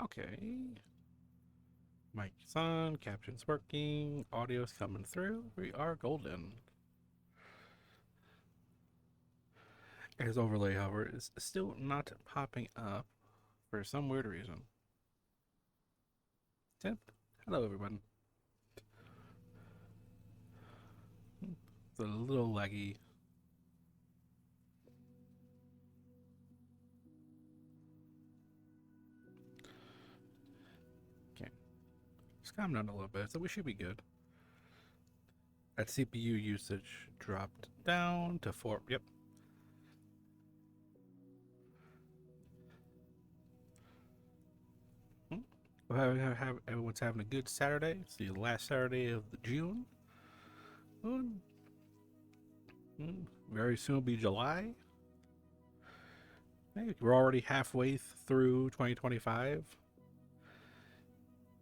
Okay. Mic's on, caption's working, audio's coming through. We are golden. As overlay, however, is still not popping up for some weird reason. Tip. Hello, everyone. It's a little laggy. Okay. Just calm down a little bit, so we should be good. That CPU usage dropped down to 4. Yep. Everyone's having a good Saturday. It's the last Saturday of June. Very soon will be July. Hey, we're already halfway through 2025.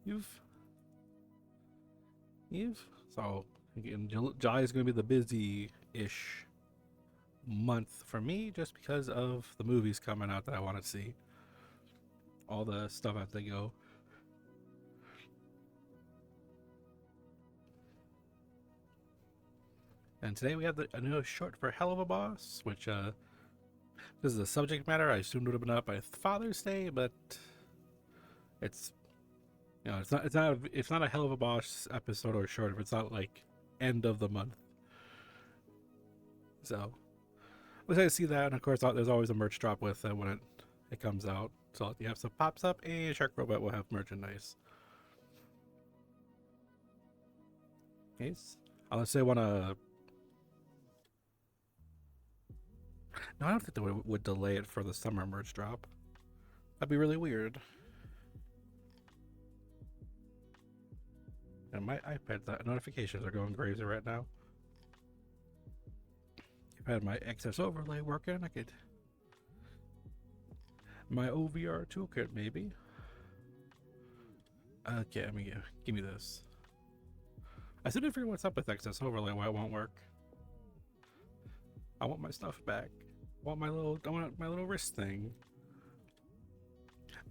You've so again, July is going to be the busy-ish month for me, just because of the movies coming out that I want to see. All the stuff as they go. And today we have a new short for Hell of a Boss, which this is a subject matter I assumed would have been up by Father's Day, but it's it's not a Hell of a Boss episode or short if it's not like end of the month. So we're excited to see that, and of course there's always a merch drop with it when it comes out. So you have some pops up, and Shark Robot will have merchandise. Yes. Unless they want to. No, I don't think they would delay it for the summer merch drop. That'd be really weird. And my iPad's notifications are going crazy right now. If I had my excess overlay working, I could. My OVR toolkit, maybe. Okay, let me give me this. I still didn't figure what's up with excess overlay, why it won't work. I want my stuff back. I want my little wrist thing.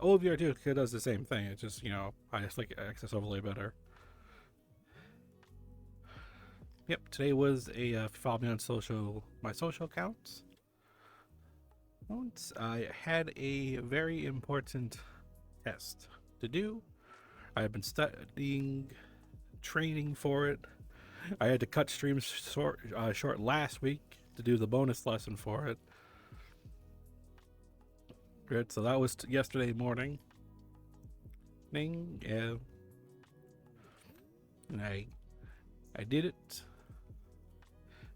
OVR toolkit does the same thing. It's just, I just like excess overlay better. Yep, today was a follow me on my social accounts. I had a very important test to do. I have been studying, training for it. I had to cut streams short last week to do the bonus lesson for it. Good, so that was yesterday morning. Yeah. And I did it.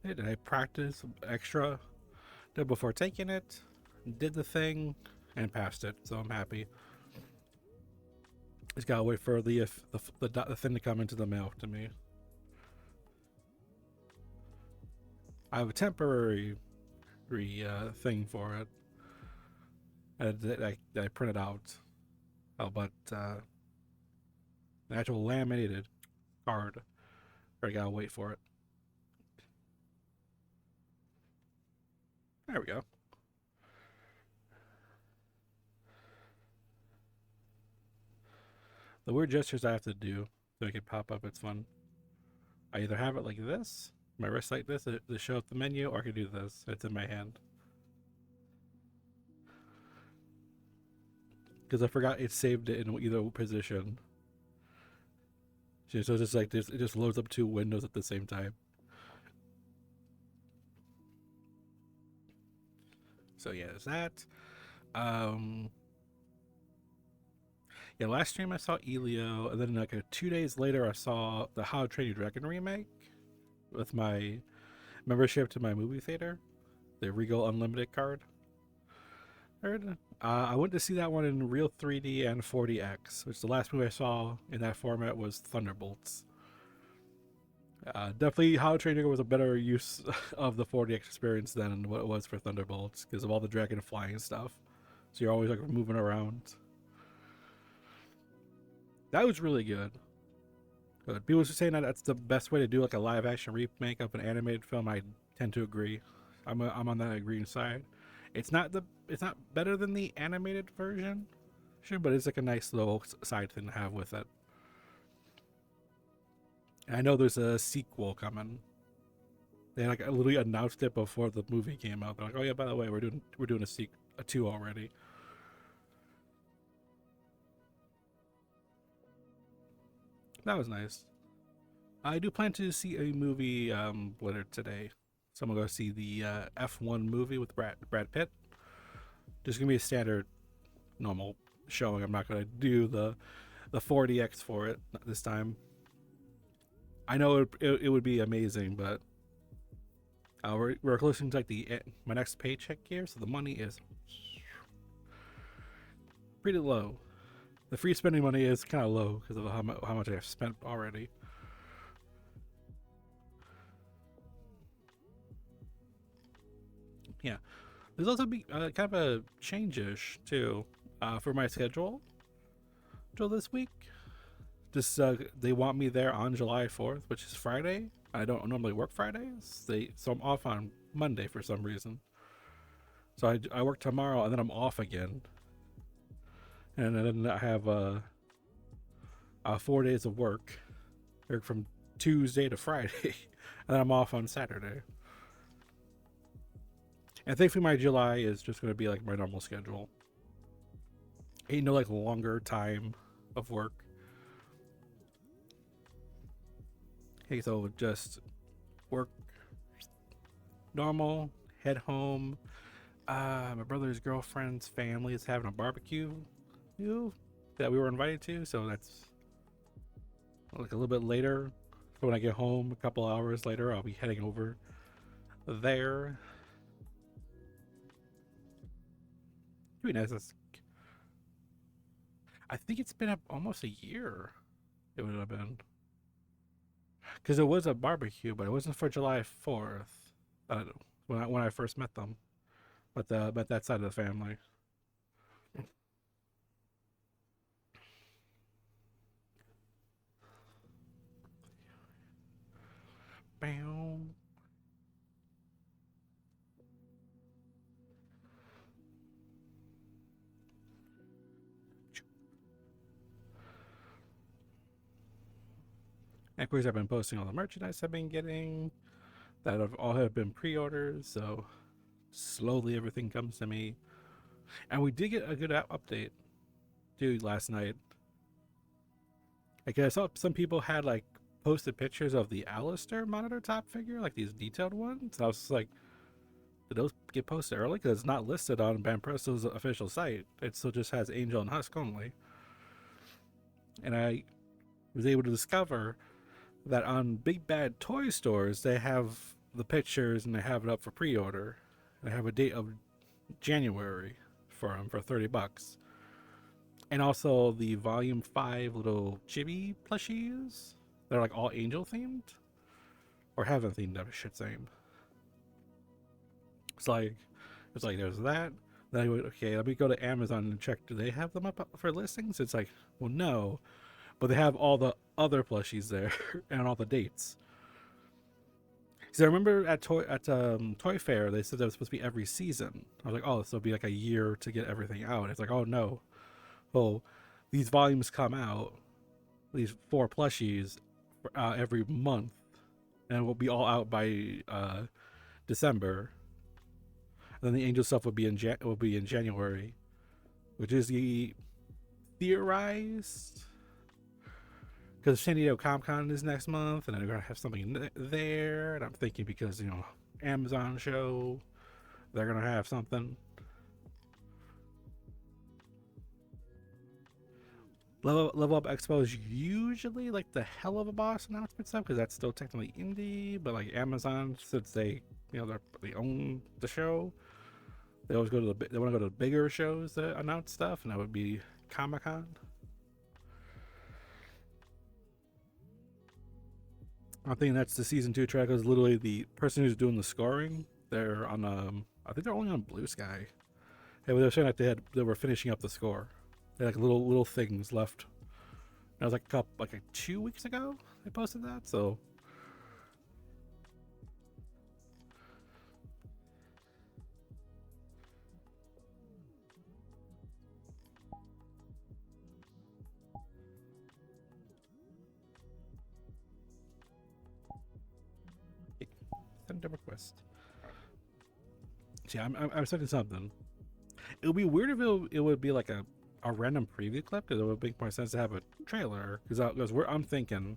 And I practiced extra before taking it, did the thing, and passed it. So I'm happy. Just gotta wait for the thing to come into the mail to me. I have a temporary thing for it that I printed out, but the actual laminated card, I gotta wait for it. There we go. The weird gestures I have to do to make it pop up, it's fun. I either have it like this, my wrist like this to show up the menu, or I can do this. It's in my hand. Because I forgot it saved it in either position. So it's just like this, it just loads up two windows at the same time. So yeah, there's that. Yeah, last stream I saw Elio, and then like 2 days later I saw the How to Train Your Dragon remake with my membership to my movie theater, the Regal Unlimited card. I went to see that one in real 3D and 4DX, which the last movie I saw in that format was Thunderbolts. Definitely, How to Train Your Dragon was a better use of the 4DX experience than what it was for Thunderbolts because of all the dragon flying stuff. So you're always like moving around. That was really good. Good. People were saying that that's the best way to do like a live action remake of an animated film. I tend to agree. I'm on that agreeing side. It's not better than the animated version. Sure, but it's like a nice little side thing to have with it. And I know there's a sequel coming. They like literally announced it before the movie came out. They're like, "Oh yeah, by the way, we're doing a two already." That was nice. I do plan to see a movie later today. So I'm gonna go see the F1 movie with Brad Pitt. Just gonna be a standard normal showing. I'm not gonna do the 40x for it this time. I know it would be amazing, but we're closing to like my next paycheck here, so the money is pretty low. The free spending money is kind of low because of how much I've spent already. Yeah, there's also be kind of a change-ish too for my schedule this week. Just they want me there on July 4th, which is Friday. I don't normally work Fridays. So I'm off on Monday for some reason. So I work tomorrow and then I'm off again, and then I have 4 days of work, from Tuesday to Friday, and then I'm off on Saturday. And thankfully, my July is just going to be like my normal schedule. Ain't no like longer time of work. Hey, so just work normal, head home. My brother's girlfriend's family is having a barbecue that we were invited to, so that's like a little bit later. So when I get home, a couple hours later, I'll be heading over there. It'd be nice. I think it's been almost a year. It would have been because it was a barbecue, but it wasn't for July 4th. When I first met them, but that side of the family. Bam. And of course, I've been posting all the merchandise I've been getting that have all have been pre-orders. So slowly everything comes to me, and we did get a good update, dude, last night. Like I saw some people had like posted pictures of the Alistair monitor top figure, like these detailed ones. And I was just like, did those get posted early? Because it's not listed on Banpresso's official site. It still just has Angel and Husk only. And I was able to discover that on Big Bad Toy Stores they have the pictures and they have it up for pre-order. They have a date of January for them for $30, and also the Volume 5 little chibi plushies. They're like all Angel themed or Heaven themed, I should say. It's like there's that. Then I went, okay, let me go to Amazon and check. Do they have them up for listings? It's like, well, no, but they have all the other plushies there and all the dates. Because I remember at Toy Fair they said that was supposed to be every season. I was like, oh, so it'll be like a year to get everything out. It's like, oh no, well, these volumes come out, these 4 plushies, every month, and it will be all out by December. And then the Angel stuff will be in January, which is the theorized, because San Diego Comic Con is next month, and they're gonna have something there. And I'm thinking because Amazon show, they're gonna have something. Level Up Expo is usually like the Hell of a Boss announcement stuff because that's still technically indie, but like Amazon, since they they own the show, they always they want to go to the bigger shows that announce stuff, and that would be Comic Con. I think that's the season 2 track. Is literally the person who's doing the scoring. They're on I think they're only on Blue Sky. They were saying that they were finishing up the score. They had like little things left. That was like 2 weeks ago they posted that. So Send a request. See, I'm expecting something. It would be weird if it would be like a random preview clip, because it would make more sense to have a trailer. Because I'm thinking,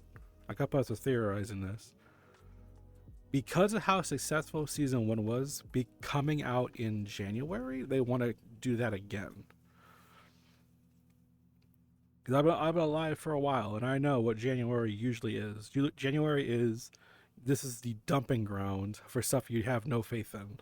a couple of us are theorizing this. Because of how successful season 1 was, be coming out in January, they want to do that again. Because I've been alive for a while, and I know what January usually is. January is, this is the dumping ground for stuff you have no faith in.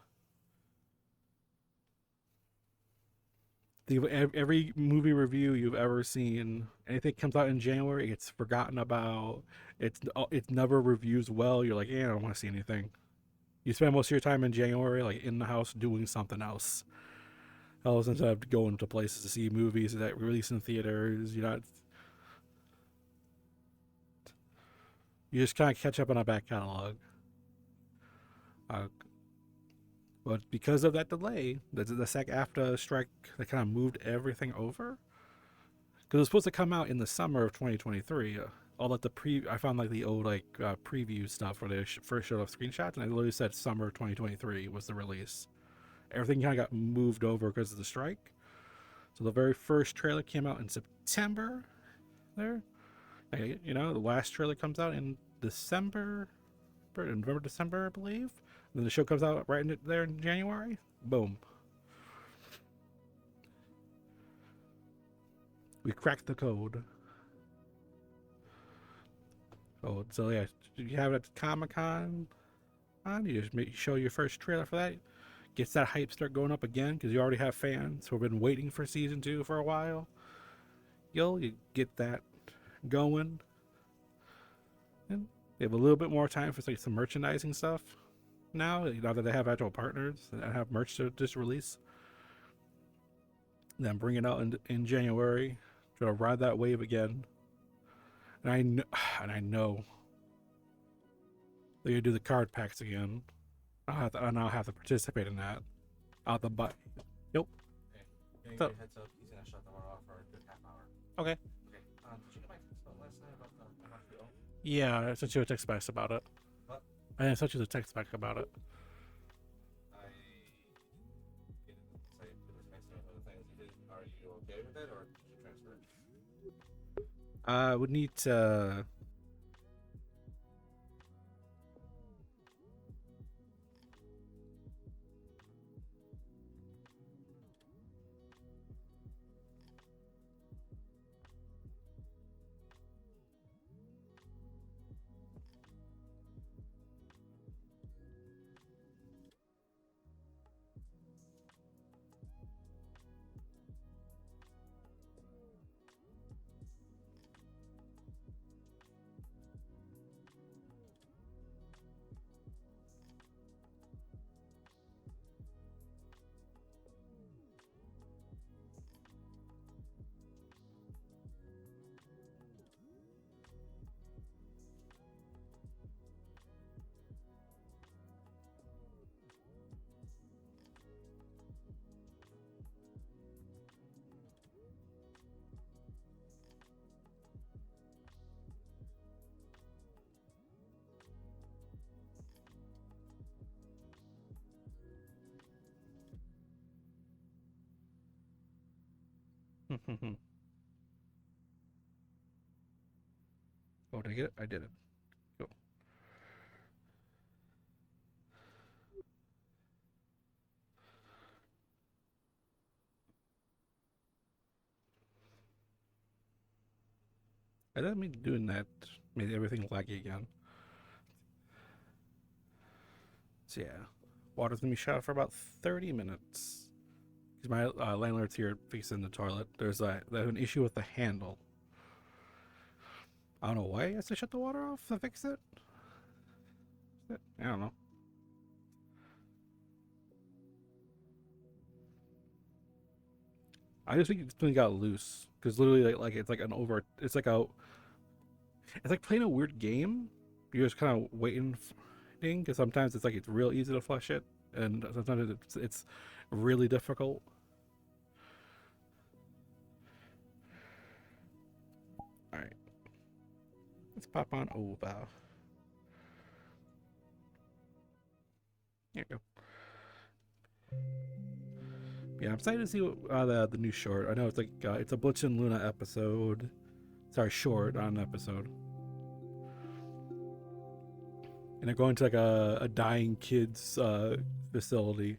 Every movie review you've ever seen, anything comes out in January, it gets forgotten about. It's never reviews well. You're like, yeah, I don't want to see anything. You spend most of your time in January, like in the house, doing something else. Else instead of going to places to see movies that release in theaters. You just kind of catch up on a back catalog. Uh, but because of that delay, the SAG-AFTRA strike, that kind of moved everything over. Because it was supposed to come out in the summer of 2023. All like I found like the old preview stuff where they first showed off screenshots, and it literally said summer 2023 was the release. Everything kind of got moved over because of the strike. So the very first trailer came out in September. There, the last trailer comes out in December, November, December, I believe. And then the show comes out right there in January. Boom. We cracked the code. Oh, so yeah, you have it at Comic-Con on. You just show your first trailer for that. Gets that hype start going up again because you already have fans who have been waiting for season 2 for a while. You get that going. And they have a little bit more time for like some merchandising stuff now that they have actual partners that have merch to just release. Then bring it out in January. Try to ride that wave again. And I know they're gonna do the card packs again. I'll have to participate in that. I'll have to buy. Yep. Okay. So, Heads up, he's gonna shut the water off for a good half hour. okay. Okay. Did you get my text last night about how much we owe? Yeah, I sent you a text back about it. What? I sent you the text back about it. I didn't say to the text and other things. Are you okay with it, or did you transfer it? I would need to. Oh, did I get it? I did it. Cool. I didn't mean doing that. Made everything laggy again. So yeah, water's gonna be shut off for about 30 minutes. Because my landlord's here fixing the toilet. They have an issue with the handle. I don't know why he has to shut the water off to fix it. I don't know. I just think it's when it got loose. Because literally, it's like an over. It's like playing a weird game. You're just kind of waiting. Because sometimes it's real easy to flush it, and sometimes it's really difficult. All right, let's pop on over. There you go. Yeah, I'm excited to see what, the new short. I know it's like it's a Butch and Luna episode. Sorry, short, not an episode. And they're going to like a dying kids facility.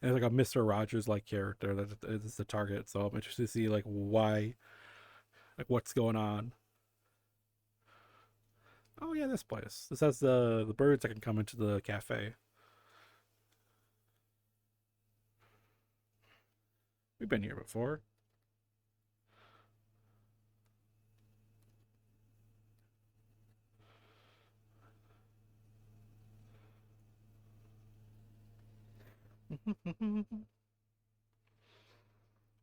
And it's like a Mr. Rogers like character that is the target. So I'm interested to see like why, like what's going on. Oh yeah, this place. This has the birds that can come into the cafe. We've been here before.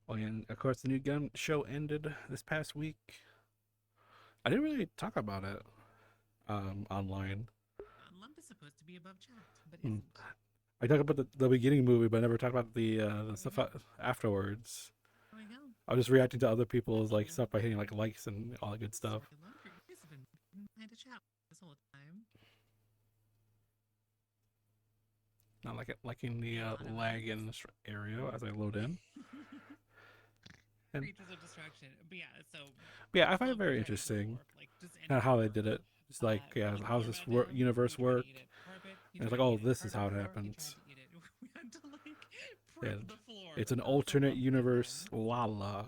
Well, and of course the new gun show ended this past week. I didn't really talk about it online. Lump is supposed to be above chat, but Hmm. isn't. I talked about the beginning movie, but I never talked about the stuff afterwards. There we go. I was just reacting to other people's like stuff by hitting like likes and all that good stuff. Sorry, Lump, you guys have been behind a chat this whole time. Not like it liking the lag in this area as I load in. And Creatures of destruction. But yeah, so. but yeah, I find it Lump very is actually interesting. warped, like, just Kind of how they anything did it. warped. It's like, yeah, You how does put this your mouth down, universe you tried to work? eat it. Carpet, you And it's tried like, to oh, eat it. this is how it Carpet floor, you happens. tried to eat it. We had to like Yeah, prep the floor. it's an for alternate Lump to universe come. Lala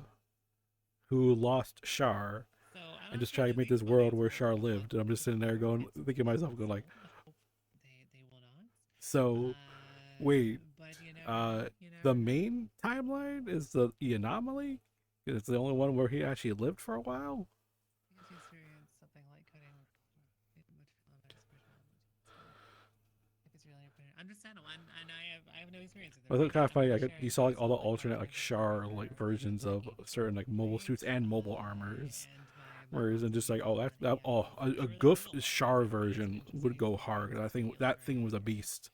who lost Shar So I and don't just think trying that to make they this fully world where absorb Shar the Lump lived. And I'm just sitting there into going, themselves. thinking to myself, going like, So they will not. so wait, But you the never know. main timeline is the anomaly? It's the only one where he actually lived for a while? Because you experience something like cutting with if it's really understandable, and I have no experience with it. I thought it kind of funny. I'm Like, sharing you saw like all the personal, alternate like knowledge Shar about like their versions of certain like mobile suits and mobile armors. Whereas and just like oh that oh a goof Shar version would go hard. That thing was a beast.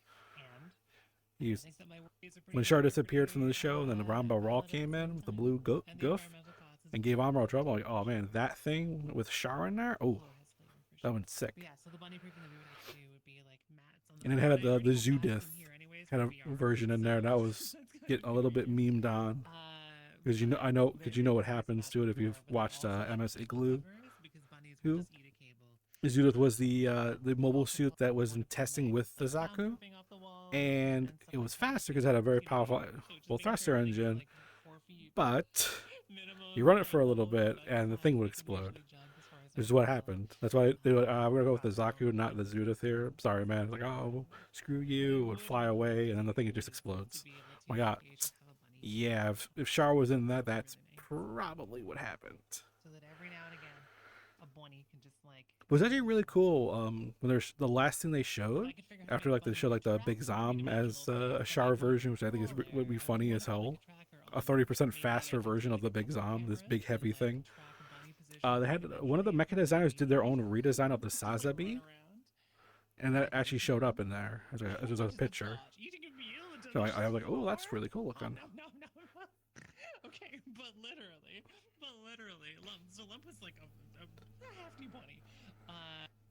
And He's, I think that my worries are pretty when Shar disappeared from the show, and then Ramba Raw valid at the came same in with the time. blue And the goof environmental costs and gave Amuro trouble. I'm like, oh man, that thing with Shar in there, oh, floor has flavor for that sure. one's sick. But yeah, so the bunny proofing that we would have to do would be like mats on the And it floor. had And I already the have mats Zudith in here anyways had for a VR, version in there so that was that's gonna getting be a little bit great. memed on. Because you know, I know, because you know what happens to it if you've watched MS Igloo. Who? Zudith was the mobile suit that was in testing with the Zaku, and it was faster because it had a very powerful well thruster engine. But you run it for a little bit, and the thing would explode. Which is what happened. That's why they would, we're gonna go with the Zaku, not the Zudith here. Sorry, man. It's like, oh, screw you, would fly away, and then the thing just explodes. Oh my god. Yeah, if Char was in that, that's probably what happened. So that every now and again, a bunny can just like. It was actually really cool. When there's the last thing they showed after like they showed like the Big Zom as a Char version, which I think is would be funny as hell. A 30% faster version of the Big Zom, this big heavy thing. They had one of the mecha designers did their own redesign of the Sazabi, and that actually showed up in there as a picture. So I was like, oh, that's really cool looking. No. Okay, but literally, so Lump was like a hefty bunny.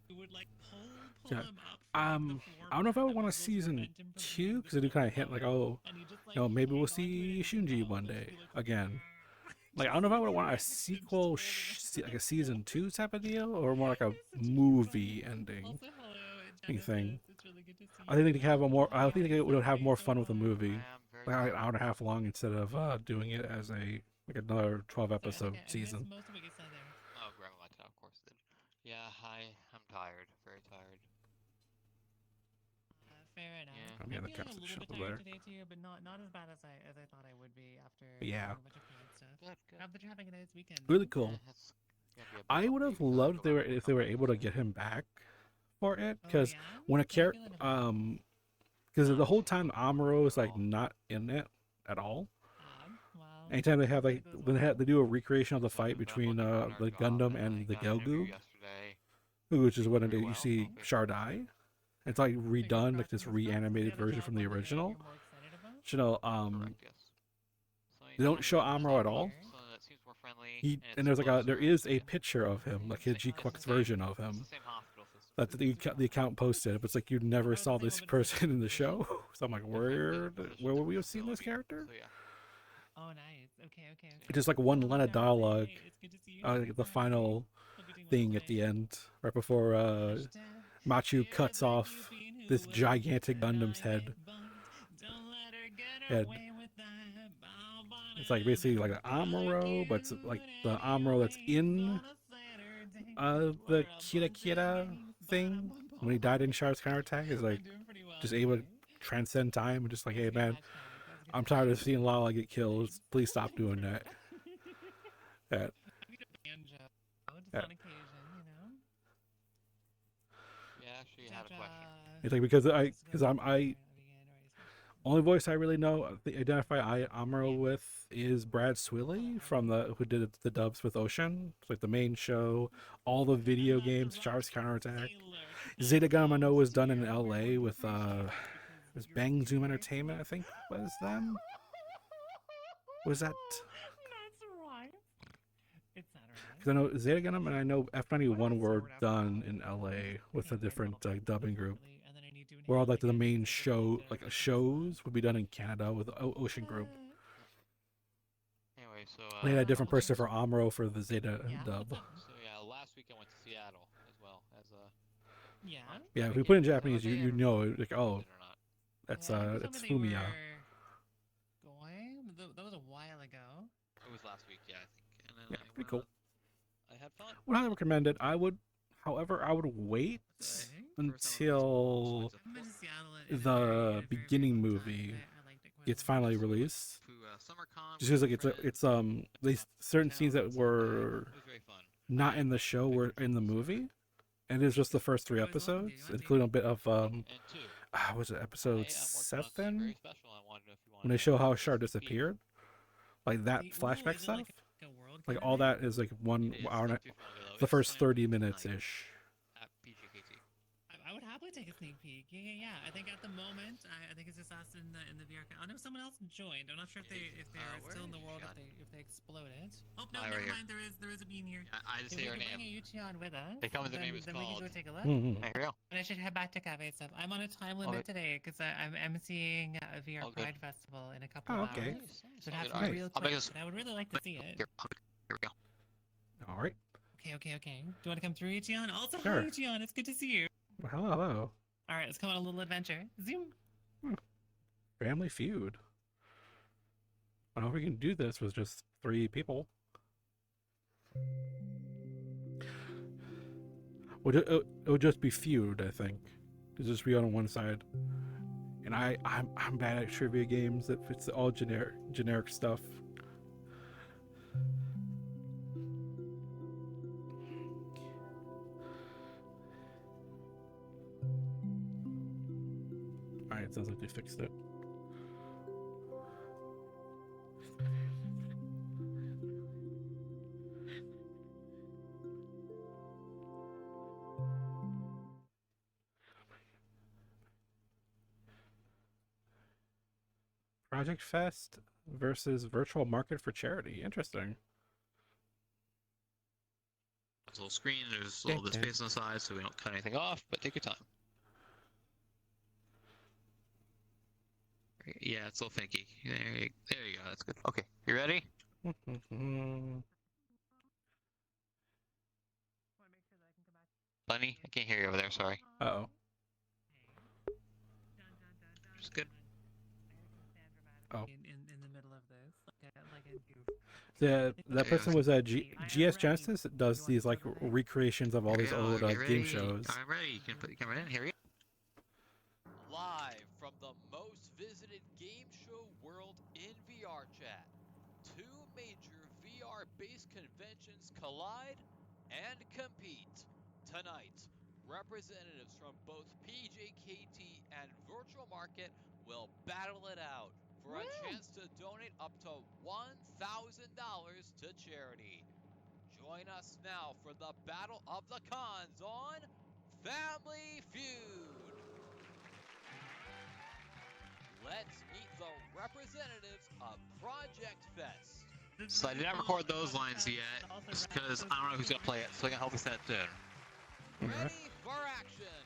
It would like pull Yeah. him up. From the floor I don't know if I would that want a was supposed to season prevent him from 2 hitting because they do the kind of hint floor, like, oh, and he just, like, you know, maybe we'll hang onto it see and Shunji jump, one and day just be like, again. Like I don't know if I would want a sequel, like a season 2 type of deal, or more like a movie ending Also, hello, thing. it's really good to see I think they you. could have a more. I think they would have more fun with a I movie, am very like an tired. hour and a half long instead of doing it as a like another 12 Sorry, I episode think I missed season. most of what you said there. Oh, grab my top course then. Yeah, I'm tired. Very tired. Fair enough. Yeah. I'm getting I'm the feeling a cuts little shut bit there. tired today too, but not as bad as I thought I would be after But yeah. doing a bunch of crazy stuff. Good. Have the traffic a nice weekend. Really cool. Yeah, it's gonna be a bit I would have bumpy 'cause I loved go out if for they were company, able to so- get him back for it, Oh, because yeah? when a How you character feeling about it? because the whole time Amuro is like not in it at all. Well, Anytime they have like it goes when well. they do a recreation of the So fight I've been between looking on our the job, Gundam I and the got an interview Gelgu, yesterday. which is when Very you well, see focused. Char die. It's like Fingers redone, like crossed, this fingers crossed. The reanimated other version job from the one that original. you're more excited about? You know, Correct, yes. So, you they know, don't show I'm Amuro at all. Okay. So that seems more friendly. He and and it's there closer is a and picture of him, like it's Hiji the Kwak's same- version of It's him. the same hospital system. that the account posted. But it's like you never saw this person in the show. So I'm like, where would we have seen this character? So yeah. Oh, nice. Okay, okay, okay. Just like one Hello, line of Darcy. dialogue, It's good to see you. like the Hi. final Hope you're doing well thing at the today. end, right before Machu Here's cuts a off Cupid who this was gigantic and Gundam's I head. get buns. Don't let her get Head. away with that. It's like basically like an Amuro, but it's like the Amuro that's in the Kira Kira thing when he died in Char's counterattack is like I'm doing pretty well just able to today. transcend time and just like, That's hey good man, catch, Tommy. That's a good I'm catch. tired of seeing Lala get killed. Thanks. Please stop Thanks doing for that. That I need a banjo, just Yeah. on occasion, you know. Yeah, actually, I had a question. it's like because I only voice I really know identify Amuro with is Brad Swilley from who did the dubs with Ocean. It's like the main show, all the video games, Char's counterattack. Zeta Gum I know was done in LA with was Bang Zoom Entertainment, I think was them. Was that? That's right. It's not right. Because I know Zeta Gundam and I know F91 were done in LA with a different dubbing group. Where all like the main shows would be done in Canada with Ocean Group. Anyway, so They had a different person for Amuro for the Zeta dub. So yeah, last week I went to Seattle as well as a. Yeah. Yeah, if we put in Japanese, you know it, like, oh, that's Well, that's they were Fumiya. Going? That was a while ago. It was last week, yeah, I think. And then Yeah, I pretty went cool. I had fun. Would highly recommend it. However, I would wait until I've been to Seattle in a the very, in a very beginning long time. movie I liked it quite a gets lot. finally released. To SummerCon. Just because like it's certain scenes that were It was very fun. not in the show were in the movie, and it's just the first 3 episodes, including a bit of And two, was it I episode am working on something 7 very special. I wanted to know if you when they show how Char disappeared, like that flashback stuff. Like a world Like kind all of that is like 1 hour, and the first 30 minutes ish. At PGKT. I would happily take a sneak peek. Yeah. I think at the moment, I think it's just us in the VR. I know someone else joined. I'm not sure if they're still in the world, if they exploded. Oh no, Right never here. mind. There is a bean here. I just say If her we can bring name. a Yuchion with us, They come with their then, name is then we can go called. take a look. Mhm. Here we go. And I should head back to cafe stuff. I'm on a time limit today because I'm emceeing a VR All good. Pride Festival in a couple Oh, of okay. hours. So it All has good. to All be right. real I'll quick. make this. But I would really like to see it. Here we go. All right. Okay. Do you want to come through, Yuchion? Also, Sure. hi, Yuchion. It's good to see you. Well, hello. All right, let's go on a little adventure. Zoom. Family Feud. I don't know if we can do this with just 3 people. It would just be feud, I think. It'd just be on one side. And I'm bad at trivia games that fits all generic stuff. Alright, sounds like they fixed it. Project Fest versus Virtual Market for Charity. Interesting. There's a little screen. There's a little bit of space on the side, so we don't cut anything off. But take your time. Yeah, it's a little finicky. There you go. That's good. Okay, you ready? Lenny, I can't hear you over there. Sorry. Uh-oh. Just good. Oh. In the middle of this, like a goof. That person was GS Genesis. That does these like recreations of all these old game shows. I'm ready. You can put the camera in. Here we go. Live from the most visited game show world in VR chat, 2 major VR-based conventions collide and compete. Tonight, representatives from both PJKT and Virtual Market will battle it out for a chance to donate up to $1,000 to charity. Join us now for the Battle of the Cons on Family Feud. Let's meet the representatives of Project Fest. So I didn't record those lines yet, just because I don't know who's gonna play it, so I can help us that soon. Ready for for action.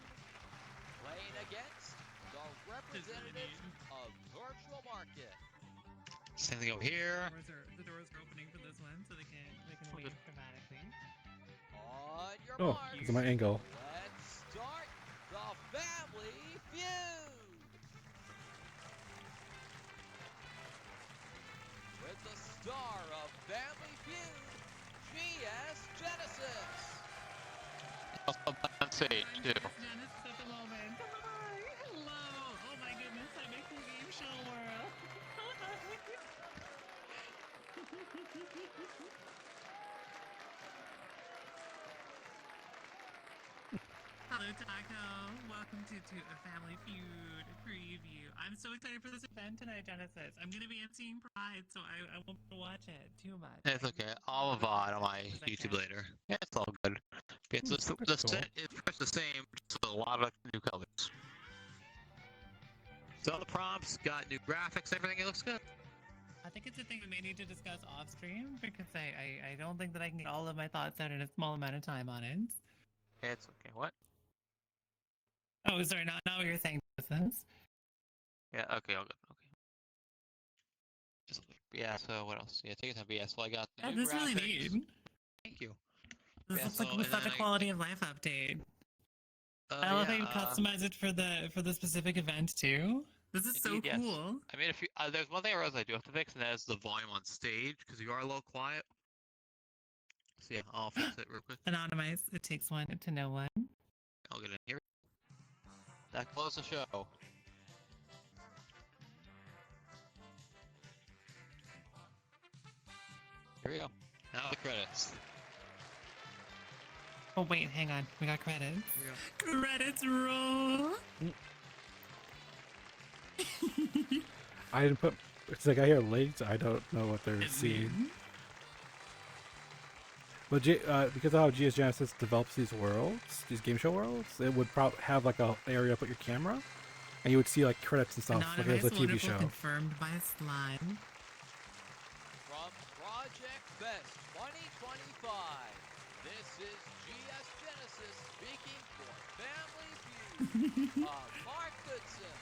Playing against the representatives of Virtual Market. Same thing over here. The doors are opening for this one, so they can leave dramatically. On your Oh, marks, because of my angle. let's start the Family Feud. With the star of Family Feud, GS Genesis. Also on stage too. Genesis at the moment. Hi, hello. Oh my goodness, I make the game show world. Hello, Taco. Welcome to a Family Feud preview. I'm so excited for this event tonight, Genesis. I'm going to be emceeing Pride, so I won't watch it too much. It's okay. I'll have a VOD on my As I YouTube can. later. Yeah, it's all good. It's That's the cool. set is pretty much the same, just with a lot of new colors. So the prompts got new graphics, everything. It looks good. I think it's a thing we may need to discuss off stream because I don't think that I can get all of my thoughts out in a small amount of time on it. It's okay. What? Oh, sorry, not what you're saying. Genesis. Yeah. Okay. All good. Okay. Just, yeah. So what else? Yeah. Take your time. But yeah. So I got the Yeah, new this is really graphics. neat. Thank you. This Yeah, looks so- like and such a then I- quality of life update. I love how you customize it for the specific event too. This is Indeed, so yes. cool. I made a few. There's one thing I realized I do have to fix, and that is the volume on stage because you are a little quiet. So yeah, I'll fix it real quick. Anonymous. It takes one to know one. I'll get in here. That closes the show. Here we go. Now the credits. Oh wait, hang on. We got credits. Here we go. Credits roll. I didn't put. It's like I hear legs. I don't know what they're It's seeing. weird. But because of how GS Genesis develops these worlds, these game show worlds, it would probably have like a area to put your camera, and you would see like credits and stuff, like Anonymous, as a TV wonderful, show. confirmed by Slime. From Project Fest 2025, this is GS Genesis speaking for Family Feud. Mark Goodson,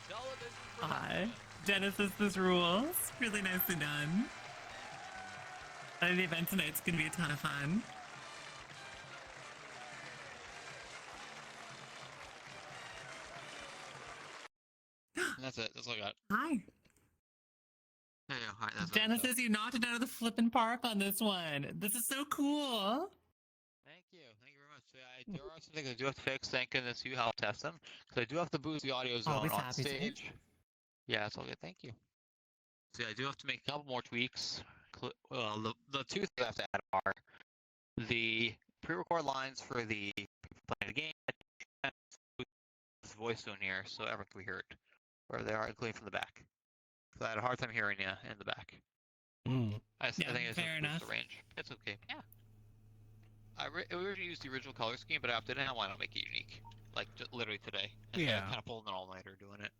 television Hi. production. Genesis, this rules. Really nicely done. I think the event tonight's gonna be a ton of fun. And that's it. That's all I got. Hi. There you go. All right, that's all I got. Genesis, you knocked it out of the flippin' park on this one. This is so cool. Thank you. Thank you very much. So, yeah, there are some things I do have to fix. Thank goodness you helped test them. Because I do have to boost the audio zone Always on happy to. stage. Yeah, it's all good. Thank you. So yeah, I do have to make a couple more tweaks. Well, the two things I have to add are the pre-record lines for the people playing the game. Voice zone here, so everyone can be heard wherever they are, including from the back. Because I had a hard time hearing you in the back. Mm. I Yeah, think it's fair just enough. the range. It's okay. Yeah. We originally used the original color scheme, but I opted in. Why not make it unique? Like just literally today. Yeah. Kind of pulling an all-nighter doing it.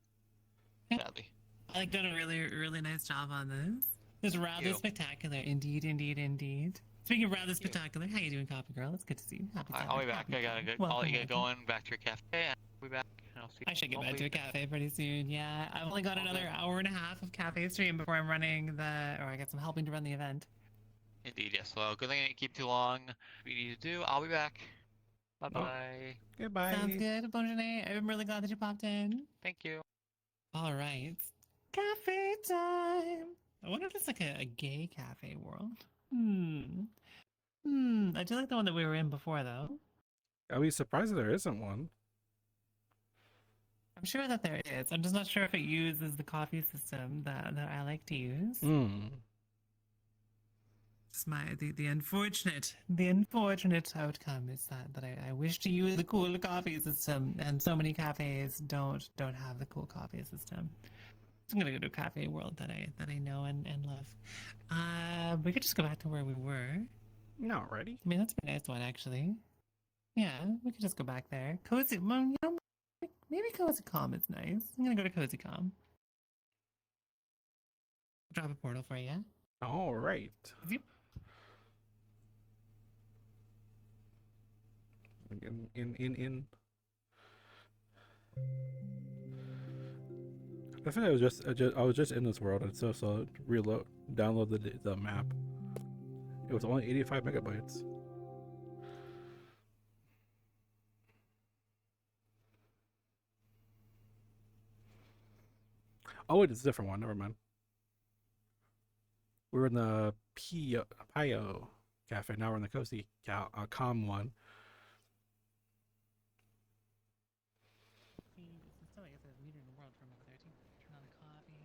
Yeah. Sadly. I like done a really nice job on this. It's rather you. spectacular, indeed, indeed, indeed. Speaking of rather you. spectacular, how you doing, Copy Girl? It's good to see you. Happy I'll be Sabbath, back. happy I gotta Sabbath. I'll let Welcome, you get welcome. going back to your cafe, and I'll be back. And I'll see. I should get back to hopefully- a cafe pretty soon. Yeah, I've only got All another good. hour and a half of cafe stream before I'm running or I guess I'm helping to run the event. Indeed, yes. Well, good thing I didn't keep too long. What you need to do, I'll be back. Bye bye. Goodbye. Sounds good, Bonjourne. I'm really glad that you popped in. Thank you. All right, cafe time. I wonder if it's like a gay cafe world. I do like the one that we were in before, though. I'll be surprised if there isn't one. I'm sure that there is. I'm just not sure if it uses the coffee system that I like to use. Mm. It's the unfortunate outcome is that I wish to use the cool coffee system, and so many cafes don't have the cool coffee system. So I'm gonna go to a cafe world that I know and love. We could just go back to where we were. Not ready. I mean, that's a nice one, actually. Yeah, we could just go back there. Cozy, well, you know, maybe Cozy Calm is nice. I'm gonna go to Cozy Calm. Drop a portal for you. All right. Yep. in. I think I was just in this world, and so reload, download the map. It was only 85 megabytes. Oh wait, it's a different one. Never mind. We were in the Pio cafe. Now we're in the Cozy Com one. It's still like it's a leader in the world from over there too. Turn on the coffee.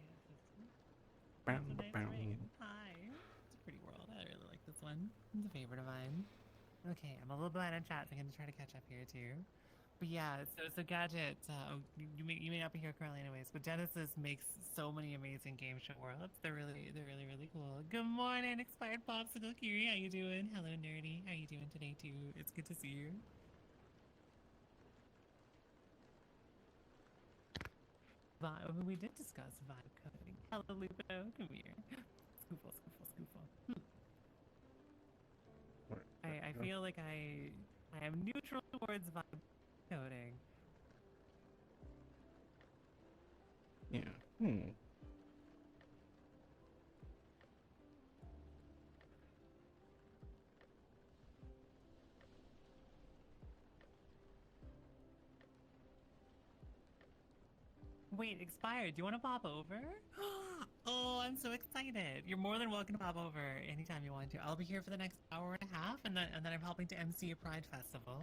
Bam, It's a nice bam. ring. Hi. It's a pretty world. I really like this one. It's a favorite of mine. Okay, I'm a little behind on chat, so I'm gonna try to catch up here too. But yeah, so Gadget, you may not be here currently, anyways. But Genesis makes so many amazing game show worlds. They're really cool. Good morning, Expired Popsicle Kiri. How you doing? Hello, Nerdy. How you doing today too? It's good to see you. We did discuss vibe coding. Hello, Lupo. Come here. Scoofle. I feel like I am neutral towards vibe coding. Yeah. Wait, expired. Do you want to pop over? Oh, I'm so excited. You're more than welcome to pop over anytime you want to. I'll be here for the next hour and a half, and then I'm helping to MC a Pride Festival.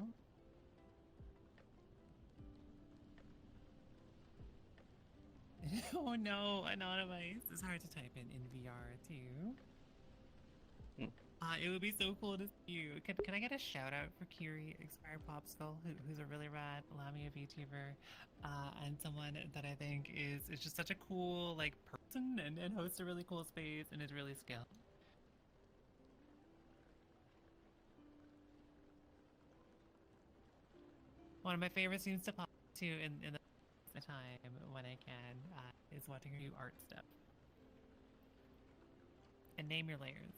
Oh no, anonymous. It's hard to type in VR too. It would be so cool to see you. Can I get a shout out for Kiri, Expired Popsicle, who's a really rad Lamy VTuber, and someone that I think is just such a cool like person and hosts a really cool space and is really skilled. One of my favorite scenes to pop to in the time when I can is watching her do art stuff. And name your layers.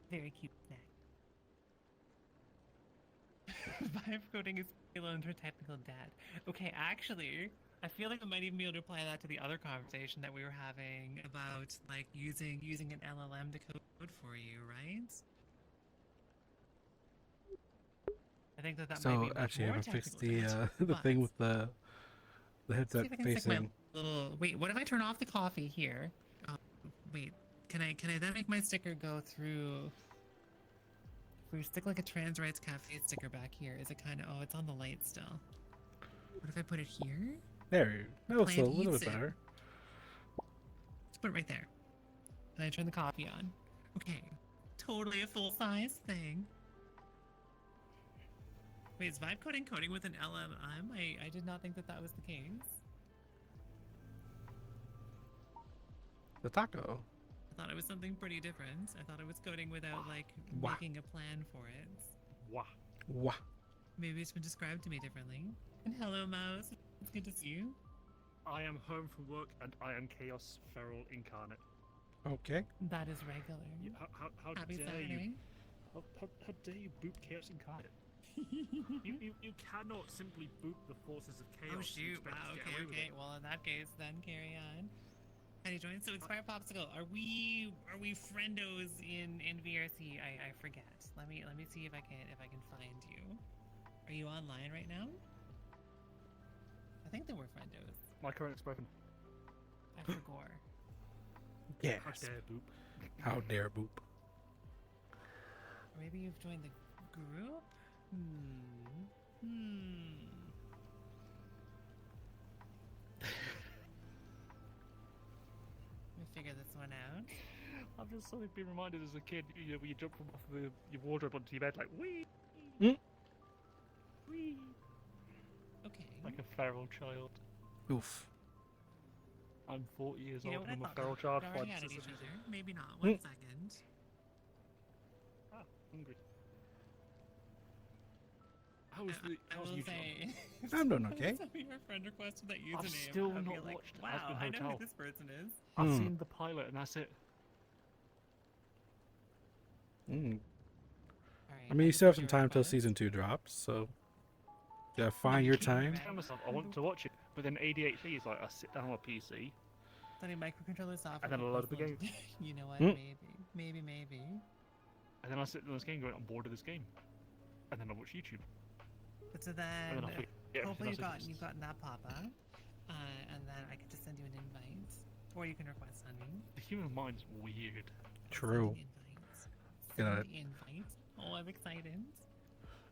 Very cute snack. Vibe coding is Payload her technical debt. Okay, actually, I feel like I might even be able to apply that to the other conversation that we were having about like using an LLM to code for you, right? I think that might be So much actually, I more haven't fixed technical the debt, the but thing with the headset see if I can stick facing. my little. Wait, what if I turn off the coffee here? Wait, can I then make my sticker go through? If we stick like a trans rights cafe sticker back here, is it kind of? Oh, it's on the light still. What if I put it here? There, that looks a Plant little eats bit it. better. Let's put it right there. And I turn the coffee on. Okay, totally a full size thing. Wait, is vibe coding with an LLM? I did not think that was the case. The taco. I thought it was something pretty different. I thought it was coding without like Wah. making a plan for it. Wah. Wah. Maybe it's been described to me differently. And hello, Mouse. It's good to see you. I am home from work and I am Chaos Feral Incarnate. Okay. That is regular. How Happy dare Saturday. you? How dare you boop Chaos Incarnate? you cannot simply boop the forces of chaos. Oh and shoot! expect Wow. to get away with Okay. it. Well, in that case, then carry on. How do you join? So, Expire Popsicle, are we friendos in VRC? I forget. Let me see if I can find you. Are you online right now? I think that we're friendos. My current spoken. I forgot. Yes. How dare boop? How dare boop. Or maybe you've joined the group? Let me figure this one out. I've just suddenly been reminded as a kid, you know, when you jump from off your wardrobe onto your bed, like wee, wee, Okay. like a feral child. Oof. I'm 40 years You know old what? and I I'm a thought feral we child. already Five had each sisters. other. Maybe not. 1 second. Ah, hungry. How was the? I How's will you say. I'm doing okay. Send me your friend request with that username. still I'll be not like, watched wow, Aspen I know Hotel. who this person is. I've Hmm. seen the pilot and that's it. Mm. Alright, I mean, you just still have sent some you a time till request. season 2 drops, so yeah, No, find you your can't, time. right? I tell myself I want to watch it, but then ADHD is like I sit down on a PC Study microcontroller software. and then for I load up a personal- game. You know what? Mm. Maybe. and then I sit on this game going, I'm bored of this game, and then I watch YouTube, But so and then, then I forget hopefully everything else you've exists. gotten that pop-up, and then I can just send you an invite, or you can request on me. The human mind's weird. True. Sending invites. Get Send it. invites. Oh, I'm excited.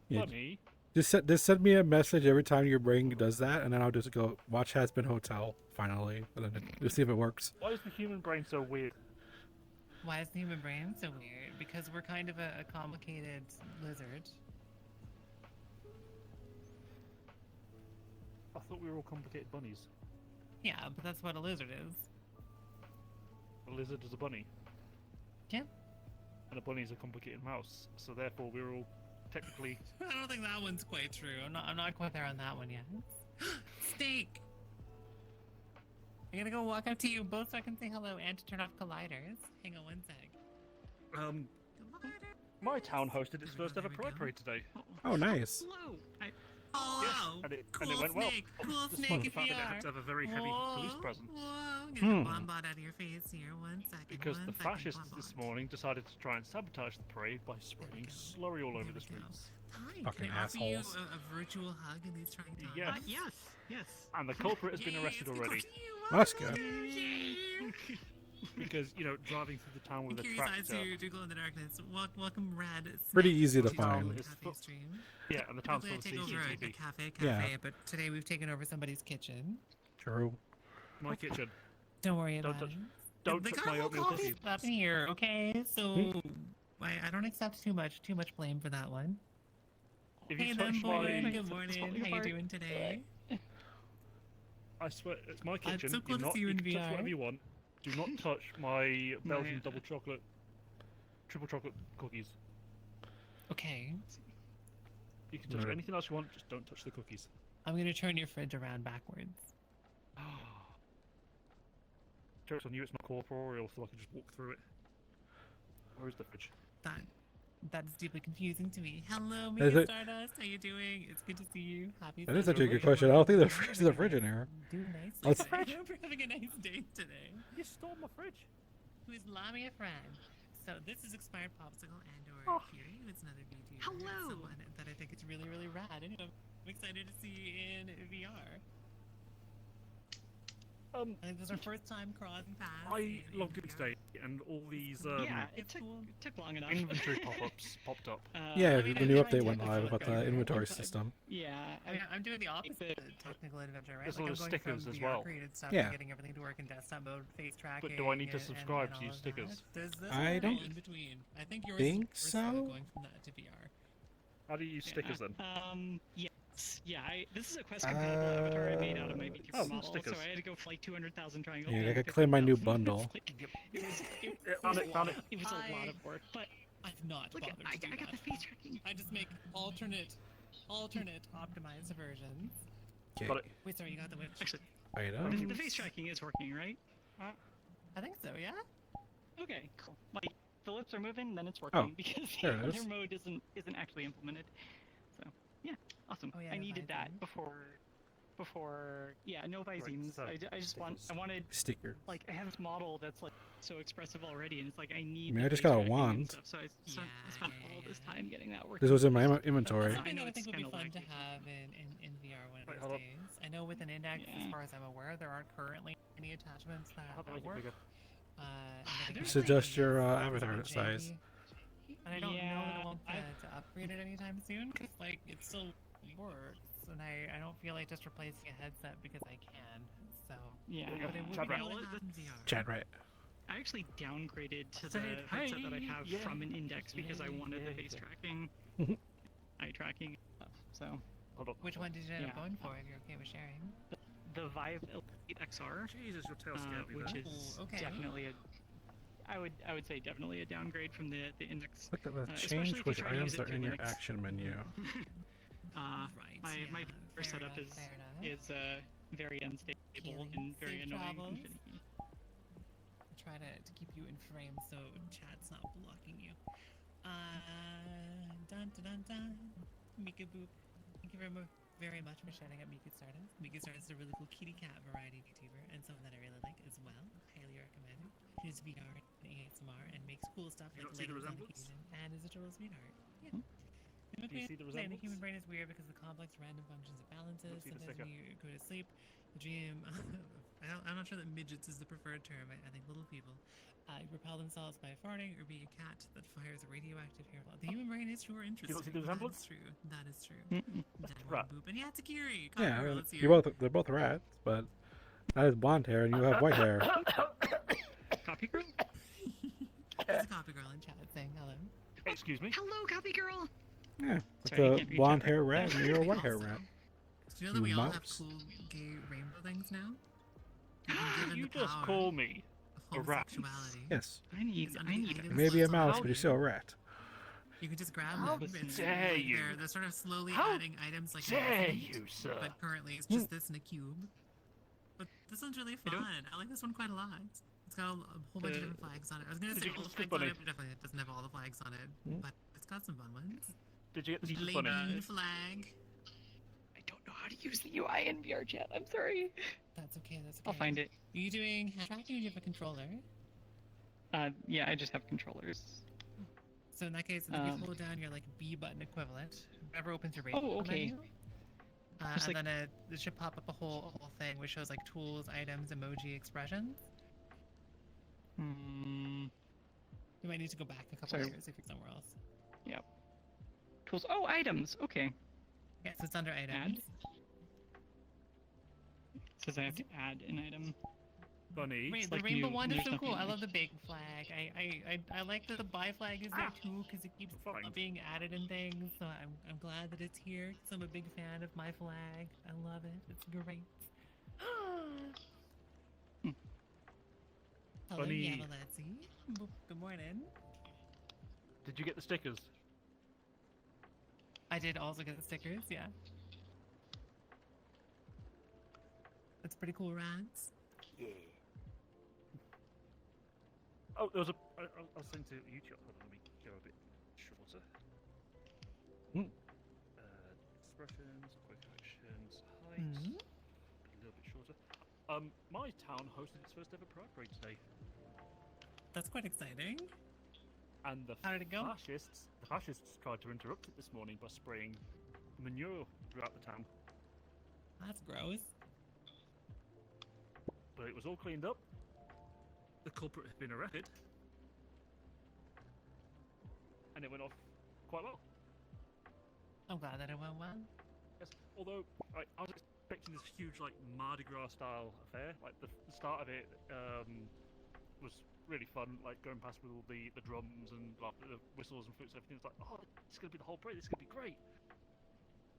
Yeah, Funny. just send me a message every time your brain does that, and then I'll just go watch Has Been Hotel finally, and then just see if it works. Why is the human brain so weird? Why is the human brain so weird? Because we're kind of a complicated lizard. I thought we were all complicated bunnies. Yeah, but that's what a lizard is. A lizard is a bunny, Yeah. and a bunny is a complicated mouse. So therefore, we're all technically. I don't think that one's quite true. I'm not quite there on that one yet. Steak! I'm gonna go walk up to you both so I can say hello and to turn off colliders. Hang on one sec. Collider! My town hosted its first ever There we pride go. parade today. Oh, nice. Hello! Yes, Oh, and it cool went well. snake! Cool Despite snake the if fact you that it are! had to have a very heavy police Whoa, presence. Whoa, get the Hmm. bomb out of your face here. One second. Because one the second, fascists bomb this bot. morning decided to try and sabotage the parade by spraying go. slurry all over There the we go. streets. Hi, Fucking can I offer you assholes. a virtual hug in these trying times? Yes. Yes. And the culprit has been Yay, arrested it's good already. to see you. That's good. Yay. Because, you know, driving through the town with a Curious eyes tractor. to glow in the darkness. Welcome, Rad. Pretty Snack easy to the find. It's cafe fu- stream. Yeah, and the town's Typically full I of take over a CCTV. cafe, Yeah. but today we've taken over somebody's kitchen. True. My kitchen. Don't worry Don't about touch- it. Don't the touch my caramel oatmeal coffee's cookies. up in here, okay? So I don't accept too much blame for that one. If Hey you then, touch boy. my... Good morning. How you doing today? I swear, it's my kitchen. so cool Do to not, see you in can touch VR. whatever you want. Do not touch my Belgian double chocolate, triple chocolate cookies. Okay. You can touch Right. anything else you want, just don't touch the cookies. I'm gonna turn your fridge around backwards. Joke's on you, it's not corporeal, so I can just walk through it. Where is the fridge? That is deeply confusing to me. Hello, Is Mika it- Stardust. How you doing? It's good to see you. Happy That is Sunday. actually a good question. I don't think there's a fridge in here. Do nice. Let's- today. I hope you're having a nice day today. You stole my fridge! Who is Lamia friend? So this is expired popsicle and/or Oh. Fury. It's another VTuber. Hello. Someone that I think is really rad, and I'm excited to see you in VR. I think this is our first time crossing paths. I in logged in VR. today, and all these Yeah, It's it cool. took long enough. inventory pop-ups popped up. Yeah, I mean, the I new tried update to went live look about for the it, inventory but- system. Yeah, I mean, I'm doing the opposite the- of technical adventure, right? There's Like, a lot I'm of going stickers from as VR well. created stuff Yeah. to getting everything to work in desktop mode, face tracking. do I need to and- subscribe and to all use of that. stickers? There's I a don't in between. I think yours think is so. going from that to VR. How do you use stickers then? yes, yeah. This is a quest compatible avatar I made out of my VTuber Oh, model, stickers. so I had to go fly 200,000 triangles. Yeah, I down gotta 50,000. claim my new bundle. It was, Yeah, found it, found it. it was a lot of work, but I've not look, bothered I to do got the that. face tracking. I just make alternate optimized versions. Got it. Wait, sorry, you got the whip? Actually, Items. the face tracking is working, right? I think so, yeah? Okay, cool. Like the lips are moving, then it's working because there the it is. other mode isn't actually implemented. So yeah, awesome. Oh, yeah, I no needed that visines. before yeah, no visines. so I just wanted Sticker. like I have this model that's like so expressive already, and it's like I need. mean, the I just face got a tracking and wand. stuff, so I Yeah, spent yeah, all this yeah. time getting that working. This was in my inventory. That's I something know that I it's think would be kinda fun to wacky. have in VR one of Wait, these hold up. days. I know with an index, as Yeah. far as I'm aware, there aren't currently any attachments that, How do I that make it work. bigger? And I think There's it's Suggest like your really avatar janky. size. And I don't know that Yeah, I want I've- to upgrade it anytime soon, because like it still works, and I don't feel like just replacing a headset because I can. So, Yeah, There you go. but it would Chat be right. cool to Well, have in VR. Chat right. I actually downgraded to the Say headset that I hey, have yeah, from an index because I wanted the yeah, face yeah. tracking, eye tracking stuff. So Hold on. Which one did you end up Yeah. going for, if you're okay with sharing? the Vive Elite XR, Jesus, your tail scared me which there. is Ooh, okay. definitely a I would say definitely a downgrade from the index. Look at the especially change if you which try to use items it are through in your Linux. action menu. Right. My yeah, VR setup fair enough. is very unstable Healing, and very safe annoying. travels. And finicky. Try to keep you in frame so chat's not blocking you. Dun dun dun dun. Mika Boop. Thank you very much for shouting out Mika Stardust. Mika Stardust is a really cool kitty cat variety YouTuber and someone that I really like as well. Highly recommended. She does VR and ASMR and makes cool stuff You like not see the Legos on resemblance? occasion and is a total sweetheart. Yeah. Do you see the The resemblance? human brain is weird because of the complex random functions it balances. see the Sometimes sticker. when you go to sleep, the dream. I'm not sure that midgets is the preferred term. I think little people repel themselves by farting or being a cat that fires a radioactive hair. The human brain is sure interesting. see the resemblance? That's true. That is true. That's Dead right. one boop. And yeah, Takiri. Yeah, I Girl, mean, it's you here. they're both rats, but that is blonde hair and you have white hair. Copy girl? There's a copy girl in chat saying hello. Excuse me? Hello, copy girl. Yeah, it's Sorry, I a can't read blonde chat. hair rat and you're a white hair Also, rat. do you know that we You all have mouse. cool gay rainbow things now? We've been given You the just power call me of a rat. homosexuality. Yes, I need items maybe a left on mouse, the but you're menu. still a rat. You can just grab How them. It's dare like you. they're sort of slowly How adding items like dare an you, sir. but currently it's just this in a cube. But this one's really I fun. don't- I like this one quite a lot. It's got a whole bunch of different flags on it. I was gonna Did say you all get the the flags on bunny? it, but definitely it doesn't have all the flags on it. Hmm. But it's got some fun ones. Did you get the The stupid bunny? Laboon flag. I don't know how to use the UI in VR chat. I'm sorry. That's okay. That's okay. I'll find it. Are you doing hand tracking or do you have a controller? Yeah, I just have controllers. So in that case, if you hold down your like B button equivalent, whatever opens your radio Oh, okay. menu, Just and like- then it should pop up a whole thing which shows like tools, items, emoji, expressions. Hmm. You might need to go back a couple Sorry. layers if you're somewhere else. Tools. Oh, items. Okay. Yes, it's under items. Add. It says I have to add an item. Bunny? Wait, It's the like rainbow new- one is there's so cool. nothing I love there. the big flag. I like that the bi flag is there too because it keeps Fine. being added in things. So I'm glad that it's here because I'm a big fan of my flag. I love it. It's great. Hello, Bunny. Yamalatzi. Good morning. Did you get the stickers? I did also get the stickers. Yeah. That's pretty cool, rats. Yeah. Oh, there was a. I'll send to YouTube. Hold on, let me go a bit shorter. Expressions, quick actions, height. Mhm. A little bit shorter. My town hosted its first ever Pride Parade today, That's quite exciting. and the How did it go? fascists tried to interrupt it this morning by spraying manure throughout the town. That's gross. But it was all cleaned up. The culprit had been arrested, and it went off quite well. I'm glad that it went well. Yes, although I was expecting this huge, like, Mardi Gras style affair. Like, the start of it was really fun, like, going past with all the drums and like, the whistles and flutes and everything. It's like, oh, this is going to be the whole parade, this is going to be great.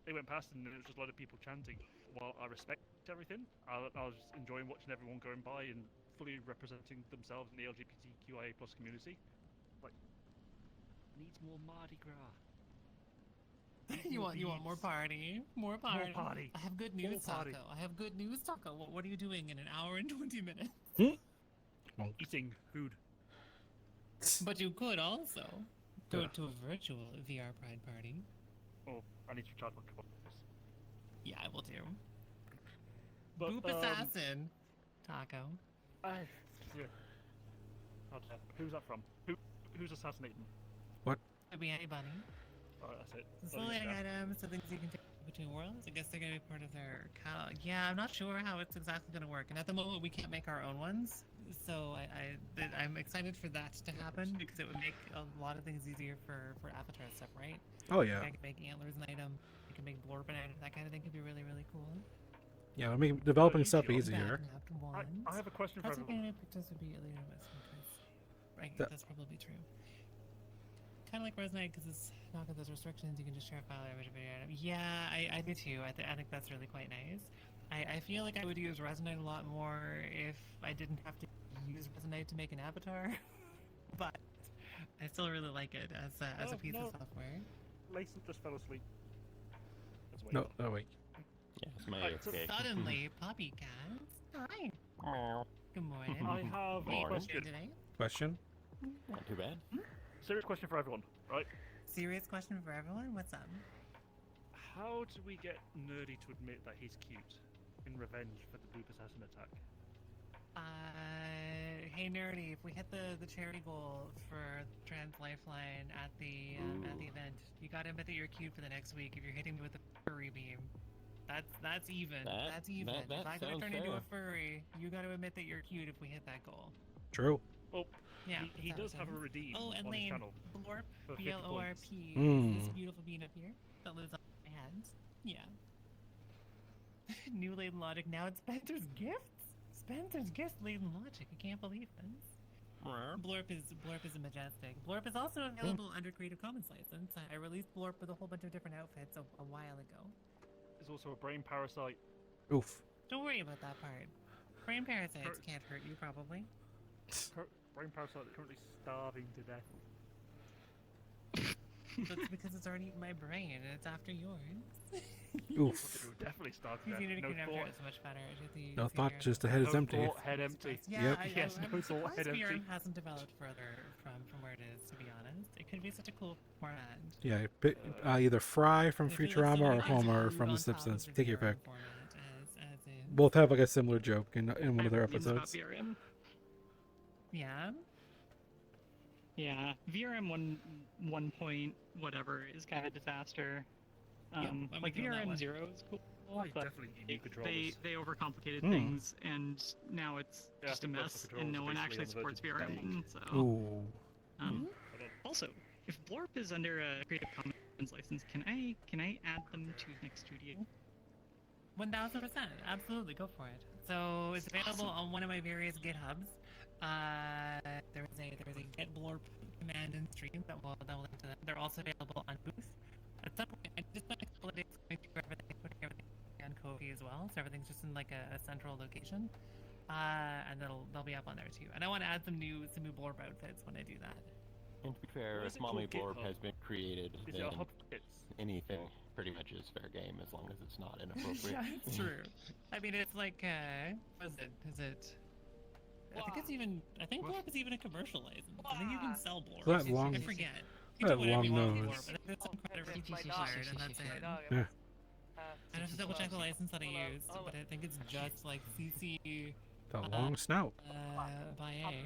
They went past and it was just a lot of people chanting. While I respect everything, I was enjoying watching everyone going by and fully representing themselves in the LGBTQIA+ community. Like, needs more Mardi Gras. you want more party? More party. party. I have good news, party. Taco. I have good news, Taco. What are you doing in an hour and 20 minutes? Eating food. But you could also go to a virtual VR Pride party. Oh, I need to charge my card. Yeah, I will too. But, Boop Assassin. Taco. Yeah. Who's that from? Who's assassinating? Could be anybody. Alright, that's it. It's Bloody slowly hell. items, so things you can take between worlds. I guess they're gonna be part of their catalog. Yeah, I'm not sure how it's exactly gonna work. And at the moment, we can't make our own ones. So I'm excited for that to happen because it would make a lot of things easier for Avatar stuff, right? Oh yeah, I can make antlers an item. I can make blorp an item. That kind of thing could be really, really cool. yeah. We'll make developing stuff Back easier. Back ones. I have a question for That's okay. everyone. Pictures would be a little bit sometimes. Right, That- that's probably true. Kind of like Resonate because it's not got those restrictions. You can just share a file image of video item. Yeah, I do too. I think that's really quite nice. I feel like I would use Resonate a lot more if I didn't have to use Resonate to make an avatar. But I still really like it as a piece of software. Mason just fell asleep. Let's wait. No, no wait. Yes, my Right, so okay. Suddenly, puppy cats. Hi. Oh, Good morning. I have Hey, a what's your question. today? Question. not too bad. serious question for everyone, right? Serious question for everyone. What's up? How do we get Nerdy to admit that he's cute in revenge for the Boop Assassin attack? Hey Nerdy, if we hit the charity goal for Trans Lifeline at the event, you gotta admit that you're cute for the next week. If you're hitting me with a furry beam, that's even. That's even. that If I gotta sounds turn into a fair. furry, you gotta admit that you're cute if we hit that goal. True. Well, Yeah. he that's does how have it a sounds. redeem Oh, and on his Lane, channel. Blorp, for 50 B-L-O-R-P, points. is this beautiful bean up here that lives on my hands. Yeah. New Laden Logic, now it's Spencer's Gifts? Spencer's Gifts Laden Logic, I can't believe this. Blorp is a majestic. Blorp is also available under Creative Commons license. I released Blorp with a whole bunch of different outfits a while ago. There's also a brain parasite. Oof. Don't worry about that part. Brain parasites Cur- can't hurt you, probably. Brain parasite that's currently starving to death. That's because it's already eaten my brain and it's after yours. Oof. It would definitely starve to His death. unit No can thought. is much better. No thought, just the head is No empty. thought, head empty. Yeah, Yep. Yes, I'm no thought, head surprised empty. VRM hasn't developed further from where it is, to be honest. It could be such a cool format. Yeah, either Fry from I feel like Futurama so many or things Homer are from The on top of Simpsons. the Take your VRM pick. format as in- Both have like a similar joke in one of their Opinions about episodes. VRM. Yeah. Yeah, VRM one point whatever is kind of a disaster. I'm Like with you on that VRM one. 0 is cool, Oh, but definitely new controllers. they overcomplicated Hmm. things, and now it's Yeah, I just a think both the mess, controllers and no are one basically actually on the verge supports of VRM. So, Ooh. um, also, if Blorp is under a Creative Commons license, can I add them to Next Studio? 1000%. Absolutely, go for it. So it's available on one of my various GitHubs. There's a get blorp command and stream that will link to them. They're also available on Booth. At some point, I just spent a couple of days going through everything, putting everything on Kofi as well. So everything's just in like a central location, and they'll be up on there too. And I want to add some new blorp outfits when I do that. And to be fair, What is if it called, Mommy Blorb GitHub? has been created, Is it then a hub for kids? anything pretty much is fair game as long as it's not inappropriate. Yeah, it's true. I mean, it's like, what is it? Is it? I think it's even. I think Blorp is even a commercial license. I think you can sell Blorp. That long- I forget. You that do whatever you long want with nose. Blorp, but there's some credit It's my required, and dog. that's My it. dog. Yeah. I have to double check the license that I Hold on, used, hold but I think it's just like CC The long snout. by A.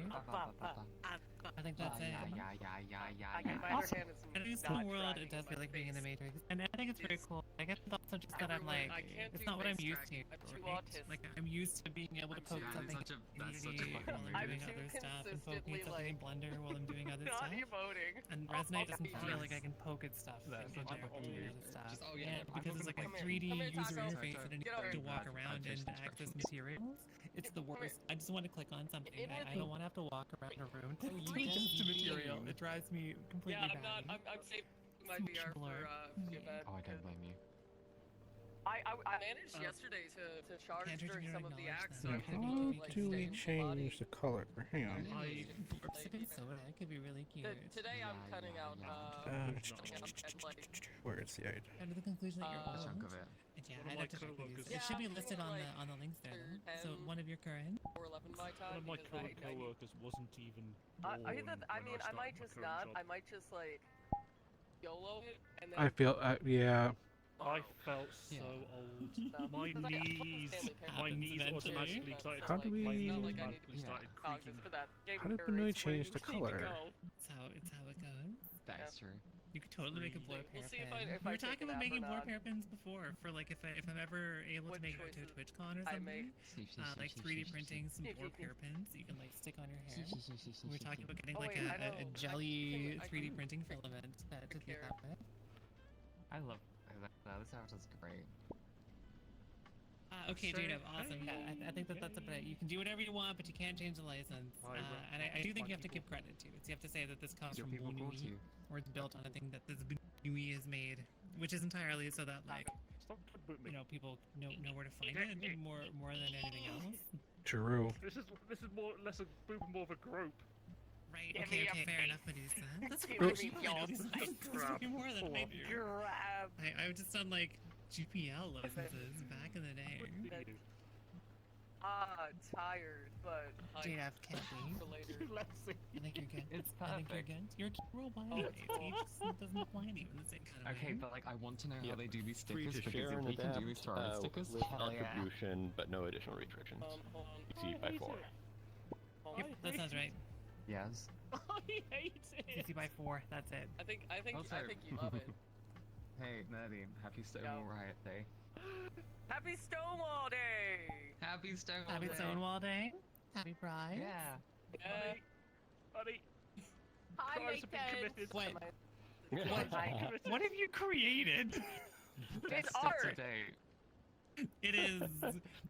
I think that's it. I get my other hand is And in this not cool world, tracking it does my feel like being in the face. Matrix, and I think it's very It's cool. I guess it's also just that I'm everywhere. like, I can't it's do not what I'm face used to. tracking. I'm too right? autistic. Like I'm used to being able to poke something in Unity while I'm I'm doing too other stuff, and poking consistently, something in like, Blender while I'm doing other not stuff. emoting. And Resonate doesn't feel like I can poke at stuff That's in such a there while weird- doing other stuff. Just- oh, Yeah, yeah, because it's like a come here. 3D Come here, user Taco. interface that I need Get over to here. walk around and Facial access expressions. materials. It's the Come here. worst. I just want to click on something. In with I don't want to have to walk around a room to adjust a material. It drives me completely Yeah, I'm not. batty. I'm saving my Much VR for blur. the event. Oh, I don't blame you. I managed yesterday to charge Can't during you some of the acknowledge acts, that? so I How could How like do stay we in full body. change the color? Hang on. Sipping soda, it could be really cute. Today I'm cutting out Where is the aid? Under the conclusion that you're a old. chunk Yeah, One of I'd my have to check with coworkers- these. Yeah, It should be I'm listed thinking, on the links there. So 10, one of your current. 4:11 my One time. of my because I co-workers wasn't even born either I when mean I started might my just current not. job. I might just like YOLO it and then. I feel, yeah. I felt Yeah. so old. No, My because I- knees, Stanley Parable. my knees eventually. automatically started. How do Like, we- it's not like I need to automatically be started cognizant creaking. for that. Game How did error Benoit is where change you the need to color? go. It's how it goes. That's true. You could totally make a blur We'll see if hairpin. if We I were take talking a about nap or making blur not. hairpins before for like if I'm ever able What to make it to a choices TwitchCon or I something. make. Like 3D printing some blur hairpins that you can like stick on your hair. We were talking about getting Oh, like wait, I a know. jelly I 3D can- printing filament to do care. that with. I love this avatar's great. Okay, So, J-Dub, awesome. Yeah, I think that's a okay. bit. You can do whatever you want, but you can't change the license. Why, And I do think you have to give credit to it. So you have to say that this comes Your from people call to Bonui, you. or it's built on a thing that this Bonui has made, which is entirely so that like Stop boot me. people know where to find it more than anything else. True. This is more less a boop and more of a grope. Right? Give Okay, me okay, a fair face. enough, Medusa. That's Give cool. me You your know these face. licenses way more than I do. Grab. I've just done like GPL licenses back in the day. What do you do? tired, but JF can't wait. for later. I think you're good. It's I think you're perfect. good. You're a cute robot. Oh, He just doesn't apply to you in the same kind of Okay, way. but like, I want to know Yeah, how they do these free stickers to because share if and we can do adapt these to our own stickers, with hell yeah. contribution, but no additional restrictions. Hold on. CC by 4. Yep, that sounds right. Yes. I hate it. CC by 4, that's it. I think Also- you love it. Hey, Nadine, happy Stonewall Riot Day. Happy Stonewall Day! Happy Stonewall Happy Day. Stonewall Day. Happy Pride. Yeah. Yeah. Buddy, Hi, crimes have been committed. What? Committed. What have you created? It's Best art. to date.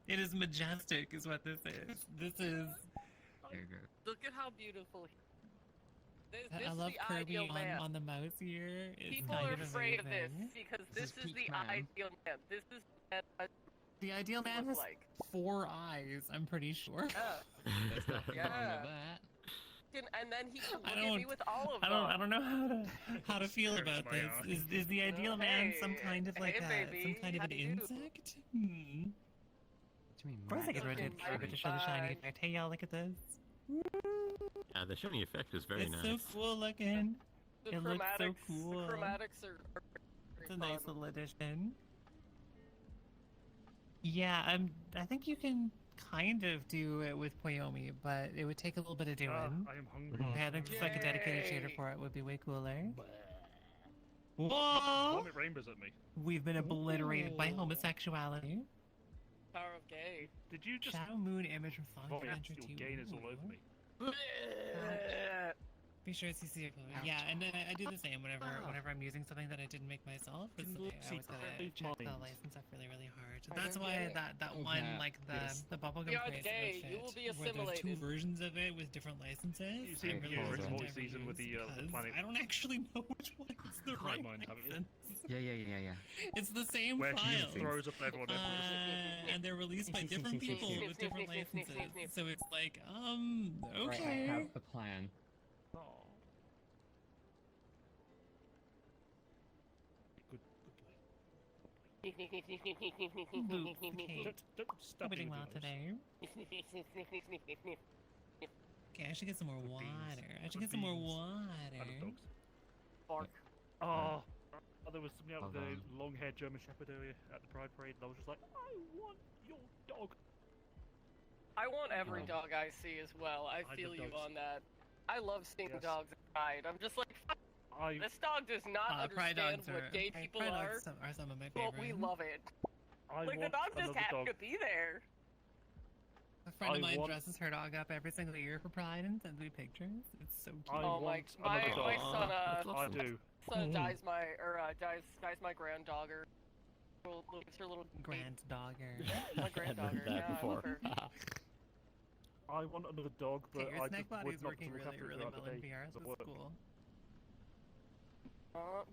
It is majestic is what this is. This is, There you go. Look at how beautiful he. This I is love the Kirby ideal man. on the mouse here. It's People kind are of afraid of this amazing. because This this is is the peak man. ideal man. This is the man The ideal I man look has like. 4 eyes, I'm pretty sure. Yeah. There's nothing wrong Yeah. with that. And then he can I look at me don't- with all of I them. don't know how to feel Hurts about my this. eye. Is the ideal man some Hey, kind of like hey, some baby, kind of how an do you do? insect? What do you mean, Of course I Max? could rotate Fucking forward to show the shiny bye. effect. Hey y'all, look at this. Yeah, the shiny effect is very It's nice. so cool looking. The It looks so chromatics, cool. The chromatics are It's very a nice fun. little addition. Yeah, I think you can kind of do it with Poyomi, but it would take a little bit of doing. I am hungry. Having just like a dedicated shader Yay. for it would be way cooler. Whoa! Vomit rainbows at me. We've been obliterated by Ooh. homosexuality. Power of gay. Did you just Shadow Moon image from Funk vomit Adventure your 2. gayness all over me? Be sure to CC it. Yeah, and then I do the same whenever I'm using something that I didn't make myself. It's, Can I you always see gotta Crave check the Minds? license stuff really hard. I That's don't why get it. that Oh, one yeah. like Yes. the bubblegum We are craze gay. outfit, You will be where there's 2 assimilated. versions of it with different licenses. You've seen I really the want original to ever season with use the because planet- I don't actually know which one is the Hive right mind, haven't you? license. Yeah. It's the same Where she file. throws up everyone else. And they're released by different people with different licenses. So it's like, Right, okay. I have a plan. Good Boop, okay. Don't stab me Doing with well your nose. today. Okay, I should get some more Bees. water. I should Good get some more bees. water. I love dogs. Bark. Oh, there was something out with Hold the on. long-haired German Shepherd earlier at the Pride Parade, and I was just like, I want your dog. I want every Um, dog I see as well. I I feel love you dogs. on that. I love seeing Yes. dogs at Pride. I'm just like, I this dog does not Pride understand dogs what gay people Pride are, dogs are some of my but we favorites. love it. Like, the want dog just another happened dog. to be there. A friend of I mine want- dresses her dog up every single year for Pride and sends me pictures. It's so cute. I Oh, my, want my, another my dog. son, I do. son dyes my grand dogger. It's her little Grand dogger. my grand Hadn't dogger. heard that Yeah, I before. love her. I want another dog, but Okay, your I snack just body would is not working look really, after it really throughout well the in day VR. because This of is work. cool.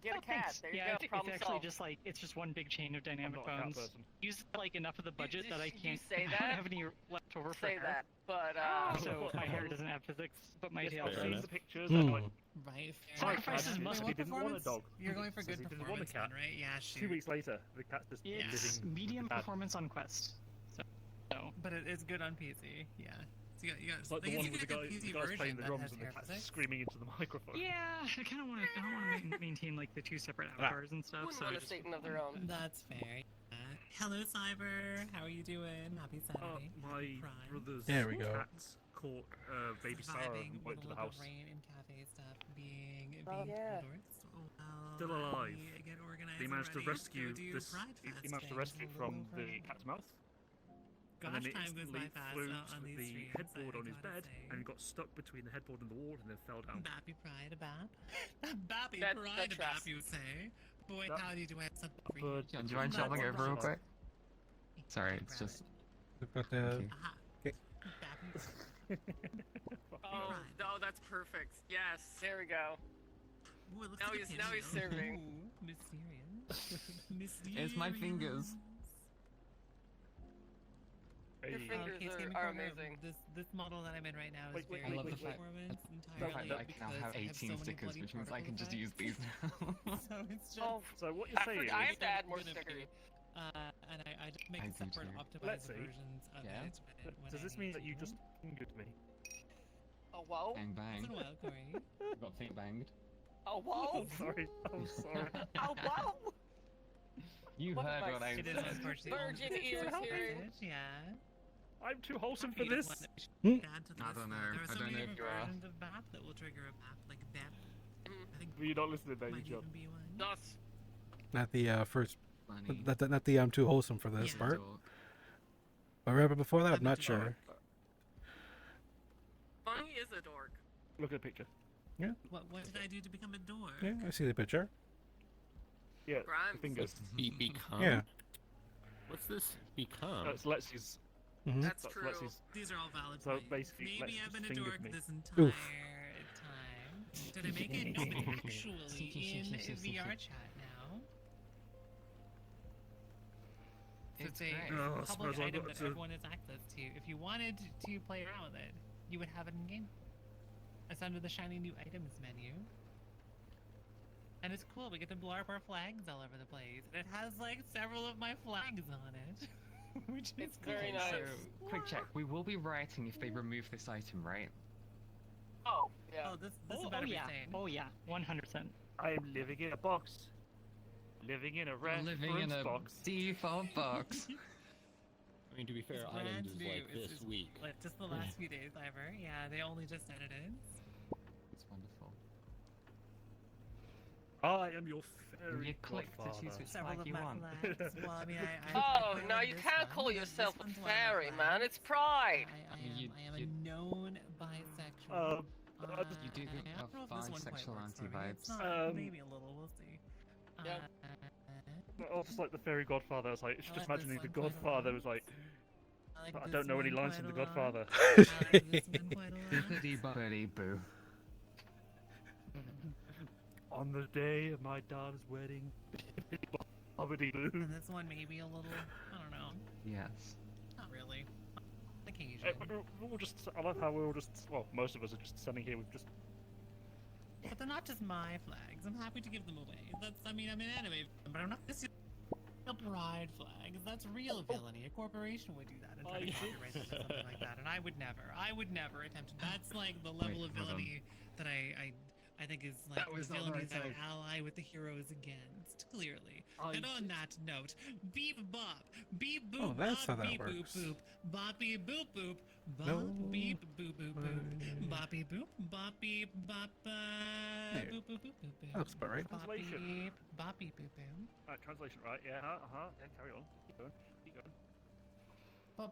Get a cat. Thanks. There you yeah, go. it's Problem actually solved. just like it's just one big chain of I'm dynamic not a cat phones. person. Use like enough of the budget that I you can't say I that? don't have any left over for Say hair. that, but So my hair doesn't have physics, but my Yes, tail I've Fair seen does. the pictures and like, Right, fair Sacrifices enough. must Wait, be what didn't want a performance? dog. You're going for Says good he didn't want a performance then, cat. right? Yeah, 2 shoot. weeks later, the cat's just It's living. medium with the dad. performance on Quest. So But it's good on PC, yeah. So you got, It's like I the guess one you with the could guy, get a PC the guy's version playing the that drums has and the hair cat's physics. screaming into the microphone. yeah, I kind of want to. I don't want to maintain like the 2 separate avatars and stuff. wouldn't So I want a just, Satan of their own. That's fair. Hello, Cyber. How are you doing? Happy Saturday. My Pride. brother's There we go. cat caught baby Sarah Surviving and with went a to the little house. rain and cafe stuff being Oh, yeah. outdoors. Well, Still alive. I get organized He managed to already. rescue Go do this. Pride He Fest managed to things rescue a it from little the over. cat's mouth. Gosh, and then it time goes by instantly fast flew on to these the streams, headboard I on his gotta bed say. and got stuck between the headboard and the wall and then fell down. Bappy Pride, a bap. Bappy That- Pride, that a bap, tracks. you say. Boy, That- howdy, do I have something for you? Bird. Yeah, do you mind That's jumping over real wonderful. quick? Sorry, it's Grab just. But, Thank you. Aha. Okay. Bappy Oh, Right. no, that's perfect. Yes, there we go. Ooh, it looks Now like a he's- now he's pinwheel. serving. Ooh, mysterious. It's my fingers. Your Hey. fingers Case Gaming are Corner, amazing. This model that I'm in right now is Wait, wait, very I love good the fact- performance The entirely fact that I can now because have I 18 so many stickers, bloody which means I can particle just use effects. these now. So it's just Oh, So what you're I saying forgot- I is have to add more gonna stickers. be And I just make I do separate too. optimized Let's see. versions of Yeah? it. When Does I this need mean that you to. just fingered me? Oh, whoa. Bang bang. Once in a while, Corey. Got think banged. Oh, whoa. Sorry. I'm sorry. Oh, whoa. You Look at heard my what I It is said. unfortunately Virgin only ears the hearing. message, yeah. I'm too wholesome for Happy is this. one that we should Hmm. add to the I list, don't though. know. There are I so don't many know if different you are. versions of BAP that will trigger a BAP, like BAP. I think You're not listening there, you might John. even be one. Thus. Not the first. Funny. Not the I'm too wholesome for this Yeah. part. Talk. But right before that, I'm I'm not too sure. Bunny is a dork. Look at the picture. What did I do to become a dork? Yeah, I see the picture. Yeah, the Grimes. fingers. Become? Yeah. What's this become? That's Lexi's. Hmm. That's That's true. Lexi's. These are all valid So points. basically, Maybe Lex I've been just a fingered dork me. this entire Oof. time. Did I make it? No, but actually in VR chat now. So It's it's a great. Oh, I public suppose I've item got that to- everyone has access to. If you wanted to play around with it, you would have it in game. It's under the shiny new items menu. And it's cool, we get to blow up our flags all over the place. And it has like several of my flags on it. Which is It's very cool. nice. So, quick check. We will be rioting if they remove this item, right? Oh, yeah. Oh, this Oh, better be yeah. sane. Oh yeah. 100%. I'm living in a box. Living in a Living in a box. default box. I mean, to be fair, It's Island brand is new. like It's this just, week. Like just the last few days ever. Yeah, they only just added it. It's wonderful. I am your When you fairy click to godfather. choose which Several flag of you my want. flags. Well, I mean, I Oh, I no, like you this can't one, call because yourself this a one's one of my fairy, man. flags. It's pride. I I mean, am you- a known bisexual. You do and give I don't know if off this one quite bisexual works for me. It's anti-vibes. not, maybe a little. We'll see. Yeah. Oh, just like the fairy godfather. I was like, I just like this imagining the one quite a godfather lot. was like, I, like I this don't know any one lines quite from the a lot. godfather. I like this one quite a lot. Bippity boppity boo. On the day of my daughter's wedding. Bobbity boo. And this one maybe a little. I don't know. Yes. Not really. Occasion. We're all just. I love how we're all just. Well, most of us are just standing here with just. But they're not just my flags. I'm happy to give them away. I mean, I'm an anime, but I'm not this is real pride flags. That's real villainy. A corporation would do that and try to copyright them or something like that. And I would never attempt to. That's like the level of hold on. villainy that I think is like That was the not villainy right, that I Dave. ally with the heroes against, clearly. I And on that note, beep bop, beep boop, Oh, that's how bop, that beep boop works. boop, boppy boop boop, bop No beep boop boop boop, boppy boop, bop beep bop There. boop boop boop boop boop. That looks about right. Bop Translation. beep, boppy boop boop. Translation, right? Yeah, Yeah, carry on. Keep going. Keep going.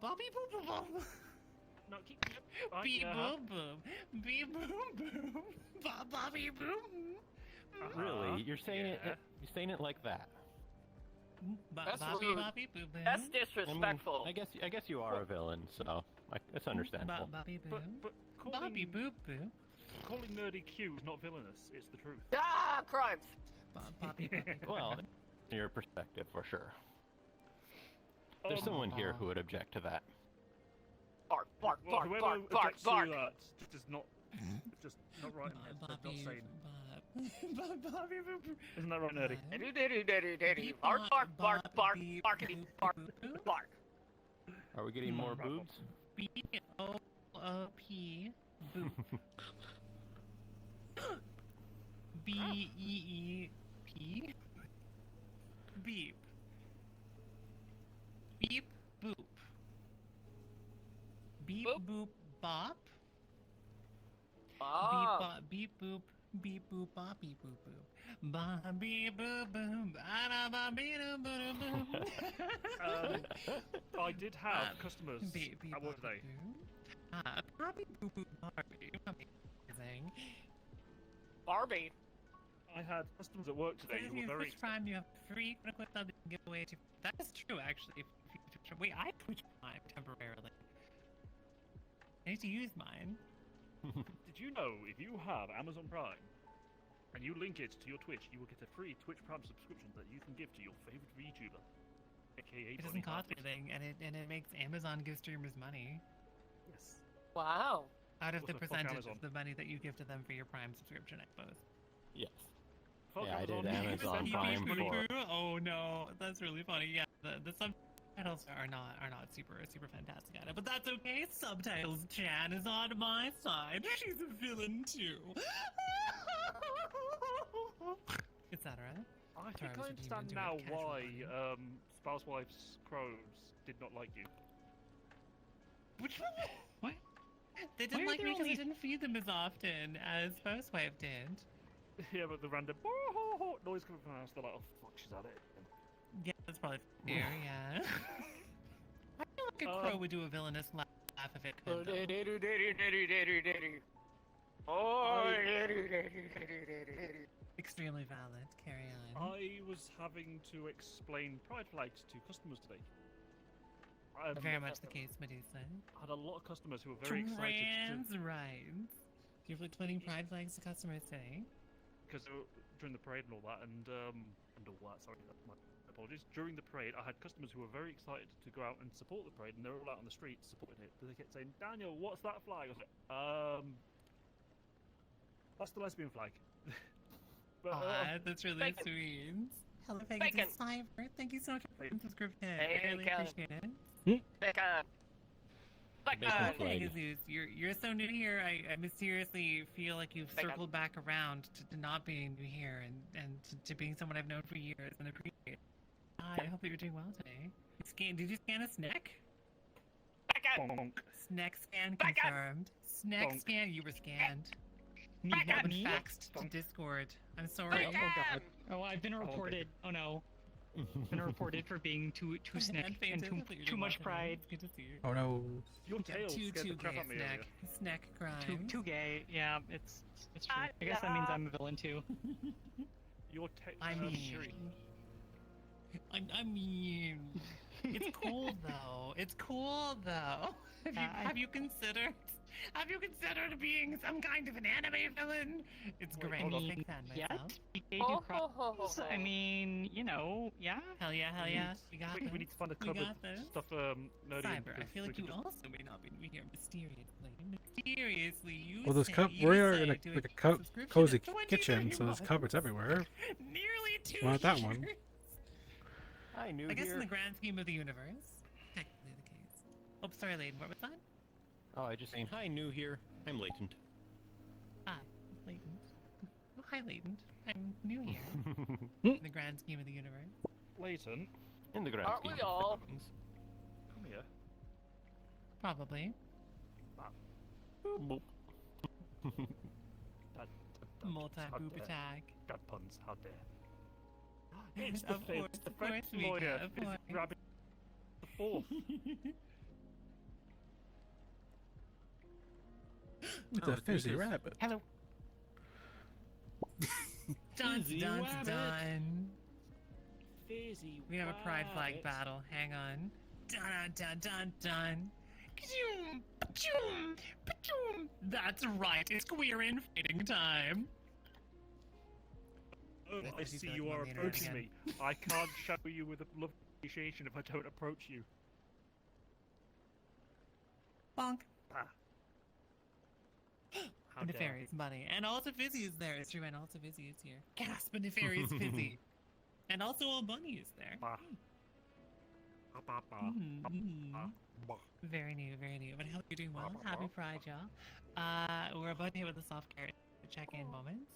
Boppy boop boop boop. No, keep. Right, Beep yeah, boop boop, beep boop boop, boppy boop. Really? You're saying it? yeah. You're saying it like that? That's Boppy rude. boppy boop boop. That's I mean, disrespectful. I guess you are a villain, so it's understandable. Boppy But boop. calling, Boppy boop boop. calling nerdy Q is not villainous. It's the truth. Ah, crimes. Boppy boop. Well, your perspective for sure. There's someone here who would object to that. Bark, bark, Well, bark, whoever bark, bark, objects bark. to that just not, just not right in the head. They're not sane. Boppy boop. Isn't that right, nerdy? Diddy, diddy, diddy, diddy. Bark, bark, bark, bark, barkity, bark, bark. Are we getting more Hmm. boobs? B-O-O-P. Boop. B-E-E-P. Beep. Beep boop. Beep Boop. boop bop. Beep Ah. bop beep boop. Beep boop bop beep boop boop. Ba beep boop boop. Ba da ba beep boop boop boop. I did have customers. Beep beep How were bop, they? boop. Bobby boop boop Barbie. Amazing. Barbie. I had customers at work today If who you were very. Twitch Prime, you have free quick sub you can give away to. That is true, actually. Wait, I Twitch Prime temporarily. I need to use mine. Did you know if you have Amazon Prime and you link it to your Twitch, you will get a free Twitch Prime subscription that you can give to your favorite VTuber, aka It doesn't cost anything, and it makes Amazon give streamers money Yes. Wow. out of What the the fuck, percentage Amazon? of the money that you give to them for your Prime subscription, I suppose. Yes. Fuck Yeah, I did Amazon. Amazon Send Prime me money. for- Oh no, that's really funny. Yeah, the subtitles are not super fantastic at it, but that's okay. Subtitles Chan is on my side. She's a villain too. Etc. I think Sorry, I Mr. understand Demon, now doing casual why bunny. Spouse Wife's Crows did not like you. Which What? They Why didn't are like there me because I only- didn't feed them as often as Spouse Wife did. Yeah, but the random noise coming from the house, they're like, oh fuck, she's at it. Yeah, that's probably fair, yeah. I feel like a crow would do a villainous laugh if it could, though. Extremely valid. Carry on. I was having to explain pride flags to customers today. Very much the case, Medusa. I had a lot of customers who were very excited Trans rights. You're explaining pride flags to customers today? because during the parade and all that, and all that. Sorry, that's my apologies. During the parade, I had customers who were very excited to go out and support the parade, and they were all out on the streets supporting it. But they kept saying, "Daniel, what's that flag?" I was like, that's the lesbian flag." But, that's really Bacon. sweet. Hello, Bacon. Pegasus Cyber. Thank you so much for the subscription. I really Bacon. appreciate it. Bacon. Bacon Bacon. flag. Pegasus, you're so new here. I mysteriously feel like you've Bacon. circled back around to not being new here and to being someone I've known for years and appreciate it. I hope that you're doing well today. Did you scan a snack? Bacon. bonk. Snack scan Bacon. confirmed. Snack Bonk. scan, you were scanned. Me, That what, been me? faxed to Discord. I'm sorry. Bacon. Oh, I've been reported. Oh no. Been reported for being too snack and too much pride. It's good to see you. Oh no. Your tail Too scared the crap gay out of me snack. earlier. Snack crime. Too gay. Yeah, it's true. I guess that means I'm a villain too. Your tail. I mean, I mean, it's cool though. It's cool though. Have you considered? Have you considered being some kind of an anime villain? It's Wait, great. hold I'm on. a big fan Yet? myself. He gave you problems. I mean, you know, yeah. Hell yeah, hell yeah. We got this. We need to find a We cupboard got this. stuff nerdy. Cyber, I because feel we like can you just- also may not be new here mysteriously. Mysteriously, you Well, there's say, cup. you We're say in doing like a subscription cozy of 20 kitchen, so there's months. cupboards everywhere. Nearly 2 Want that one? years. I knew I guess here. in the grand scheme of the universe, technically the case. Oh, sorry, Layden, what was that? Oh, I just saying hi, new here. I'm latent. Ah, Latent. Oh, hi, Latent. I'm new here. In the grand scheme of the universe. Leighton, In the grand Aren't scheme we of all? things. come here. Probably. Boop. Dad, Multi-boob attack. Dad puns, how dare. It's the Of fifth, course, the of course fifth we lawyer, can, of is course. grabbing the fourth. It's Oh, a fizzy this is- rabbit. Hello. Dun Fizzy dun rabbit. dun. Fizzy We have a pride flag battle. Hang on. Dun dun dun dun. Ka-choom, pa-choom, pa-choom. That's right. It's queer infighting time. Oh, That I makes me see feel you like I'm are on the internet approaching me. I can't show you with a love appreciation if I don't approach you. Bonk. Ah. How dare. Nefarious money. And also Fizzy is there. It's true, and also Fizzy is here. Gasp, a Nefarious Fizzy. And also Old Bunny is there. Bah. Bah, bah, bah. Mhm, Bah, mhm. bah, bah. Very new, very new. But I hope you're doing well. Happy Pride, y'all. We're about to hit with the soft carrot check-in moments.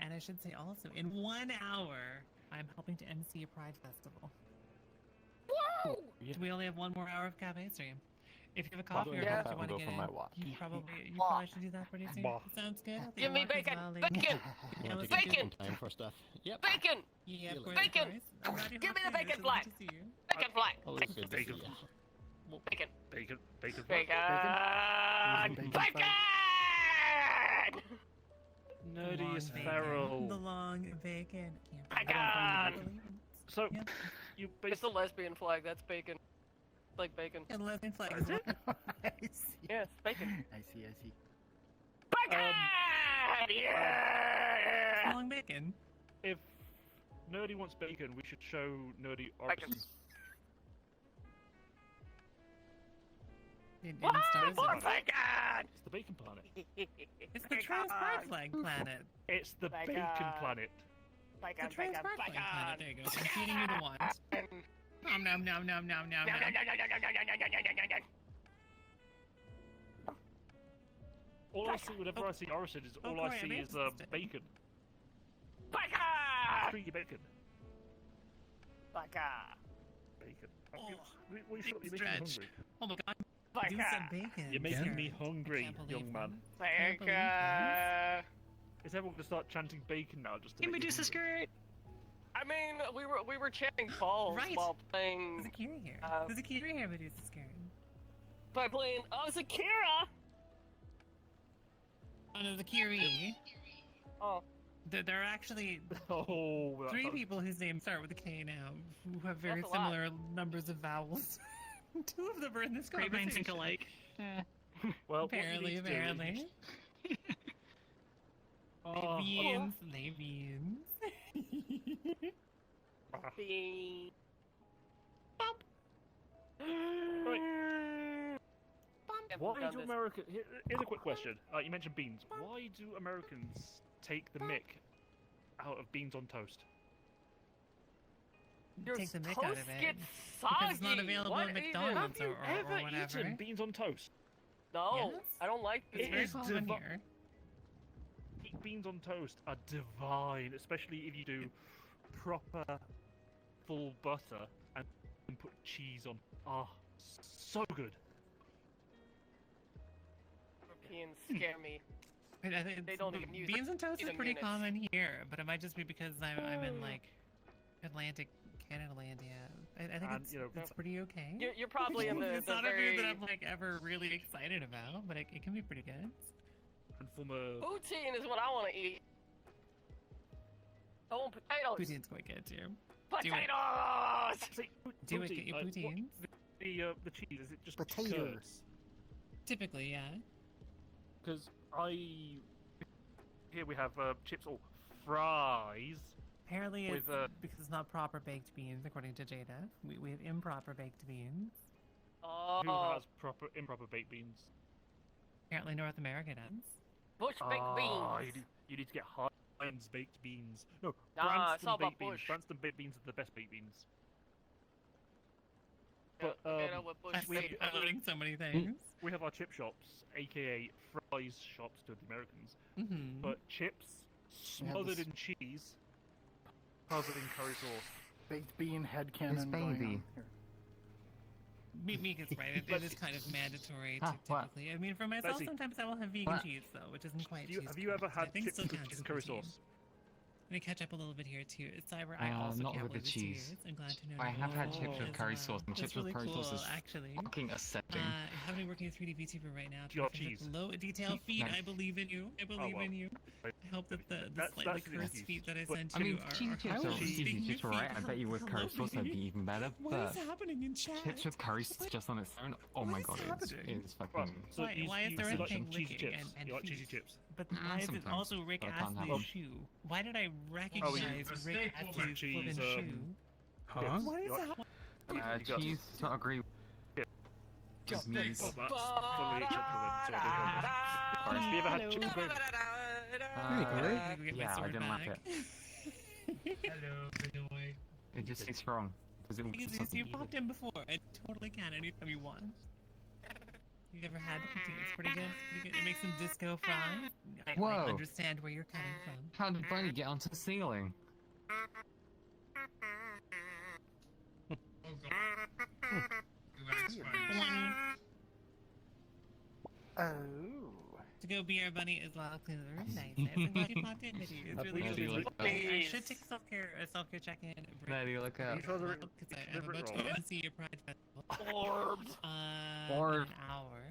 And I should say also, in 1 hour, I'm helping to MC a Pride Festival. Whoa! Yeah. We only have 1 more hour of cafe stream. If you have a I'll coffee go or Yeah. if you and want to go get for in, my walk. you probably should do that pretty soon. Bah. Sounds good. Hope Give your me walk is bacon! well, Bacon! Yeah, Want let's to do get Bacon! some time for stuff? Yep. Bacon! Yeah, of course, Bacon! of course. I'm glad you Give me hopped the in. bacon It's flag. good to see you. Bacon flag! Always good to see Bacon. ya. Bacon! Bacon, bacon, Bacon! Bacon! Nerdy Long is bacon. feral. The long bacon. Bacon! So, Yep. you It's basically. the lesbian flag, that's bacon. It's like bacon. And lesbian flag Is is it? I see. Yes, bacon. I see. I see. Bacon! Yeah! long bacon. If Nerdy wants bacon, we should show Nerdy Bacon. Orbison. In What? Star More Wars. bacon! It's the Bacon Planet. It's the trans pride flag planet. It's the Bacon. Bacon Planet. The transparkling planet. There you go. I'm feeding you the wand. Nom nom nom nom nom nom nom. All I see whenever I see Orison is all I Corey, see I'm is interested. bacon. Baka! Streaky bacon. Baka! Bacon. Oh, You should be big making me stretch. hungry. Oh my god. Baka! Do some bacon. You're making sir. me hungry, I can't young believe man. this. I can't believe Baka! Is everyone gonna start chanting bacon now just to Hey, make you Medusa hungry? skirt. I mean, we were chanting balls Right. while There's playing a Kira here. Uh, There's a Kira here, but he's scared. by playing. Oh, it's Akira. Oh no, the Kiri. Oh, There are actually Oh, that 3 sounds- people whose names start with a K now, who have very That's a lot. similar numbers of vowels. 2 of them are in this Great minds think conversation. alike. Well, Apparently, what you need to do is apparently. Oh, They beans, they beans. the. Why do Americans... Here's a quick question. You mentioned beans. Why do Americans take the mick out of beans on toast? Your Take the mick toast out of it. gets Because soggy. it's not available What at even- McDonald's Have you or ever whatever. eaten beans on toast? No, Yes? I don't like It's It beans. very is common divi- here. Beans on toast are divine, especially if you do proper full butter and put cheese on. Ah, so good. Europeans scare me. But I think They don't even use beans and toast is even pretty units. common here, but it might just be because I'm in like Atlantic Canadalandia. I think And, it's, you know, it's pretty okay. You're probably in the, It's the not a very. food that I'm like ever really excited about, but it can be pretty good. And from a... Poutine is what I want to eat. I want potatoes. Poutine's quite good too. Potatoes. See, Do it, get poutine, your what- poutines. the cheese, is it just Potatoes. curds? Typically, yeah. Because here we have chips or fries. Apparently, With, it's because it's not proper baked beans, according to Jada. We have improper baked beans. Who Oh, has improper baked beans? Apparently, North America does. bush baked Ah, beans. you need to get Heinz baked beans. No, Nah, it's all Branston about baked beans. Bush. Branston baked beans are the best baked beans. Yeah, But potato with bush I'm baked beans. learning so many things. we have our chip shops, aka fries shops to the Americans. Mm-hmm. But chips smothered this- in cheese, covered in curry sauce. Baked bean headcanon going baby. on here. Meek is right. It is kind of mandatory Ah, what? typically. I mean, for myself, Betsy. sometimes I will have vegan What? cheese, though, which isn't quite cheese. Have you ever correct. I had think chips still with counts cheese as and curry protein. sauce? Let me catch up a little bit here, too. Cyber, I also not can't with the believe it's cheese. yours. I'm glad to know I you have had also chips with as curry well. sauce, and That's chips with really curry cool, sauce is actually. fucking accepting. Having working as 3D VTuber right now, Your to finish cheese. up low detail feed. Nice. I believe in you. I believe well. in you. I hope that the That's- slightly that's an cursed excuse. feet that I But- sent I you mean, are cheese chips are are speaking easy new chips, right? I feet. bet you with curry sauce that'd be even better. What But is happening in chat? chips with curry sauce just on its own, oh What my is god, happening? it's Right, fucking. so Why- you, why is you, there you a like thing cheesy licking chips? and you like feet? cheesy chips? But why is it Sometimes, also Rick but I can't have Astley's them. shoe? Why did I recognize Rick Astley's cheese, flippin' shoe? Huh? What is You like- that? You got- Cheese, not agree. Just meat. Oh, that's fully acceptable, so I don't know. Alright. Have you ever had chips and gravy? I think we get my Yeah, I sword didn't like back. It just tastes wrong. Because it Because was you popped in before. I totally can anytime you want. You ever had poutine? It's pretty good. Pretty good. It makes some disco fries. I Whoa. understand where you're coming from. How did Bunny get onto the ceiling? Oh. To go be our bunny as well, clean the room. Nice. I'm glad you popped in, Mitty. It's really Maybe good. like I should take a self-care check-in. Maybe look Are at. you sure they're- Because I'm they're about to wrong? go and see a pride festival. Orbs. In Orb. an hour.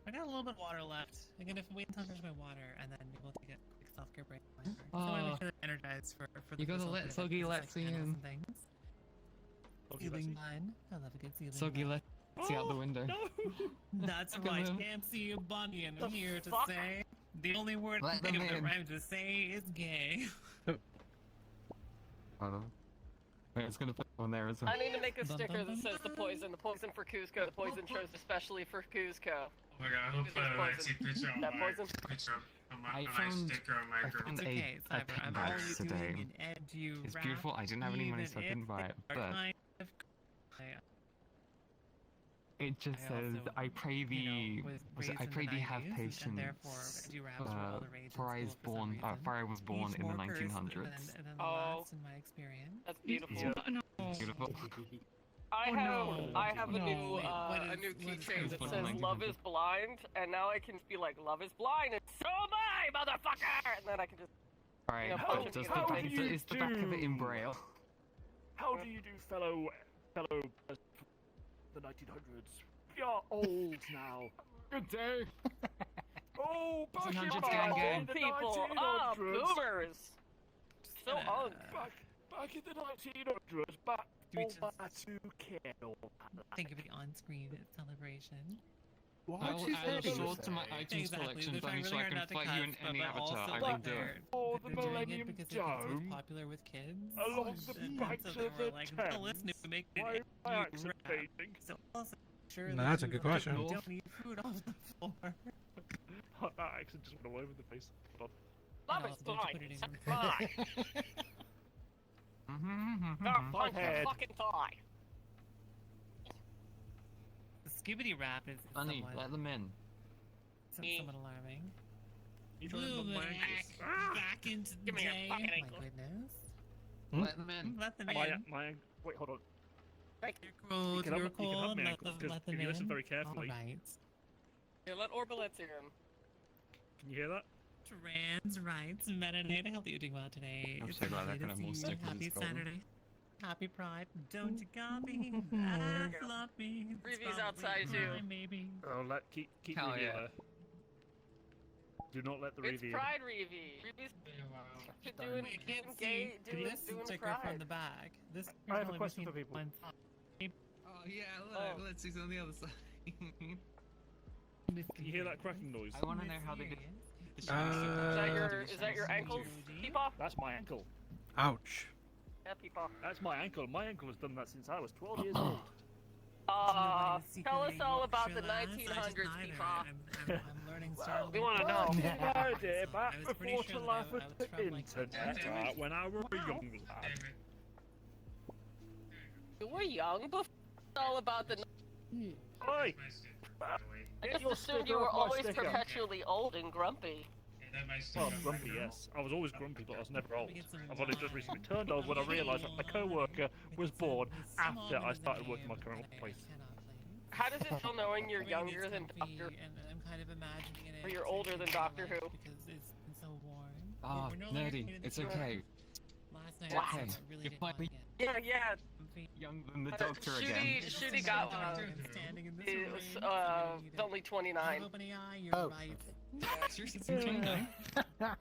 I got a little bit of water left. I'm gonna wait until I finish my water, and then we'll take a quick self-care break. So I want to make sure I'm energized for the You gotta full let bit of it, Soggy because let it's see like candles in. and things. Okay, Ceiling that's fun. I love a good ceiling Soggy fun. let see out the window. That's Come right. on. Can't see a bunny, and The I'm here to fuck? say the only word I Let can think of them that in. rhymes to say is gay. Hold on. Wait, it's gonna put one there as well. I need to make a Bum, sticker bum, that bum, says the poison for Cusco, the poison chose especially for Cusco. Oh my god, I hope There's poison. I see picture on That my poison? picture. I found It's a okay, Cyber. I'm pet only today. doing an edu It's rap, beautiful. I didn't have any money, so I even couldn't buy if it. they are But kind of- it just I says, also, "I pray you thee, know, was was it, raised I in pray the thee have 90s, patience. and therefore edu raps were all the rage in For I was school for some born, reason. for I was born Each in the more cursed 1900s. than Oh. last in my experience. That's beautiful. No. Beautiful. I Oh, have no. I have a No. new Wait, what a is- new what is keychain that beautiful? says "Love is blind," and now I can be like, "Love is blind," and so am I, motherfucker, and then I can just. Alright, You know, but punch does it the in the back, face. is the back of it in braille? How do you do, fellow the 1900s? You're old now. Good day. Oh, back in 1900s my gang day, gang. the People, 1900s. boomers. So old. Back in the 1900s, back Do we all just- my two kill. Think of the on-screen celebration. I'll you add a say? sword to my items Exactly. collection, They're trying Bunny, so really I hard can not to fight you in cuss, any but avatar. also, I like, can do it. For the they're doing Millennium it because they think it's Dome, popular with kids. along the and banks so they of were the like, Thames, "Oh, listen, we make why it am I you accent rap." fading? So also sure No, that that's a you good question. Don't eat food off the floor. That accent just went all over the face. Hold Love And is also, don't blind. put it in Suck your- my. Punch your Head. fucking thigh. The Skibbity rap is Bunny, somewhat, let them in. somewhat alarming. You trying to my ankles? Back into the Give me your day. fucking My ankle. goodness. Let them in. Let them My, in. wait, hold on. You're cold. You can have You're my- you can have cold. my Let ankles, them, 'cause let them if you listen in. very carefully- All right. Yeah, let Orbalets in. Can you hear that? Trans rights marinate. I hope you're doing well today. I'm It's so glad I lovely can to have more see you. stickers in Happy Scotland. Saturday. Happy Pride. Don't you copy that floppy. It's Reevy's probably outside, too. mine, maybe. Oh, keep Hell Reevy yeah. there. Do not let the It's Reevy in. Pride Reevy. Reevy's doing We can't gay, see doing this sticker from Pride. the back. This I have a question for people. Oh yeah, look, let's see on the other side. Can you hear that cracking noise? I want to know how they get. Is that your ankles, Peepaw? That's my ankle. Ouch. Yeah, Peepaw. That's my ankle. My ankle has done that since I was 12 years old. Tell us all about the 1900s, Peepaw. I'm learning Star We wanna know. idea back I was pretty before sure the that life I of was the from, like, internet, when I was a young lad. You were young before. All about the. Oi! I just your assumed sticker you were off my always sticker. perpetually old and grumpy. Well, grumpy, yes. I was always grumpy, but I was never old. Get some I've only just wine. recently turned old when I realised that my co-worker was born after I started working my current I place. cannot play. How does it feel knowing you're Maybe younger it's than comfy, Doctor? and I'm kind of imagining it. Or you're older than Doctor Who. Because it's been so warm. Ah, We're no longer nerdy. in It's the okay. Last night It's I okay. really You're didn't want to finally get Yeah. comfy. younger than the doctor again. Shooty got one. I'm standing in this It rain, was so I need it's it. only Have 29. open an eye, you're Oh, right. Seriously, it's 29?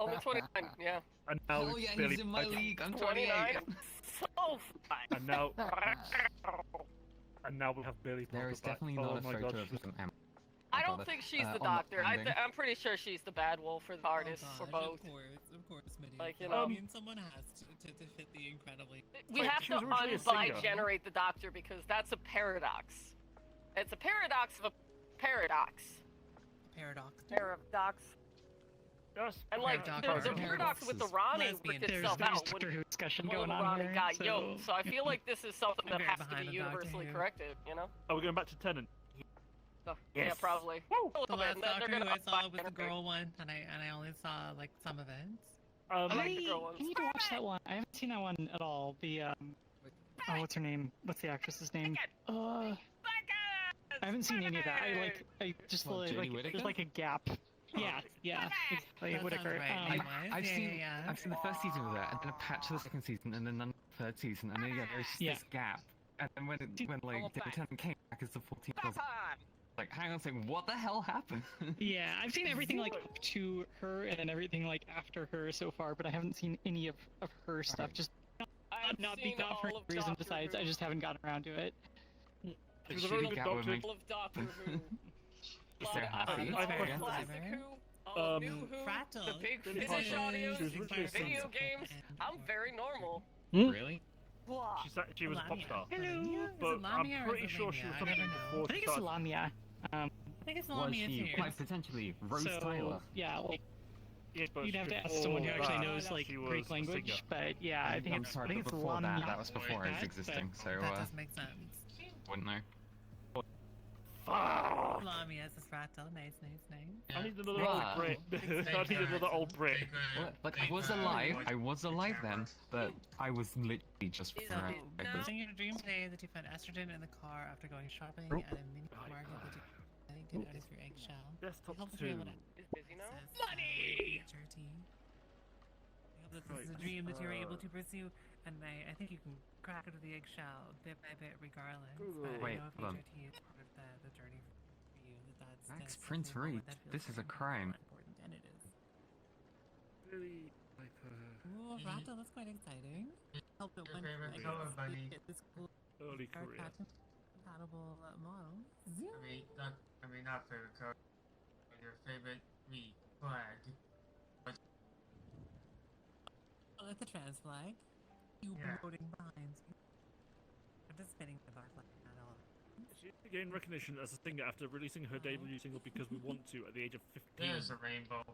Only 29. Yeah. And now Oh it's yeah, Billy he's in my Piper. league. I'm 29. 28. So fun. And now we have Billy Piper There is back. definitely Oh not a my photo God, of she's- them. I don't think she's the on the Doctor. ending. I'm pretty sure she's the bad wolf or the artist or Of both. course, Minnie. Like, you I know. mean, someone has to fit the incredibly. We Wait, have she to was originally a singer. unbi-generate the Doctor because that's a paradox. It's a paradox of a paradox. Paradox. Paradox. Yes. And like Paradox. the paradox with the Ronnie Lesbian. worked There's itself out Doctor when Who discussion one of going the on Ronnie here. got so, yoked. So I feel like this is something I'm that very has to behind be on Doctor universally Who. corrected. You know? Are we going back to Tennant? So, yeah, Yes. probably. A The little bit. last And then Doctor they're Who gonna I saw was the unbi-generate. girl one, and I only saw like some of it. I like the girl ones. I need to watch that one. I haven't seen that one at all. The oh, what's her name? What's the actress's name? I haven't seen any of that. I just What, like Jodie Whittaker? there's like a gap. Yeah, exactly. That Whittaker. sounds right. Anyways, I've yeah, seen yeah. I've seen the first season of that, and then a patch of the second season, and then none of the third season, and then yeah, there's just Yeah. this gap. And then when like David Tennant came back as the 14th, I was like, hang on a second, what the hell happened? Yeah, I've seen everything like up to her and then everything like after her so far, but I haven't seen any of her stuff. Just I've not seen not for all any of reason Doctor besides Who. I just haven't gotten around to it. She The was a very shitty good gap would doctor. make All of Doctor Who. so happy. I have a question. Classic Who, New Who, Fractal. the Big Billy Finish Piper. audios, She was originally a video singer. games. I'm very normal. Really? Blah. She was a pop star. Hello. But I'm pretty sure she was something before I think she it's started. Lamia. I think it's Was Lamia she too. quite potentially Rose So Tyler? yeah, like Yeah, but You'd have to ask before someone who actually that, knows like she was Greek a language, singer. but yeah, I think I'm it's sorry, I think but it's before Lamia. that was before I was existing, so That does make sense. wouldn't know. Fuck! Lamia is Fractal. Nice. I need another Yeah. old Brit. I need another old Brit. Well, like I was alive then, but I was literally just So, for using your dream today that you found estrogen in the car after going shopping at a mini market that you get out of your eggshell. Desktop Helps 2. be able to Is busy now? access, HRT. I hope that this is a dream that you're able to pursue, and I think you can crack into the eggshell bit by bit regardless. But Wait, I know if hold on. HRT is part of the journey for you, that's Max that's Prince definitely Reed, one that feels this is a very crime. important, and it is. Really? Ooh, Fractal, that's quite exciting. Help it when get this cool Early career. compatible model. I mean, not favorite color. Your favorite flag. Oh, that's a trans flag. You promoting behind you. Participating in the bar flag at all. She gained recognition as a singer after releasing her debut single Because We Want To at the age of 15. There's a rainbow.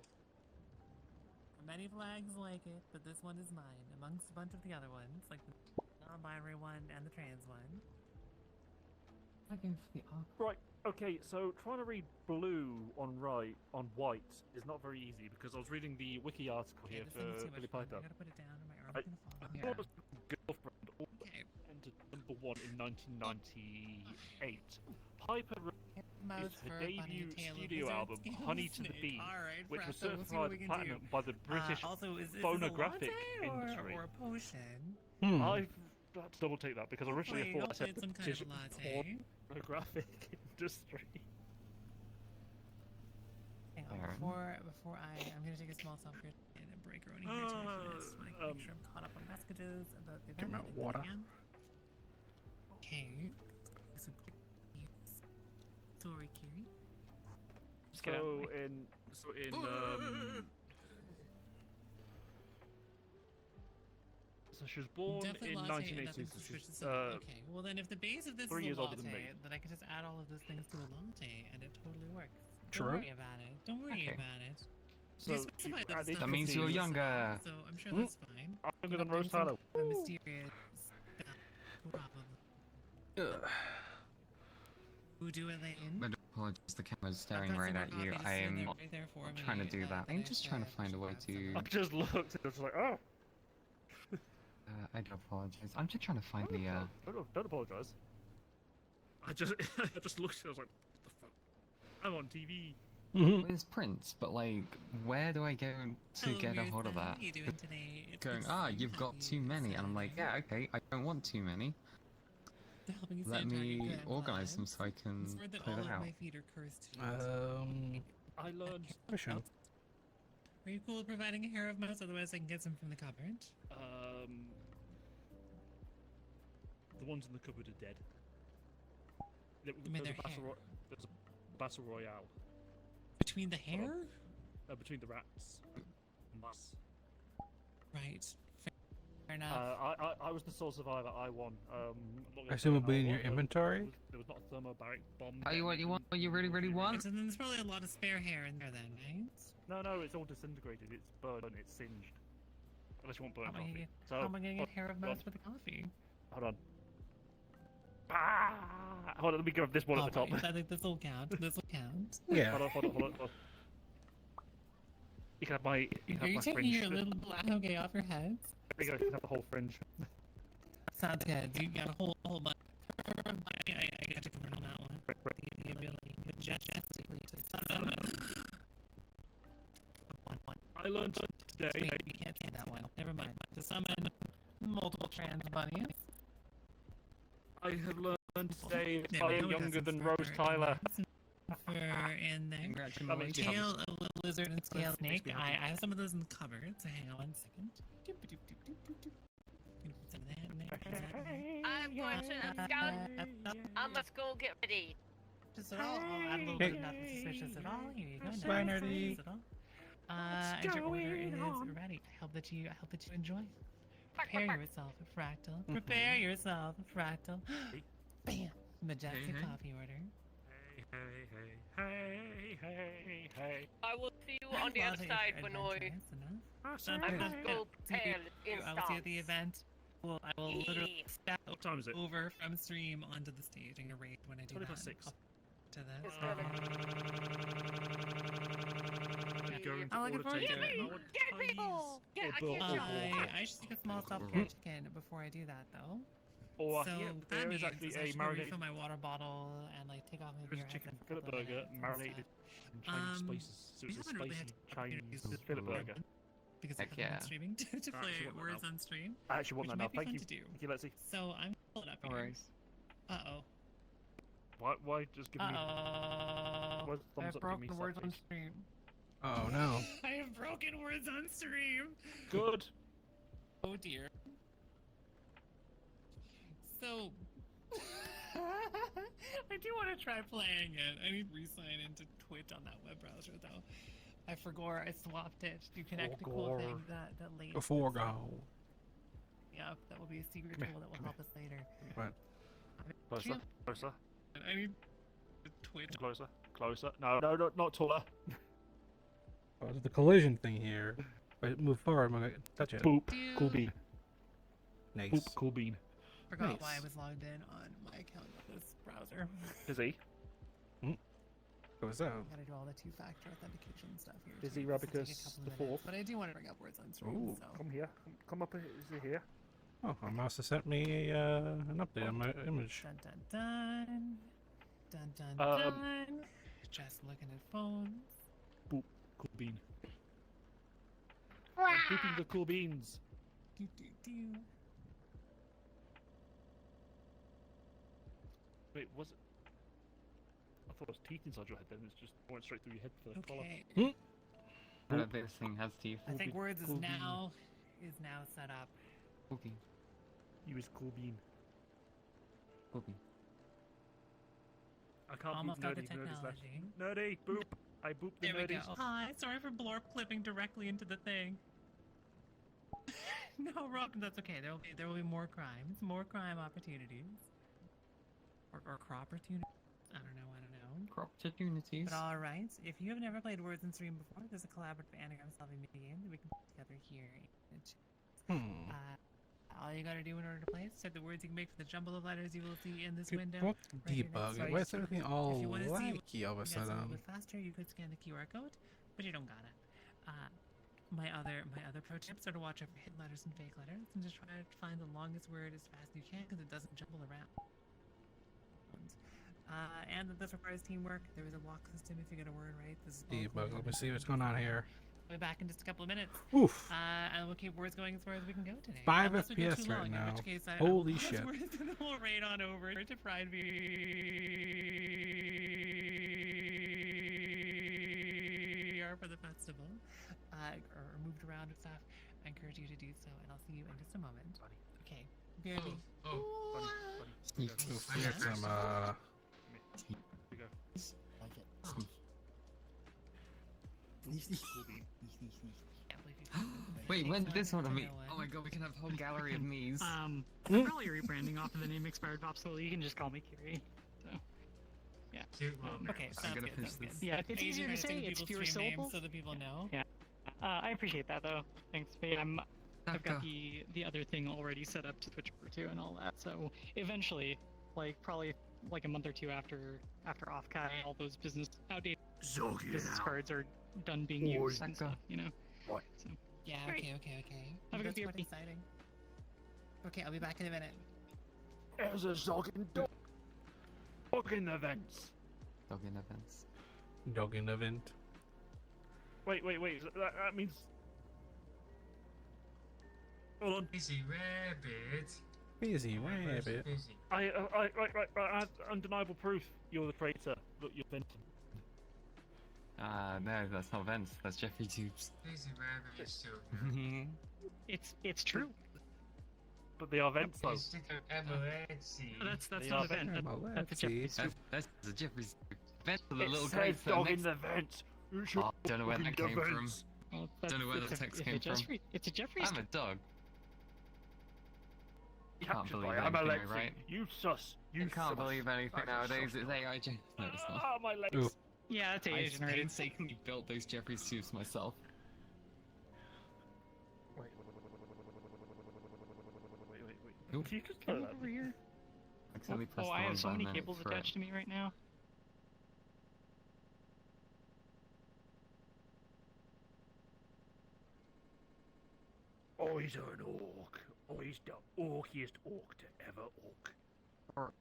Many flags like it, but this one is mine, amongst a bunch of the other ones, like the non-binary one and the trans one. Right, okay, so trying to read blue on white is not very easy because I was reading the wiki article here This thing is for too Billy much fun. Piper. I gotta put it down, or my arm's gonna fall. I thought it was Girlfriend entered #1 in 1998. Piper released her debut studio album, Honey to the Bee, which was certified platinum by the British phonographic industry. Or a potion. I've had to double take that because originally I thought I said some kind British of latte. phonographic industry. Hang on, before I'm gonna take a small self-care and a break running here to make sure I'm caught up on messages about the event. About water. Okay. So quick story, Kiri. So she was born in 1986. Okay, well then if the base of this 3 is years a older latte, than me. then I can just add all of those things to a latte and it totally works. True. Don't worry about it. Don't worry Okay. about it. So You specify that added stuff That means is you're yours, younger. So I'm sure that's fine. I'm younger than But Rose there's Tyler. some mysterious stuff, probably. Who do it in? I do apologize, the camera's staring I've got right some at more you. copies I in am there, not right there for me, trying to do that. that I'm I just trying to find a way to... I just looked and I was like, oh! I do apologize. I'm just trying to find the... Don't apologise. I just looked and I was like, what the fuck? I'm on TV. Where's Prince? But like, where do I go to get a hold of that? How are you doing today? Going, you've got too many, and I'm like, yeah, okay, I don't want too many. Let me organize them so I can play them out. My feet are cursed. I learned. Are you cool with providing a hair of mouse? Otherwise, I can get some from the cupboard. The ones in the cupboard are dead. You mean their hair? There's a battle royale. Between the hair? Between the rats. Mice. Right. Fair enough. I was the sole survivor. I won. Presumably in your inventory? There was not a thermobaric bomb. Oh, you want? What you really want? So then there's probably a lot of spare hair in there then, right? No, it's all disintegrated. It's burned. It's singed. Unless you want burnt coffee. How am I gonna get hair of mouse with the coffee? Hold on. Hold on, let me grab this one at the top. I think this will count. This will count. Yeah. Hold on. You can have my. Are you taking your little black okay off your heads? There you go. You can have the whole fringe. Sounds good. You got a whole bunch. I got you covered on that one. The ability majestically to summon. I learned today. Wait, you can't say that one. Never mind. To summon multiple trans bunnies. I have learned today that I am younger than Rose Tyler. In there. Congratulations. Tail, a little lizard, and scale snake. I have some of those in the cupboard, so hang on 1 second. Some of that in there. I'm going to scout. I must go get ready. Just at all. I'll add a little bit of nothing suspicious at all. Here you go. Nothing Binary. suspicious at all. And your order is ready. I hope that you enjoy. Prepare yourself, Fractal. Prepare yourself, Fractal. Bam! Majestic coffee order. Hey. I will see you on the Well, other if side, you're Benoit. adventurous enough. I must go prepare in I will see you at the event. Well, I will literally step What time is it? over from stream onto the stage and rate when I do 20 that. past 6. Up to this. It's gonna Going to I'm looking order forward to takeout. it. I want Get people! Get, I can't I should take a small self-care chicken before I do that, though. Or So yeah, what that there means is actually is I a should go marinated refill my water bottle and like take off my there's beer a chicken heads fillet and a couple of burger minutes and marinated stuff. in Chinese spices. So we it's a haven't really spicy had opportunities Chinese to fillet play burger. because I Heck haven't been yeah. streaming to I play actually want that words now. on stream. I actually want which that now. might be Thank fun you. to do. Thank you, Lexi. So I'm pulling up No here. worries. Uh-oh. Why just give me Uh-oh. why thumbs up give me Broken words on please? stream. Oh no. I have broken words on stream. Good. Oh dear. So, I do want to try playing it. I need to re-sign into Twitch on that web browser though. I forgot I swapped it to connect a cool thing that later. Before go. Yeah, that will be a secret tool that will help us later. What? Closer. Closer. I need to Twitch. Closer. Closer. No, not taller. Oh, there's the collision thing here. If I move forward, I'm gonna touch it. Boop. Cool bean. Nice. Boop. Cool bean. Forgot Nice. why I was logged in on my account on this browser. Dizzy. What was that? Gotta do all the two-factor authentication stuff here. Dizzy too. This will take a Rabicus couple the minutes, fourth. But I do want to bring up words on stream. Ooh, So. Come here. Come up. Is it here? Oh, my mouse has sent me an update on my image. Dun dun dun. Dun dun Um, dun. Just looking at phones. Boop. Cool bean. I'm booping the cool beans. Do do do. Wait, was it? I thought it was teeth inside your head. Then it's just went straight through your head for the collar. Okay. I don't think this thing has teeth. I think Cool words bean. is now set up. Cookie. Use cool bean. Cookie. I can't Almost boop got the nerdy. Nerdy's left. technology. Nerdy. Boop. I booped the There we go. nerdies. Hi, sorry for blorp clipping directly into the thing. No, Rob, that's okay. There will be more crimes, more crime opportunities, or crop opportunities. I don't know. Crop opportunities. But all right, if you have never played Words and Stream before, there's a collaborative anagram solving mini game that we can put together here. All you gotta do in order to play is type the words you can make for the jumble of letters you will see in this window. Book right here next to debug. it. Why is everything all If you wanna see wacky all of a that's a little sudden? bit faster, you could scan the QR code, but you don't got it. My other pro tips are to watch out for hidden letters and fake letters, and just try to find the longest word as fast as you can because it doesn't jumble around. And that this requires teamwork. There is a walk system if you get a word right. This is Debug. Let me see what's going on here. We'll be back in just a couple of minutes. Oof. And we'll keep words going as far as we can go today. 5 Unless we go FPS too right long, now. In which case Holy I'll shit. We'll raid on over to Pride VR for the festival. Or moved around and stuff. I encourage you to do so, and I'll see you in just a moment. Okay. BRB. Oof, we got some, Wait, when did this one of me? Oh my god, we can have a whole gallery of me's. Probably rebranding off of the name Expired Popsicle. You can just call me Kiri. So, yeah. Okay, I'm sounds gonna good. finish Sounds good. this. Yeah, it's Are you easier to trying say. do It's people's fewer stream names syllables. so that people know. Yeah. I appreciate that though. Thanks. But yeah, I've got the other thing already set up to switch over to and all that. So eventually, like probably like a month or two after Offkai, all those outdated business cards are done being used and stuff. You know. What? So, Yeah, Great. okay. Have a good That's quite BRB. exciting. Okay, I'll be back in a minute. There's a zogging dog. Zogging events. Dogging events. dogging event. Wait. That means. Hold on. Busy rabbit. Busy rabbit. Busy. Right. I have undeniable proof. You're the traitor. Look, you're Benton. No, that's not Vents. That's Jeffrey Tubes. Busy rabbit is still it's true. But they are vents though. It's like an emergency. That's They not are a vent. Well, That's a let's Jeffrey see. Tube. That's a Jeffrey Vents with a It little says grave dog next. in the vents. Oh, don't know where that came from. Well, Don't know where the it's a- text it's a came from. Jeffrey- It's a Jeffrey. I'm a dog. Can't Captured believe by I'm anything, Alexi. right? You sus. You You can't sus. believe anything That's a nowadays. sus It's dog. AI. No, it's not. Ah, my legs. Ooh. Yeah, that's I AI generated. painstakingly built those Jeffrey suits myself. Wait. Oop. Can you just Come throw that? over here. Accidentally pressed Oh, the I wrong have so button many and it cables threw it. attached to me right now. He's an orc. He's the orkiest orc to ever orc. Or-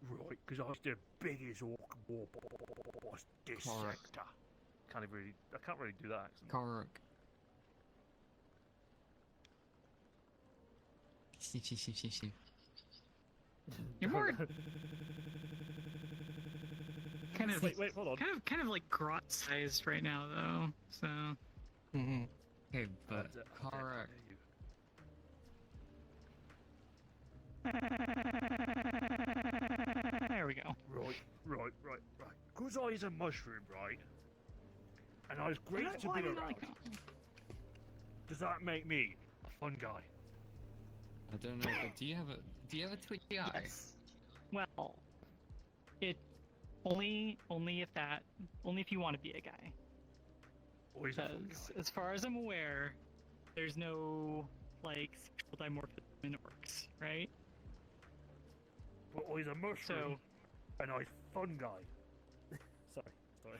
Right, because I was the biggest orc war boss this Correct. sector. I can't really do that accent. Correct. You're more kind of Wait, hold on. kind of like grot sized right now though. So Okay, but I'll correct. there we go. Right. Because I is a mushroom, right? And I was great to be around. Does that make me a fun guy? I don't know, but do you have a twitchy eye? Yes. Well, it only if you want to be a guy. Always a fun Because guy. as far as I'm aware, there's no like sexual dimorphism in orcs, right? But I is a mushroom, So and I fun guy. Sorry.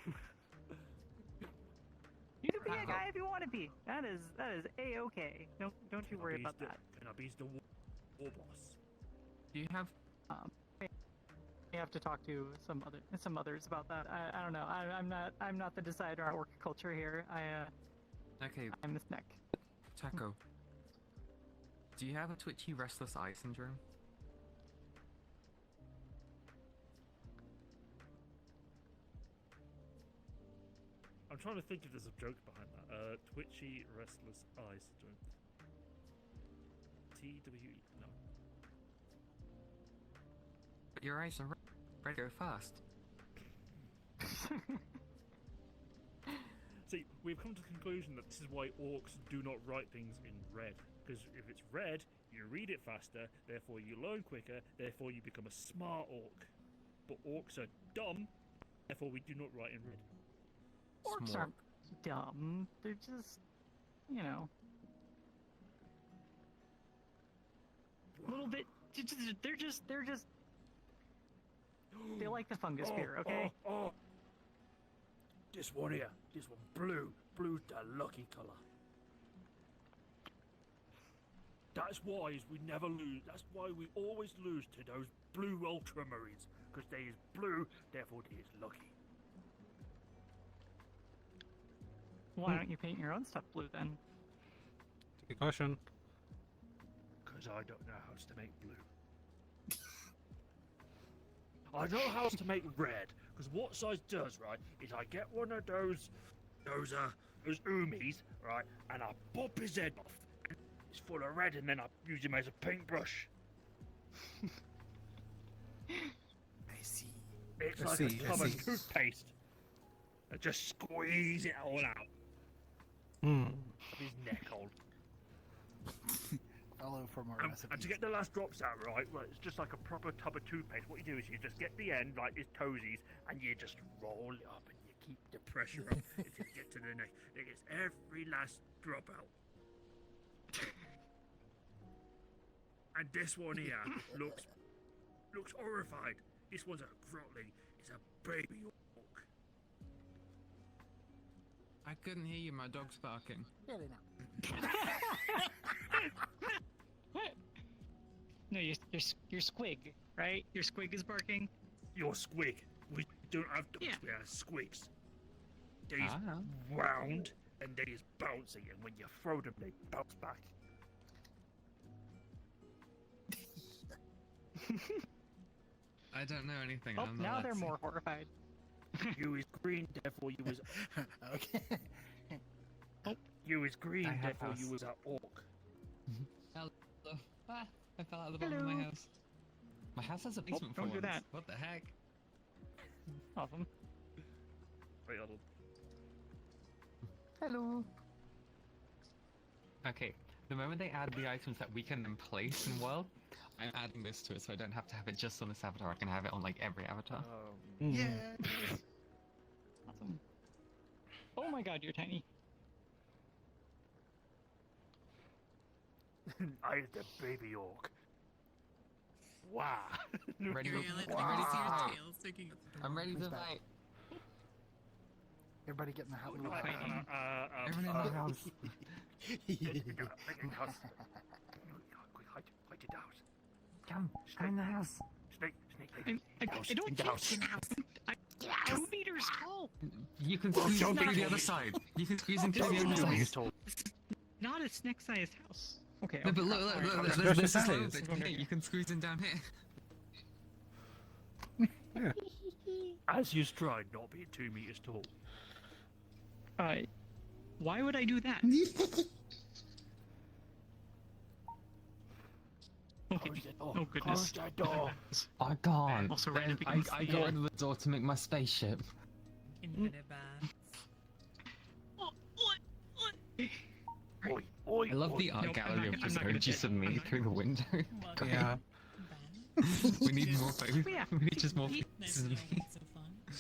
you can be a guy if you want to be. That is a-okay. Don't you worry about that. Can I be the war boss? Do you have? You have to talk to some others about that. I don't know. I'm not the decider on orc culture here. Okay, I'm the snack. Taco. Do you have a twitchy restless eye syndrome? I'm trying to think if there's a joke behind that. Twitchy restless eye syndrome. TWE. No. But your eyes are ready to go fast. See, we've come to the conclusion that this is why orcs do not write things in red. Because if it's red, you read it faster, therefore you learn quicker, therefore you become a smart orc. But orcs are dumb, therefore we do not write in red. Orcs Smart. aren't dumb. They're just, you know, a little bit. They're just. They like the fungus beer, okay? Oh. This one here, this one blue. Blue's the lucky colour. That's why we never lose. That's why we always lose to those blue ultramarines. Because they is blue, therefore they is lucky. Why don't you paint your own stuff blue then? Good question. Because I don't know how to make blue. I know how to make red. Because what size does, right, is I get one of those oomies, right, and I pop his head off. It's full of red, and then I use him as a paintbrush. I see. It's I like see, a I tub of see. toothpaste. I just squeeze it all out Hmm. of his neck hole. Follow for more And recipes. to get the last drops out, right, well, it's just like a proper tub of toothpaste. What you do is you just get the end, like his toesies, and you just roll it up, and you keep the pressure up until you get to the neck. It gets every last drop out. And this one here looks horrified. This one's a grotling. It's a baby orc. I couldn't hear you. My dog's barking. Really now. No, your squig, right? Your squig is barking. Your squig. We don't have dogs, Yeah. we have squigs. They's Ah. round and they is bouncy, and when you throw them, they bounce back. I don't know anything. Oh, I'm not now they're Lexi. more horrified. You is green, therefore you was. Okay. You is green, I have therefore house. you was a orc. Hello. Ah, I fell out of the bottom of my Hello. house. My house has a basement don't for do once. that. What the heck? Awesome. Wait, hold on. Hello. Okay, the moment they add the items that we can then place in world, I'm adding this to it so I don't have to have it just on this avatar. I can have it on like every avatar. Yes. Awesome. Oh my god, you're tiny. I the baby orc. Wow. I'm ready to Let me see your fight. tail sticking up the door. I'm ready to Who's back? fight. Everybody get in the house. Everyone in the house. Come in the house. I don't think I'm 2 meters tall. You can squeeze in through the other side. You can squeeze in through the other side. Not a snack-sized house. Okay. No, but okay. look, There's there's the this size. little bit here. You can squeeze in down here. As you stride, not being 2 meters tall. Why would I do that? Okay. Oh goodness. Close the door. I can't. Also Then random I got rid of the door to make my spaceship. Infinite baths. Oi, oi, I love the art Nope, I'm gallery not- of I'm just not gonna emojis do of it. me I'm not through the window. Welcome. Yeah. We need more photos. Yeah. We need just more He- faces of me. So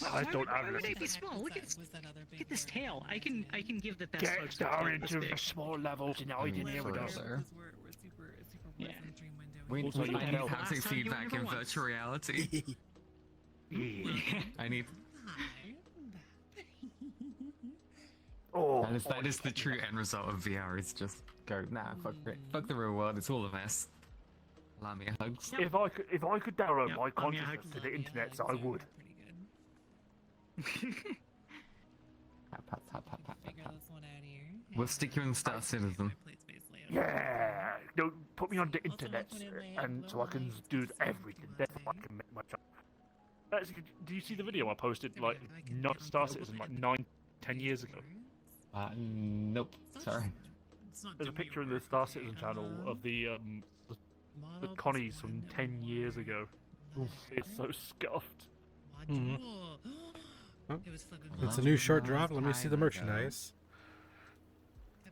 fun. I don't why have would this. they be small? Look at this. Was that other Look big at this word tail. I can give the best Get looks down tail into this the big. small levels and hide in here with us. Further. We're super Yeah. in a dream window. We Also, you I need know- haptic Last time you feedback were in once. virtual reality. I need. Oh, That is the true end result of VR. Is just go fuck the real world. It's all a mess. Allow me hugs. If I could download Yep, my I mean, consciousness to the internet, so I would. Pat, pat, pat, pat, pat, Figure pat. this one out here. We'll stick you in Star Citizen. Yeah, don't put me on the internet, and so I can do everything. Then I can make my job. Do you see the video I posted like not Star Citizen like 9-10 years ago? Nope. Sorry. There's a picture in the Star Citizen channel of the Connies from 10 years ago. Oof, it's so scuffed. Mhm. Oh, It was flipping it's a new short drop. Let me see the merchandise.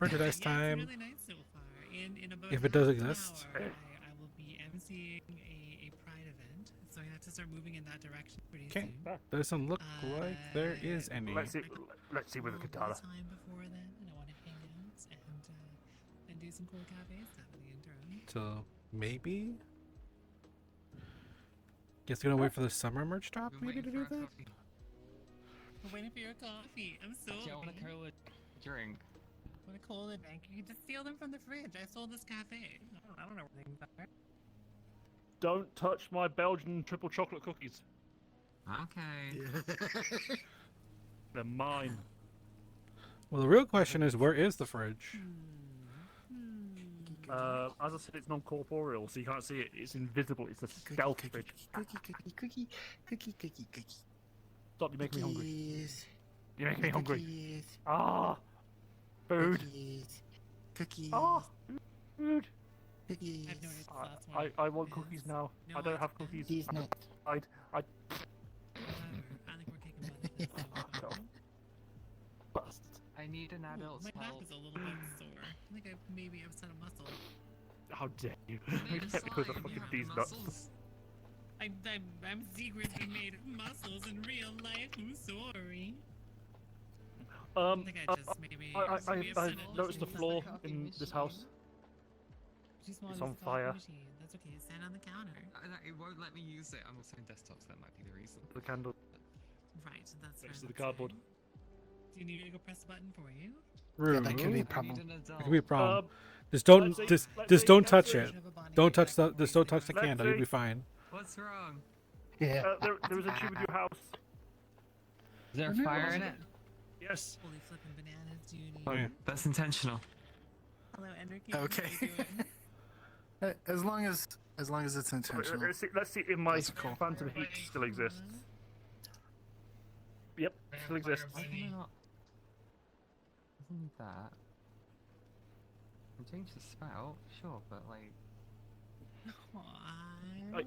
Merchandise time. Really nice so far. In about If it does half an exist. hour, I will be emceeing a Pride event, so I have to start moving in that direction pretty Okay, soon. doesn't look like there is any. Let's see with the katana. Time before then, and I want to hang out and do some cool cafes stuff in the interim. So maybe. Guess we're gonna wait for the summer merch drop maybe to do that. We're waiting for your coffee. I'm so I want a cola drink. What a cola drink. You can just steal them from the fridge. I sold this cafe. I don't know where things are. Don't touch my Belgian triple chocolate cookies. Okay. They're mine. Well, the real question is, where is the fridge? As I said, it's non-corporeal, so you can't see it. It's invisible. It's a stealth fridge. Cookie. Stop! You make me hungry. Cookies. You make me hungry. Cookies. Ah, food. Cookies. Ah, food. Cookies. I've noticed this last one. I want is cookies now. no I don't ice have cream. cookies. These nuts. I However, I think we're kicking butt at this Fuck off. time. Bust. I need an adult's My back help. is a little bit sore. I think I maybe upset a muscle. How dare you? Made Make of me because of slime, fucking you have these nuts. muscles. I'm secretly made of muscles in real life. I'm sorry. I think I just maybe. I've noticed the floor in this house. Just It's wanted on this coffee fire. machine. That's okay. Stand on the counter. It won't let me use it. I'm also in desktop, so that might be the reason. The candle Right. That's next to right. the cardboard. Do you need me to go press the button for you? Rude. That could be a It problem. could be a problem. Um, Just don't let's see, just let's just see, don't let's touch see. it. Don't touch the just don't touch the Let's candle. You'll see. be fine. What's wrong? Yeah. there was a tube in your house. Is there a fire in it? Yes. Holy flipping bananas, Judy. Oh, yeah. That's intentional. Hello, Enrique. Okay. How you doing? As long as it's intentional. Let's see if my That's cool. phantom heat still exists. Yep, still exists. Why can I not? Isn't that? I change the spout, sure, but like. Aw. Like,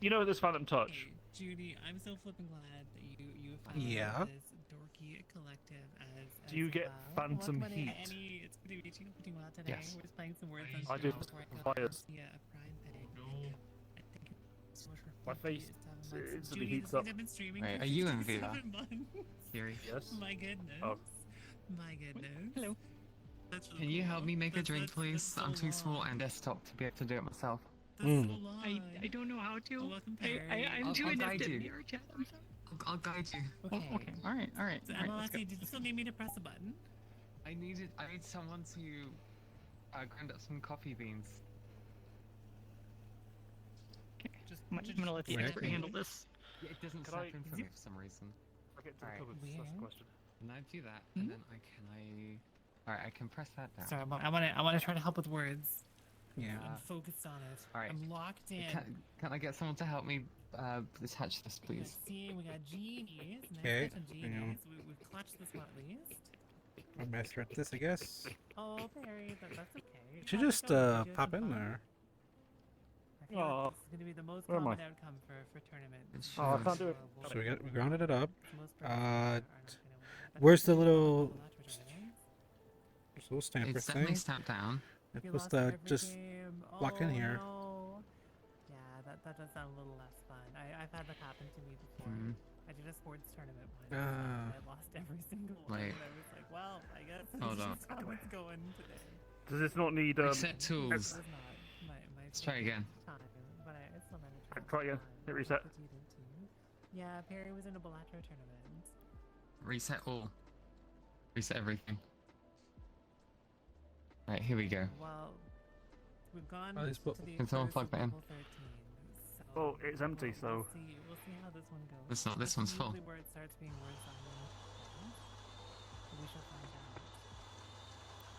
you know this phantom touch. Hey, Judy, I'm so flipping glad that you found Yeah. this dorky collective as Do you get well. phantom Welcome, heat? Annie. It's good to meet you. Doing well today. Yes. We're just playing some words Thank on I do. Show before I cut Fires. off the Pride thing. My face instantly heats up. I've been streaming Wait, for are you in 57 VR? months. Fury. Yes. My goodness. Oh. My goodness. Hello. That's really Can you help cool. me make a That's- drink, that's please? so I'm too small long. and desktop to be able to do it myself. That's so long. I don't know how to. Welcome, I, Perry. I'm I'll too inept guide at you. VR chat. I'm sorry. I'll guide you. Okay. Oh, okay. All right. All right. So all right, Emma, let's go. did you still need me to press a button? I need someone to grind up some coffee beans. Just, I'm gonna let the Right. expert handle this. Yeah, it doesn't Can snap I- in for me for some reason. I get to the Alright. cupboards. That's the Weird. question. Can I do that? And then Alright, I can press that down. Sorry, I want to try to help with words. Yeah. I'm focused on it. Alright. I'm locked in. Can I get someone to help me attach this, We got please? C, we got genies. Nice Okay, touch on hang on. genies. We've clutched this one at least. I'll mess with this, I guess. Oh, Perry, that's okay. Should How's it just going? You pop having in fun? there. I feel like Aw. this is going to be the most Where am I? common outcome for tournaments. Oh, I can't do it. So we grounded it up. Most Uh, pros are not gonna win. That's where's the really little- common for tournaments. There's a little stamper It's definitely thing. stamped down. It's You supposed lost to every just game. lock in Oh, here. No. Yeah, that does sound a little less fun. I've had that happen to me before. Hmm. I did a sports tournament once. Ah. and I lost every single one. Wait. And I was like, well, I guess Hold this on. is how it's going today. Does this not need Reset This tools. is not my Let's try again. time, but I still managed to Try again. have Hit fun. reset. What you did too. Yeah, Perry was in a Balatro tournament. Reset all. Reset everything. Right, here we go. Well, we've gone Oh, it's to put- the Can someone first plug that in? level 13. So Oh, it's empty, so- we'll see how this one goes. It's not, this That's one's full. usually where it starts being worth something. We shall find out.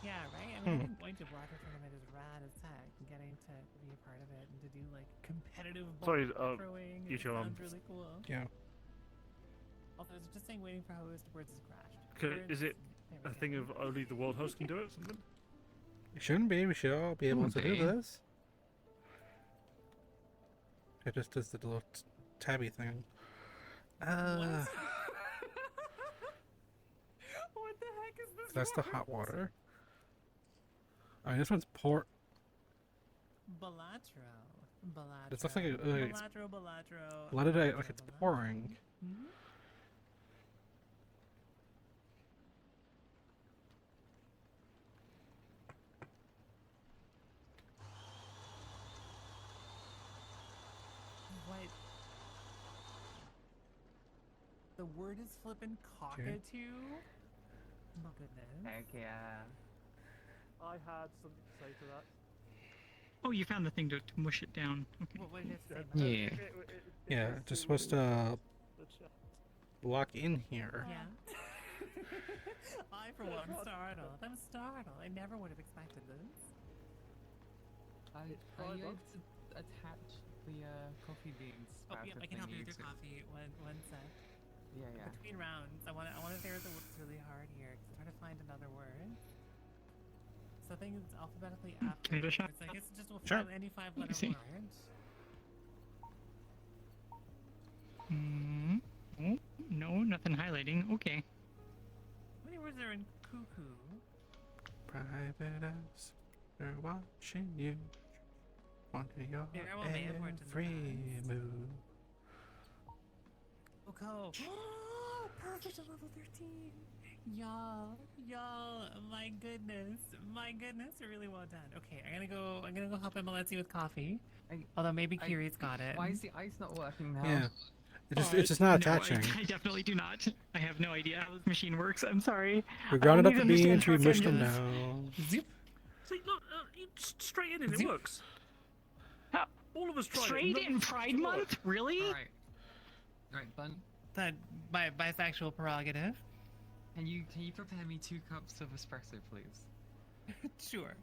Yeah, right? I mean, I think going to Blacker tournament is rad as heck. Getting to be a part of it and to do like competitive Sorry, ball throwing. you It two, sounds really cool. Yeah. Also, it's just saying waiting for host words has crashed. Is it There we a go. thing of only the world host can do it or something? It shouldn't be. We should all be able to do Shouldn't be. this. It just does the little tabby thing. What? What the heck is this? That's the word? hot water. I mean, this one's port. Balatro. Balatro. It looks like it's Balatro. a lot of it like it's Balatro. pouring. Mhm. What? The word is flippin' cockatoo? Oh goodness. Heck yeah. I had something to say to that. Oh, you found the thing to mush it down. Okay. What did it say? Matt? Yeah. Yeah, just supposed to lock in here. Yeah. I, for one, am startled. I'm startled. I never would have expected this. Are you able to attach the coffee beans? Oh, back yeah, if I can we help you need with your to? coffee. One sec. Yeah, yeah. Between rounds, I want to say that works really hard here. 'Cause I'm trying to find another word. So I think it's alphabetically after. Can I do a shot? words. I guess it just will Sure. find any 5-letter Easy. word. Oh, no, nothing highlighting. Okay. How many words are in cuckoo? Private eyes, they're watching you. Wonder your Yeah, I won't be important in the every past. move. Oh, oh, perfect at level 13. Y'all, my goodness, really well done. Okay, I'm gonna go help Emma with coffee. Although maybe Kiri's got it. Why is the ice not working now? Yeah. It's just not no, attaching. I definitely do not. I have no idea how this machine works. I'm sorry. We grounded I up don't the even beans, we understand mushed how them this- down. Zip. See, look, you just straight in and it Zip. works. How- All of us tried Straight it. in Pride Month? Really? Alright. Alright, Bun, That bisexual prerogative. can you prepare me 2 cups of espresso, please? Sure.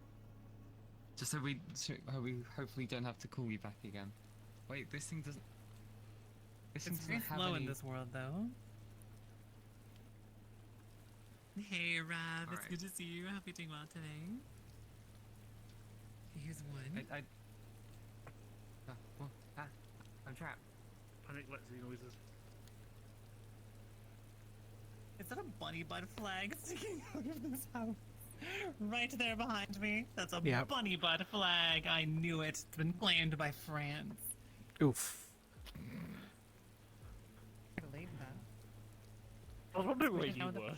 Just so we hopefully don't have to call you back again. Wait, this thing doesn't. This thing It's very doesn't have slow any. in this world, though. Hey, Rav, it's Alright. good to see you. I hope you're doing well today. Here's one. I'm trapped. Panic Lexi noises. Is that a bunny butt flag sticking out of this house? Right there behind me. That's a Yep. bunny butt flag. I knew it. It's been claimed by France. Oof. I believe that. I was wondering where Swedish you now with the were.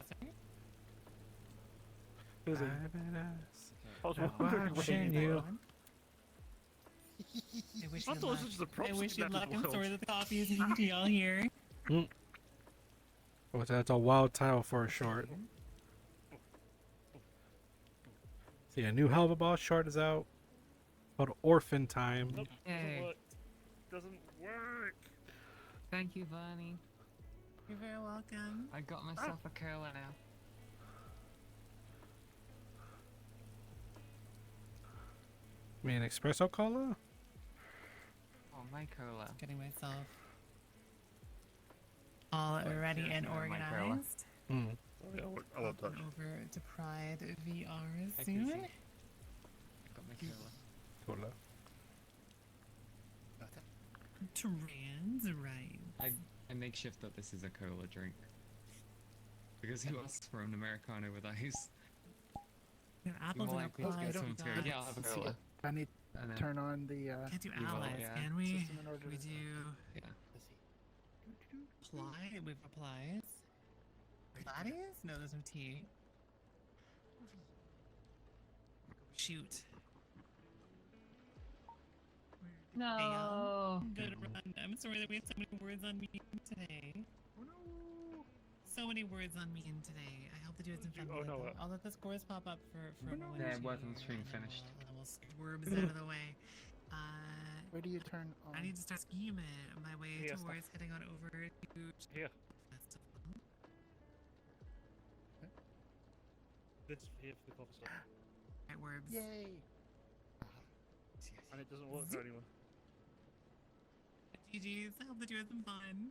buzzard. I was wondering where Watching you you. were. I wish I you thought it was luck. just a prop I wish you in luck. that I'm world. sorry that the coffee is meaty all here. Oh, that's a wild title for a short. See, a new Hell of a Boss short is out. Called Orphan Time. Nope, doesn't Yay. work. Doesn't work. Thank you, Bernie. You're very welcome. I got myself a cola now. I mean, espresso cola? Oh, my cola. Getting myself all ready and yeah, my cola. organized. Hmm. Oh, yeah, I want that. Hopping over to Pride VR I can soon. see. Got my cola. Cola. Trans right. I make shift that this is a cola drink. Because who asks for an Americano with ice? No, apples more and likely to apples. get someone to go, yeah, I'll have a cola. I need And then, to turn on the Can't do You will, allies, yeah. can we? system in order We to- do yeah. apply. We have applies. Platties? No, there's no tea. Shoot. No. Good run. I'm sorry that we had so many words on meme today. So many words on meme today. I hope that you had some fun. Oh, with it, no, though. I'll let the scores pop up for a moment. Yeah, or two wasn't here, stream and then finished. And then we'll swerve out of the way. Where do you turn on? I need to start scheming my way Here, towards heading on over to Here. festival. This here for the coffee shop. Right, words. Yay! And it doesn't work for anyone. GG's. I hope that you had some fun.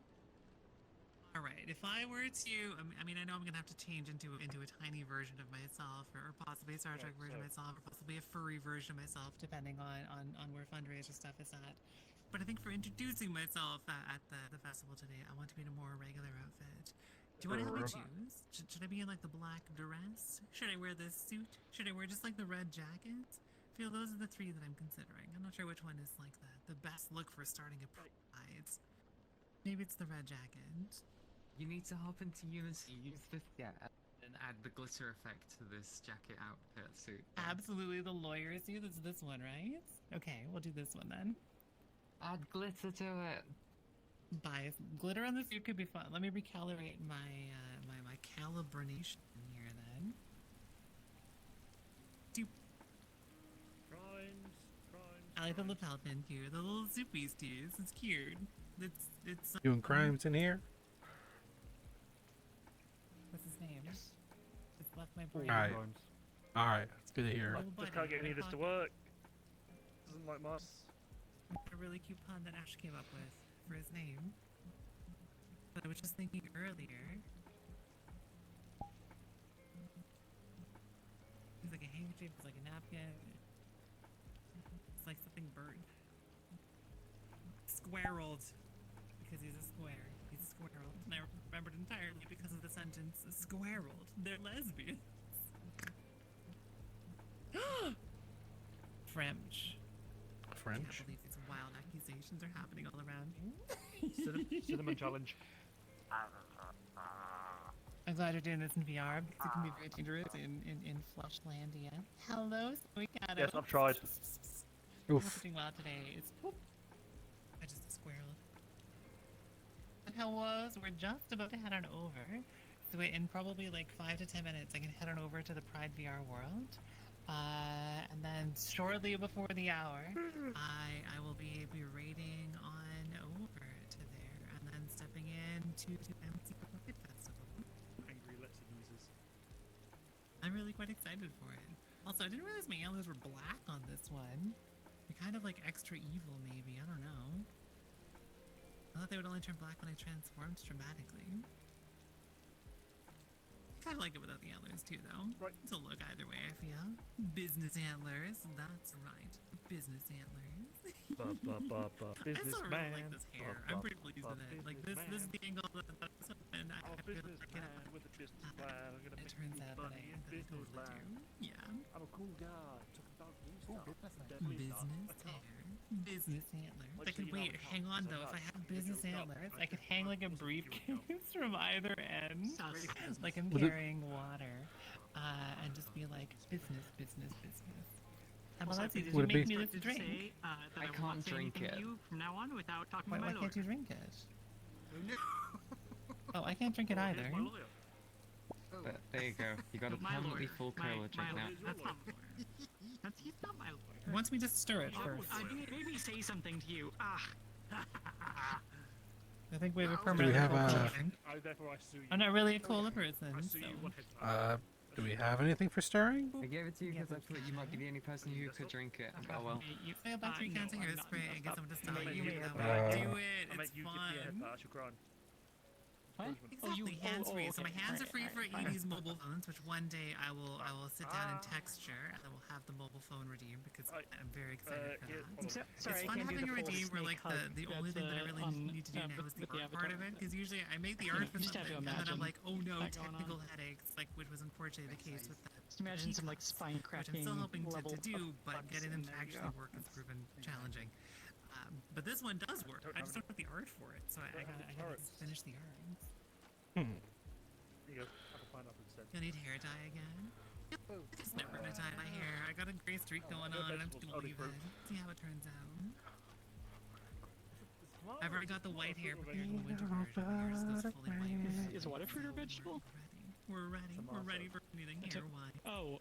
Alright, if I were to, I mean, I know I'm gonna have to change into a tiny version of myself, or possibly a Star Trek version of myself, or possibly a furry version of myself, depending on where fundraiser stuff is at. But I think for introducing myself at the festival today, I want to be in a more regular outfit. Do you want to help me choose? Should I be in like the black dress? Should I wear this suit? Should I wear just like the red jacket? I feel those are the three that I'm considering. I'm not sure which one is like the best look for starting a pride. Maybe it's the red jacket. You need to hop into Unity, use this, yeah, and add the glitter effect to this jacket outfit suit. Absolutely, the lawyer suit. That's this one, right? Okay, we'll do this one then. Add glitter to it. Bias glitter on the suit could be fun. Let me recalibrate my my calibration here then. Doop. I like the lapel pin here. The little zoopies too. It's cute. It's Doing crimes in here? What's his name? Just left my brain. Alright. Alright, it's good to hear. Little Just buddy can't get in any my of this to pocket. work. Doesn't like mine. A really cute pun that Ash came up with for his name. But I was just thinking earlier. He's like a handkerchief, it's like a napkin. It's like something bird. Squirreled. Because he's a square. He's squirreled. And I remembered entirely because of the sentence, squirreled. They're lesbians. French. I French? can't believe these wild accusations are happening all around me. Cinnamon challenge. I'm glad you're doing this in VR because it can be very dangerous in Fleshlandia. Hello, Snowy Cat. Yes, I've tried. Oof. Doing well today. It's I just a squirrel. And hello, so we're just about to head on over. So in probably like 5 to 10 minutes, I can head on over to the Pride VR world. And then shortly before the hour, I will be raiding on over to there, and then stepping in to MC Puppet Festival. Angry Alexa users. I'm really quite excited for it. Also, I didn't realize my antlers were black on this one. They're kind of like extra evil, maybe. I don't know. I thought they would only turn black when I transformed dramatically. I like it without the antlers too, though. Right. It's a look either way, I feel. Business antlers. That's right. Business antlers. Ba, ba, ba, ba. I still really like Businessman. this hair. Ba, I'm ba, pretty pleased ba, with it. Like this is the angle that's and I I'm a feel like businessman with a business plan. I'm gonna it make turns you out that money I in totally business land. do. cool guy talking about new Ooh, stuff. business name. Definitely not. Business I can't. hair. Business antlers. Like, I so could you know, wait. I can't, Hang on because though. I'm If I not. have You business go, antlers, I I could just- hang like a wasn't you would go. briefcase from either end, Sus. like I'm Would it- carrying water, and just be like business, business, business. How about Also, that? Did you Would it make be- me this did drink? say that I I will can't not say drink anything to it. you from now on without talking Why, to my why lawyer. can't you drink it? Oh, I can't drink it Oh, either. here's my lawyer. But there you go. You got a My permanently lawyer. full My cola check now. lawyer. That's not my lawyer. He's not my lawyer. He wants me to stir it Oh, first. maybe say something to you. I think we have a Do we permanent have cola a- drink. Therefore I sue you. I'm not really a cola person, I so. sue you 100 times. Do we have anything for stirring? I gave it to you because I thought you might be the only person who could drink it. Oh well. You say about 3 cans of hairspray and get someone to stop make you. you That a way. headbutt. Do it. I It's make you give me a fun. headbutt. That's your crime. What? Exactly, hands free. So my okay. hands are free for Alright, Edie's mobile phones, which one day I will sit down and texture, and then we'll have the mobile phone redeemed because I'm very excited for that. Sorry, It's I fun can't do having a the full redeem where snake like hug. the only thing that I really need to do now is the art part of it, because usually I make the art for just have something to and then I'm imagine like, oh no, that going on. technical headaches, like which was unfortunately the case with that. Just imagine some like spine Which I'm cracking still hoping level to do, of but bugs, getting them and to there you actually go. work has proven challenging. But this one does work. I just don't have the art for it, so I gotta finish the art. Here you go. Have a pineapple instead. You'll need hair dye again. I'm just never gonna dye my hair. I got a gray streak going on, and I'm just gonna leave it. See how it turns out. I've already got the white hair prepared in the winter version. Yours goes fully white. Is what a fruit or vegetable? We're ready. We're ready for anything hair-wise. Oh,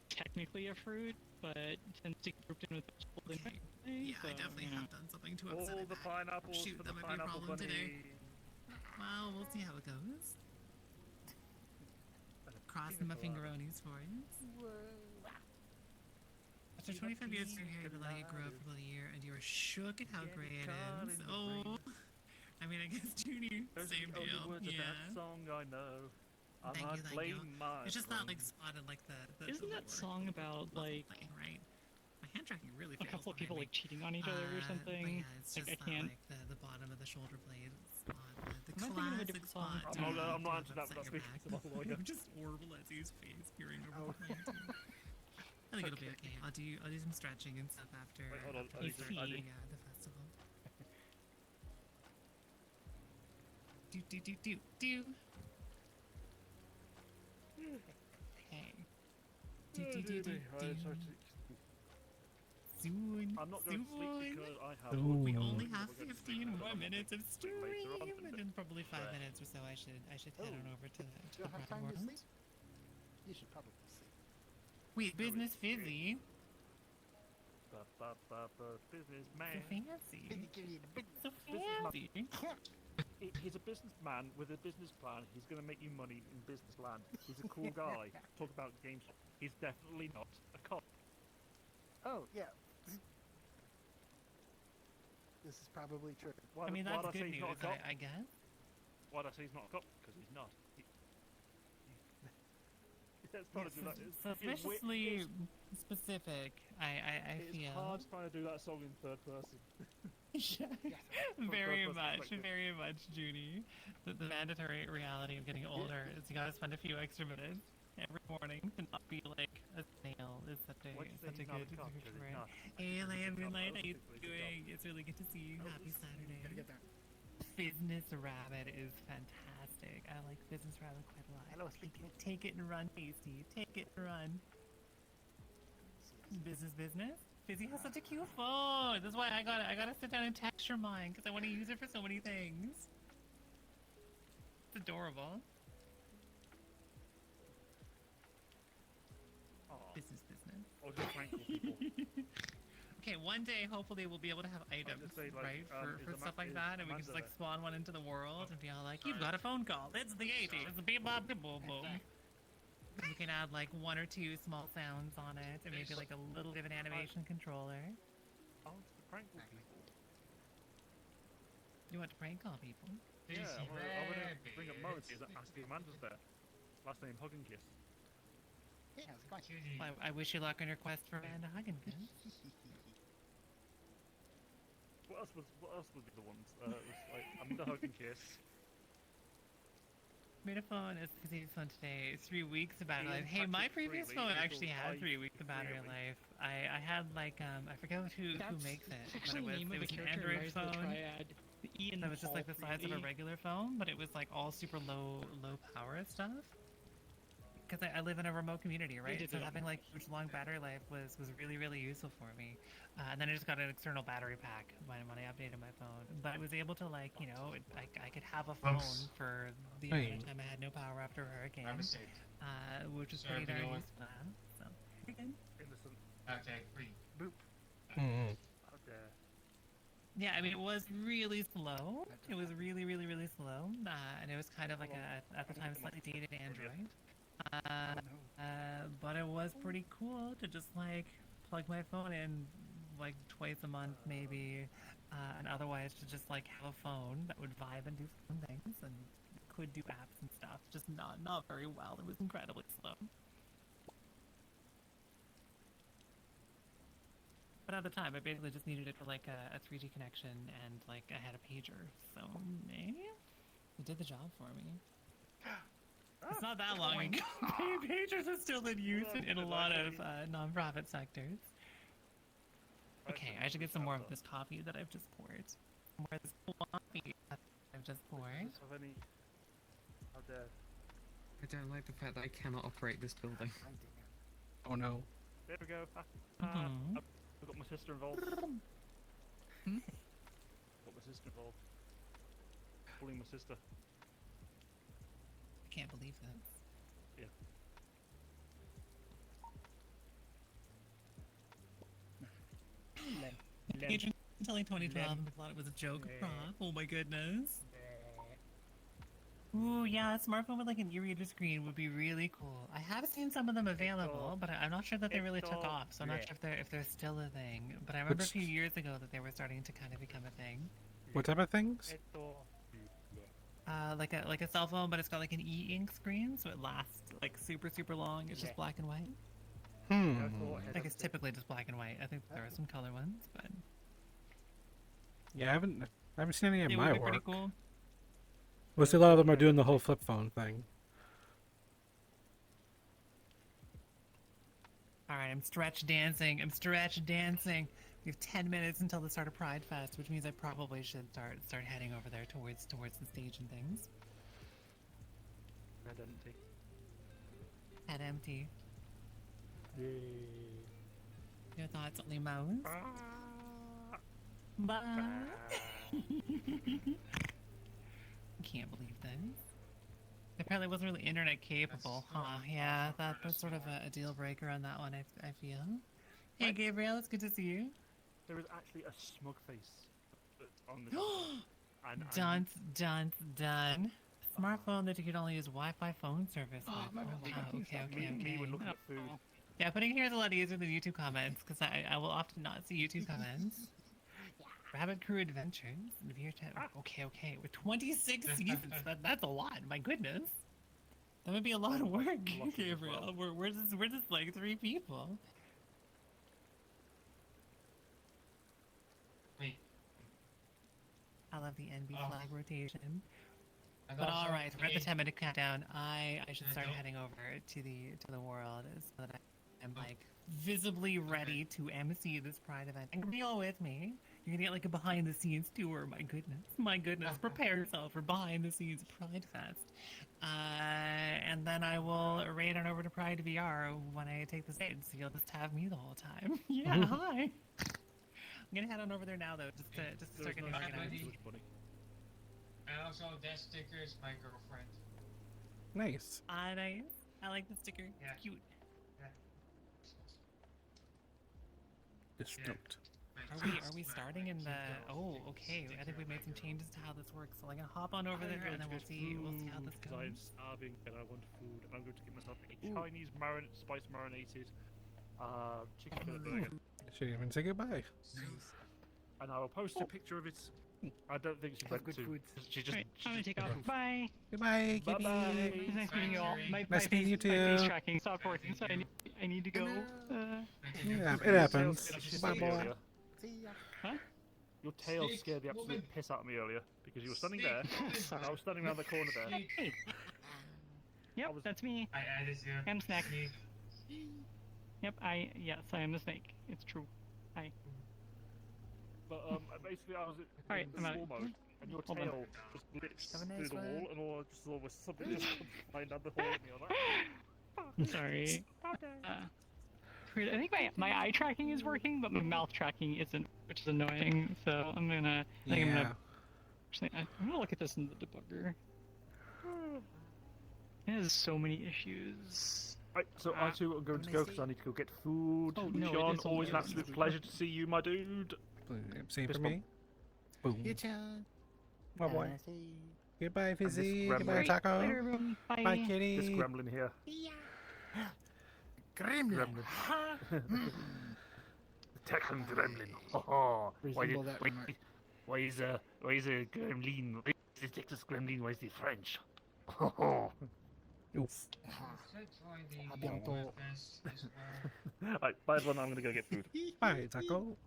technically a fruit, but tends to get grouped in with vegetables. Okay. Yeah, I definitely have done something to upset All it. the pineapples Shoot, for that the might be a pineapple problem bunny. today. Well, we'll see how it goes. Crossing my fingeronis for you. After 25 years of your hair, you've been letting it grow for about a year, and you are shook at how gray it is. Oh, I mean, I guess Junie, Those same are the only deal. words of Yeah. that song I know. I Thank might you, thank you. blame my It's just not like friends. spotted like the Isn't that lore song about like thing, right? My hand tracking really a fails couple of behind people me. like cheating on each other or But something? yeah, it's Like, just I can't. like the bottom of the shoulder blade spot, the Am I thinking of a classic different song? spot. I'm not to answering that, upset but your speaking back. to my lawyer. Just orbital as his face peering over the plant. I think it'll be okay. I'll do some stretching and stuff after, Wait, hold on, after I the, need to- the festival. Do do do do do. Hey. Do do do do do. Soon. I'm not going to sleep soon. because I have. Ooh. We Mm. only We're have gonna 15 sleep more later minutes of on, stream, but- and in probably 5 but- minutes or so, I should head on over to You the don't have Brown time to World. sleep? You should probably sleep. Wait, business fizzy. Business So man. fancy. Maybe give you the big So fancy. He's a businessman with a business plan. He's going to make you money in business land. He's a cool guy. Talk about games. He's definitely not a cop. Oh, yeah. This is probably true. Why, I mean, why that's do I say good he's news, not a cop? I guess. Why do I say he's not a cop? Because he's not. It's hard to do that. Suspiciously specific, I It's feel. hard trying to do that song in third person. Very From much, perspective. very much, Judy. The mandatory reality of getting older is you gotta spend a few extra minutes every morning to not be like a snail. Is such a Why'd you say such a he's not good a cop? 'Cause he's word. not. Hey, Lamb He's not. Moonlight, how I you was thinking he's a doing? It's really good to see you. Happy Saturday. Gotta get there. Business Rabbit is fantastic. I like Business Rabbit quite a lot. Hello, speaking. Take it and run, Tasty. Take it and run. Business. Fizzy has such a cute phone. That's why I gotta sit down and texture mine because I want to use it for so many things. It's adorable. Aw. Business. Or just thankful people. Okay, one day hopefully we'll be able to have items, just say, like, right, is for the stuff ma- like is that, and we can Amanda just like there? spawn one into the world and be all like, "You've got a phone call. It's the 80s. It's the beep bop boom boom boom." We can add like 1 or 2 small sounds on it, and maybe like a little bit of an animation controller. Oh, it's the prank call people. You want to prank call people? Yeah, I want to bring up Mo and see if Amanda's there. Last name Hug and Kiss. Hey, how's it going? Well, I wish you luck on your quest for Amanda Huggins. What else would be the ones? It was like Amanda Hug and Kiss. made a phone as the easiest phone today. 3 weeks of battery Ian life. Hey, my Patrick previous Freely, phone April actually had 5, 3 weeks of battery Freely. life. I had like I forget who That's makes it, but actually it the was name of a an character in Android Rise of the phone. Triad. Ian That was just Paul like the size of a Freely. regular phone, but it was like all super low power stuff. Because I live in a remote community, right? did So it. having like huge long battery life was really useful for me. And then I just got an external battery pack when I updated my phone. But I was able to like, you know, I could have a phone Oops. for the amount Hey. of time I had no power after a hurricane, My mistake. which was Sorry, pretty darn everyone. useful. So again, Innocent. Okay, free. Boop. Mm-hmm. How dare. yeah, I mean, it was really slow. It was really slow. And it was kind of like at the time, slightly dated Android. But it was pretty cool to just like plug my phone in like twice a month maybe, and otherwise to just like have a phone that would vibe and do fun things and could do apps and stuff. Just not very well. It was incredibly slow. But at the time, I basically just needed it for like a 3G connection and like I had a pager, so it did the job for me. It's not that long ago. Pagers are still in use in a lot of non-profit sectors. Okay, I should get some more of this coffee that I've just poured. More of this coffee that I've just poured. Of any... How dare. I don't like the fact that I cannot operate this building. Oh no. There we go. Mhm. I've got my sister involved. Got my sister involved. Bullying my sister. I can't believe this. Yeah. Patron until like 2012 and thought it was a joke prop. Oh my goodness. Ooh, yeah, a smartphone with like an e-reader screen would be really cool. I have seen some of them available, but I'm not sure that they really took off, so I'm not sure if they're still a thing. But I remember a few years ago that they were starting to kind of become a thing. What type of things? Like a cell phone, but it's got like an e-ink screen, so it lasts like super long. It's just black and white. Like it's typically just black and white. I think there are some color ones, but Yeah, I haven't seen any of it my would be pretty work. cool. Mostly a lot of them are doing the whole flip phone thing. Alright, I'm stretch dancing. We have 10 minutes until the start of Pride Fest, which means I probably should start heading over there towards the stage and things. Head empty. Head empty. Your thoughts, Limos? Bye. Can't believe this. Apparently wasn't really internet capable, huh? Yeah, that's sort of a deal breaker on that one, I feel. Hey Gabriel, it's good to see you. There is actually a smug face on the Done. Smartphone that you could only use Wi-Fi phone service with. Oh, wow, okay. Me when looking at food. Yeah, putting here is a lot easier than YouTube comments, because I will often not see YouTube comments. Rabbit Crew Adventures. Okay. With 26 seasons, that's a lot. My goodness. That would be a lot of work, Gabriel. We're just like 3 people. I love the NB flag rotation. But all right, we're at the 10-minute countdown. I should start heading over to the world so that I am like visibly ready to MC this Pride event. And be all with me. You're gonna get like a behind-the-scenes tour. My goodness. Prepare yourself for behind-the-scenes Pride Fest. And then I will raid on over to Pride VR when I take the stage. So you'll just have me the whole time. Yeah, hi. I'm gonna head on over there now though, just to start getting organized. And also, that sticker is my girlfriend. Nice. Nice. I like the sticker. Yeah. It's cute. Just stoked. Are we starting in the? Oh, okay. I think we made some changes to how this works. So I'm gonna hop on over there and then we'll see how this Because I'm goes. starving and I want food. And I'm going to get myself a Chinese spice marinated chicken fillet burger. Should even say goodbye. And I will post a picture of it. I don't think she went good to. food. She just. Alright, I'm gonna take off. Bye. Goodbye, Bye Kitty. bye. Nice meeting you all. My Nice meeting you face too. tracking stopped working, so I need to go. Yeah, it happens. Bye, boy. See ya. Huh? Your tail scared the absolute piss out of me earlier because you were standing there. I was standing around the corner there. Hey. Yep, that's me. I added you. I'm Snack. Snake. Yep, yes, I am the snake. It's true. Hi. But basically, I was Alright, in I'm out. slow mode, and your Hold on. tail just glitched Have a nice through the wall, one. and all just saw was something just flying down the hall at me. I was like, Sorry. okay. Weird. I think my eye tracking is working, but my mouth tracking isn't, which is annoying. So I'm gonna. I'm gonna look at this in the debugger. It has so many issues. Right, so I too am going to go because I need to go get food. Oh, no, it Sean, is always an only- absolute pleasure to see you, my dude. Same Fist for bump. me. Boom. Good job. My boy. Goodbye, this Fizzy. gremlin. Goodbye, Great. Taco. Later, everyone. Bye. Bye, kitty. This gremlin here. Gremlin. Gremlin. Techland gremlin. Oh, Resemble that remark. why is a gremlin? Why is the Texas gremlin? Why is the French? Oof. À bientôt. Right, bye everyone. I'm gonna go get food. Bye, Taco.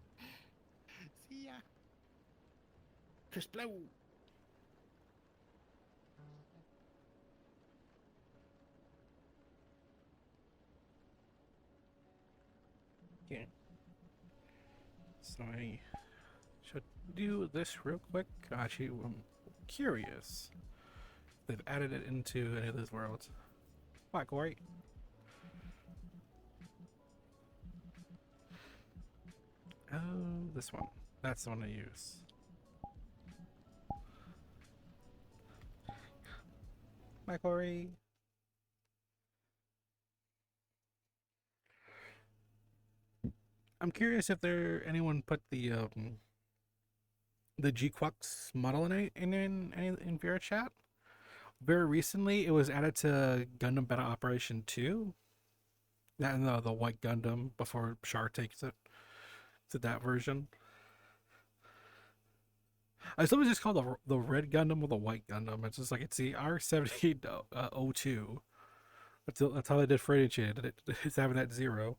See ya. Chris Blow. Okay. So I should do this real quick. Actually, I'm curious if they've added it into any of those worlds. Why, Corey? Oh, this one. That's the one I use. Bye, Corey. I'm curious if anyone put the GQuux model in VR chat. Very recently, it was added to Gundam Battle Operation 2. That and the white Gundam before Char takes it to that version. I still just call the red Gundam or the white Gundam. It's just like it's the R7802. That's how they differentiated it. It's having that 0.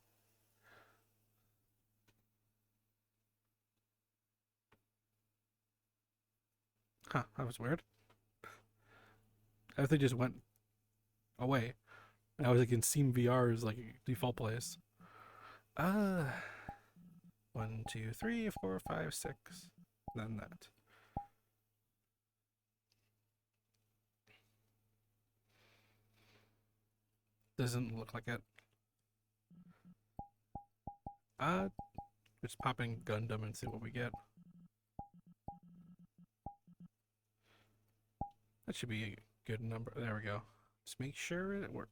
Huh, that was weird. Everything just went away. And I was like in Steam VR's like default place. 1, 2, 3, 4, 5, 6. Then that. Doesn't look like it. Just pop in Gundam and see what we get. That should be a good number. There we go. Just make sure it works.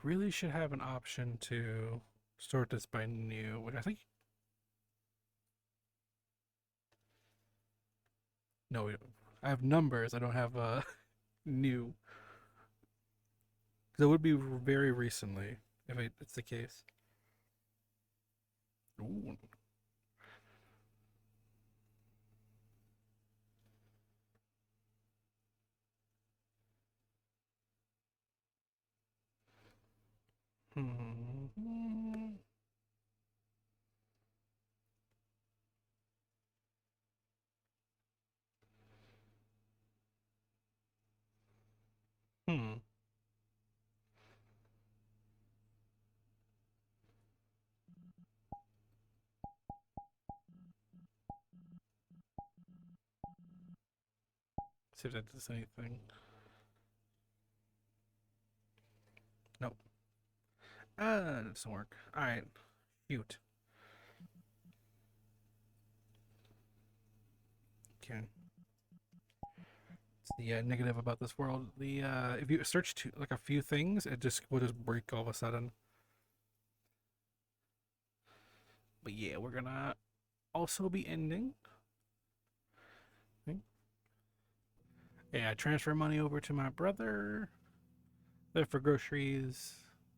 Really should have an option to sort this by new, which I think. No, I have numbers. I don't have new. Because it would be very recently if it's the case. Ooh. Hmm. Hmm. See if that does anything. Nope. That doesn't work. Alright. Shoot. Okay. It's the negative about this world. The if you search to like a few things, it just will just break all of a sudden. But yeah, we're gonna also be ending. Okay. Yeah, I transfer money over to my brother. There for groceries.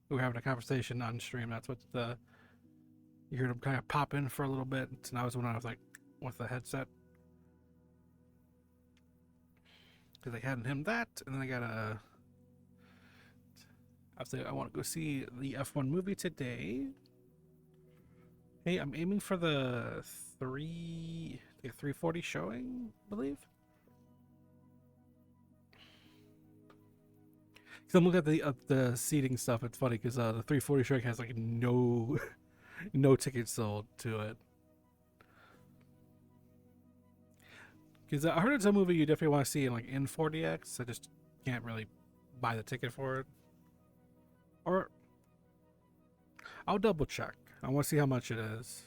We were having a conversation on stream. That's what you heard him kind of pop in for a little bit. And I was when I was like with the headset. because I had him that, and then I got a. I say I want to go see the F1 movie today. Hey, I'm aiming for the 340 showing, I believe. Because I'm looking at the seating stuff. It's funny because the 340 showing has like no no tickets sold to it. Because I heard it's a movie you definitely want to see in like in 4DX. I just can't really buy the ticket for it. Or I'll double check. I want to see how much it is.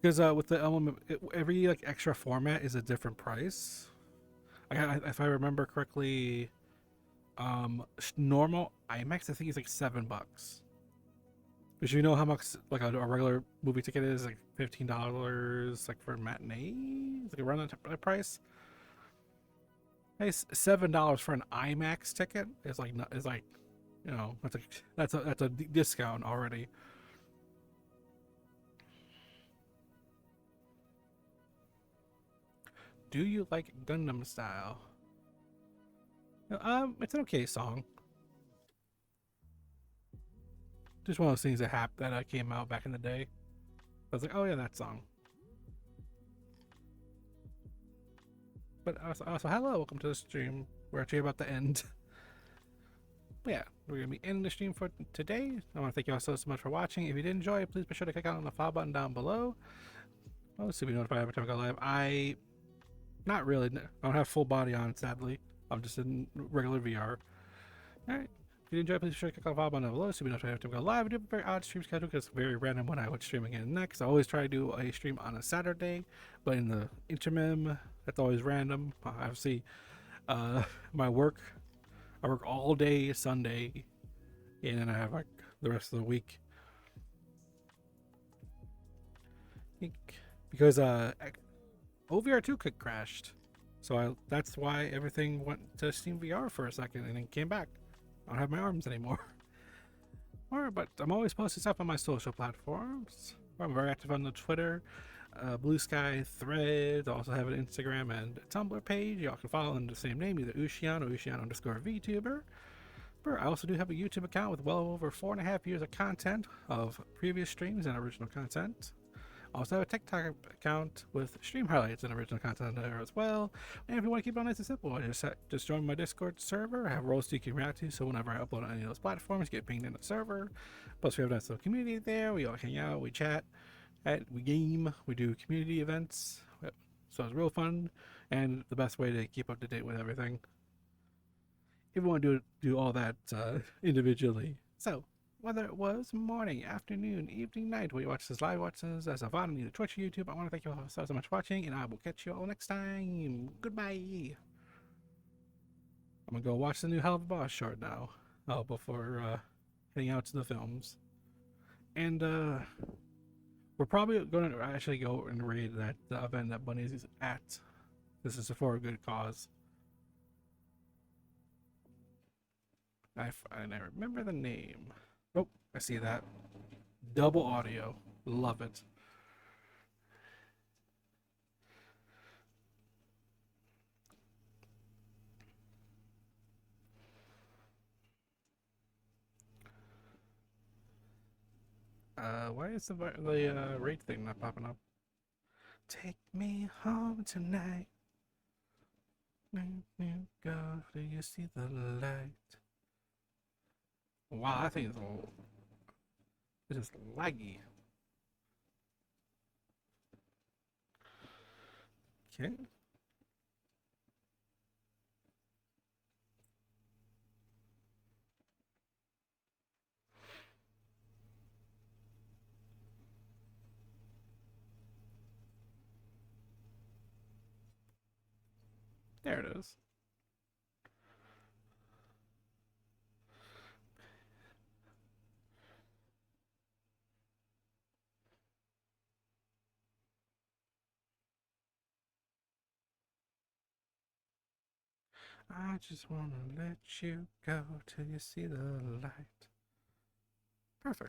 Because with the element, every like extra format is a different price. If I remember correctly, normal IMAX I think is like $7. Because you know how much like a regular movie ticket is, like $15, like for a matinee, it's like around that price. Hey, $7 for an IMAX ticket is like you know, that's a discount already. Do you like Gundam Style? It's an okay song. Just one of those things that came out back in the day. I was like, oh yeah, that song. But also hello, welcome to the stream. We're actually about to end. But yeah, we're gonna be ending the stream for today. I want to thank you all so much for watching. If you did enjoy, please be sure to click on the follow button down below. Let's see if we notify every time I go live. Not really. I don't have full body on, sadly. I'm just in regular VR. Alright. If you enjoyed, please be sure to click on the follow button down below so we don't have to go live. I do have a very odd stream schedule because it's very random when I would stream again next. I always try to do a stream on a Saturday, but in the interim, that's always random. Obviously, my work, I work all day Sunday, and then I have like the rest of the week. Because OVR 2 crashed, so that's why everything went to Steam VR for a second and then came back. I don't have my arms anymore. But I'm always posting stuff on my social platforms. I'm very active on the Twitter, Blue Sky, Threads. I also have an Instagram and a Tumblr page. Y'all can follow under the same name, either Ushian or Ushian_VTuber. I also do have a YouTube account with well over 4.5 years of content of previous streams and original content. I also have a TikTok account with stream highlights and original content there as well. And if you want to keep it nice and simple, just join my Discord server. I have roles you can react to, so whenever I upload on any of those platforms, get pinged in the server. Plus, we have a nice little community there. We all hang out, we chat, we game, we do community events. So it's real fun and the best way to keep up to date with everything. If you want to do all that individually. So, whether it was morning, afternoon, evening, night, where you watch this live, watch this as a VOD on either Twitch or YouTube, I want to thank you all so much for watching, and I will catch you all next time. Goodbye. I'm going to go watch the new Hell of a Boss short now, before heading out to the films. And we're probably going to actually go and raid that event that Bunny's is at. This is for a good cause. I remember the name. Oh, I see that. Double audio. Love it. Why is the rate thing not popping up? Take me home tonight. Go, do you see the light? Wow, that thing is just laggy. Okay. There it is. I just wanna let you go till you see the light. Perfect.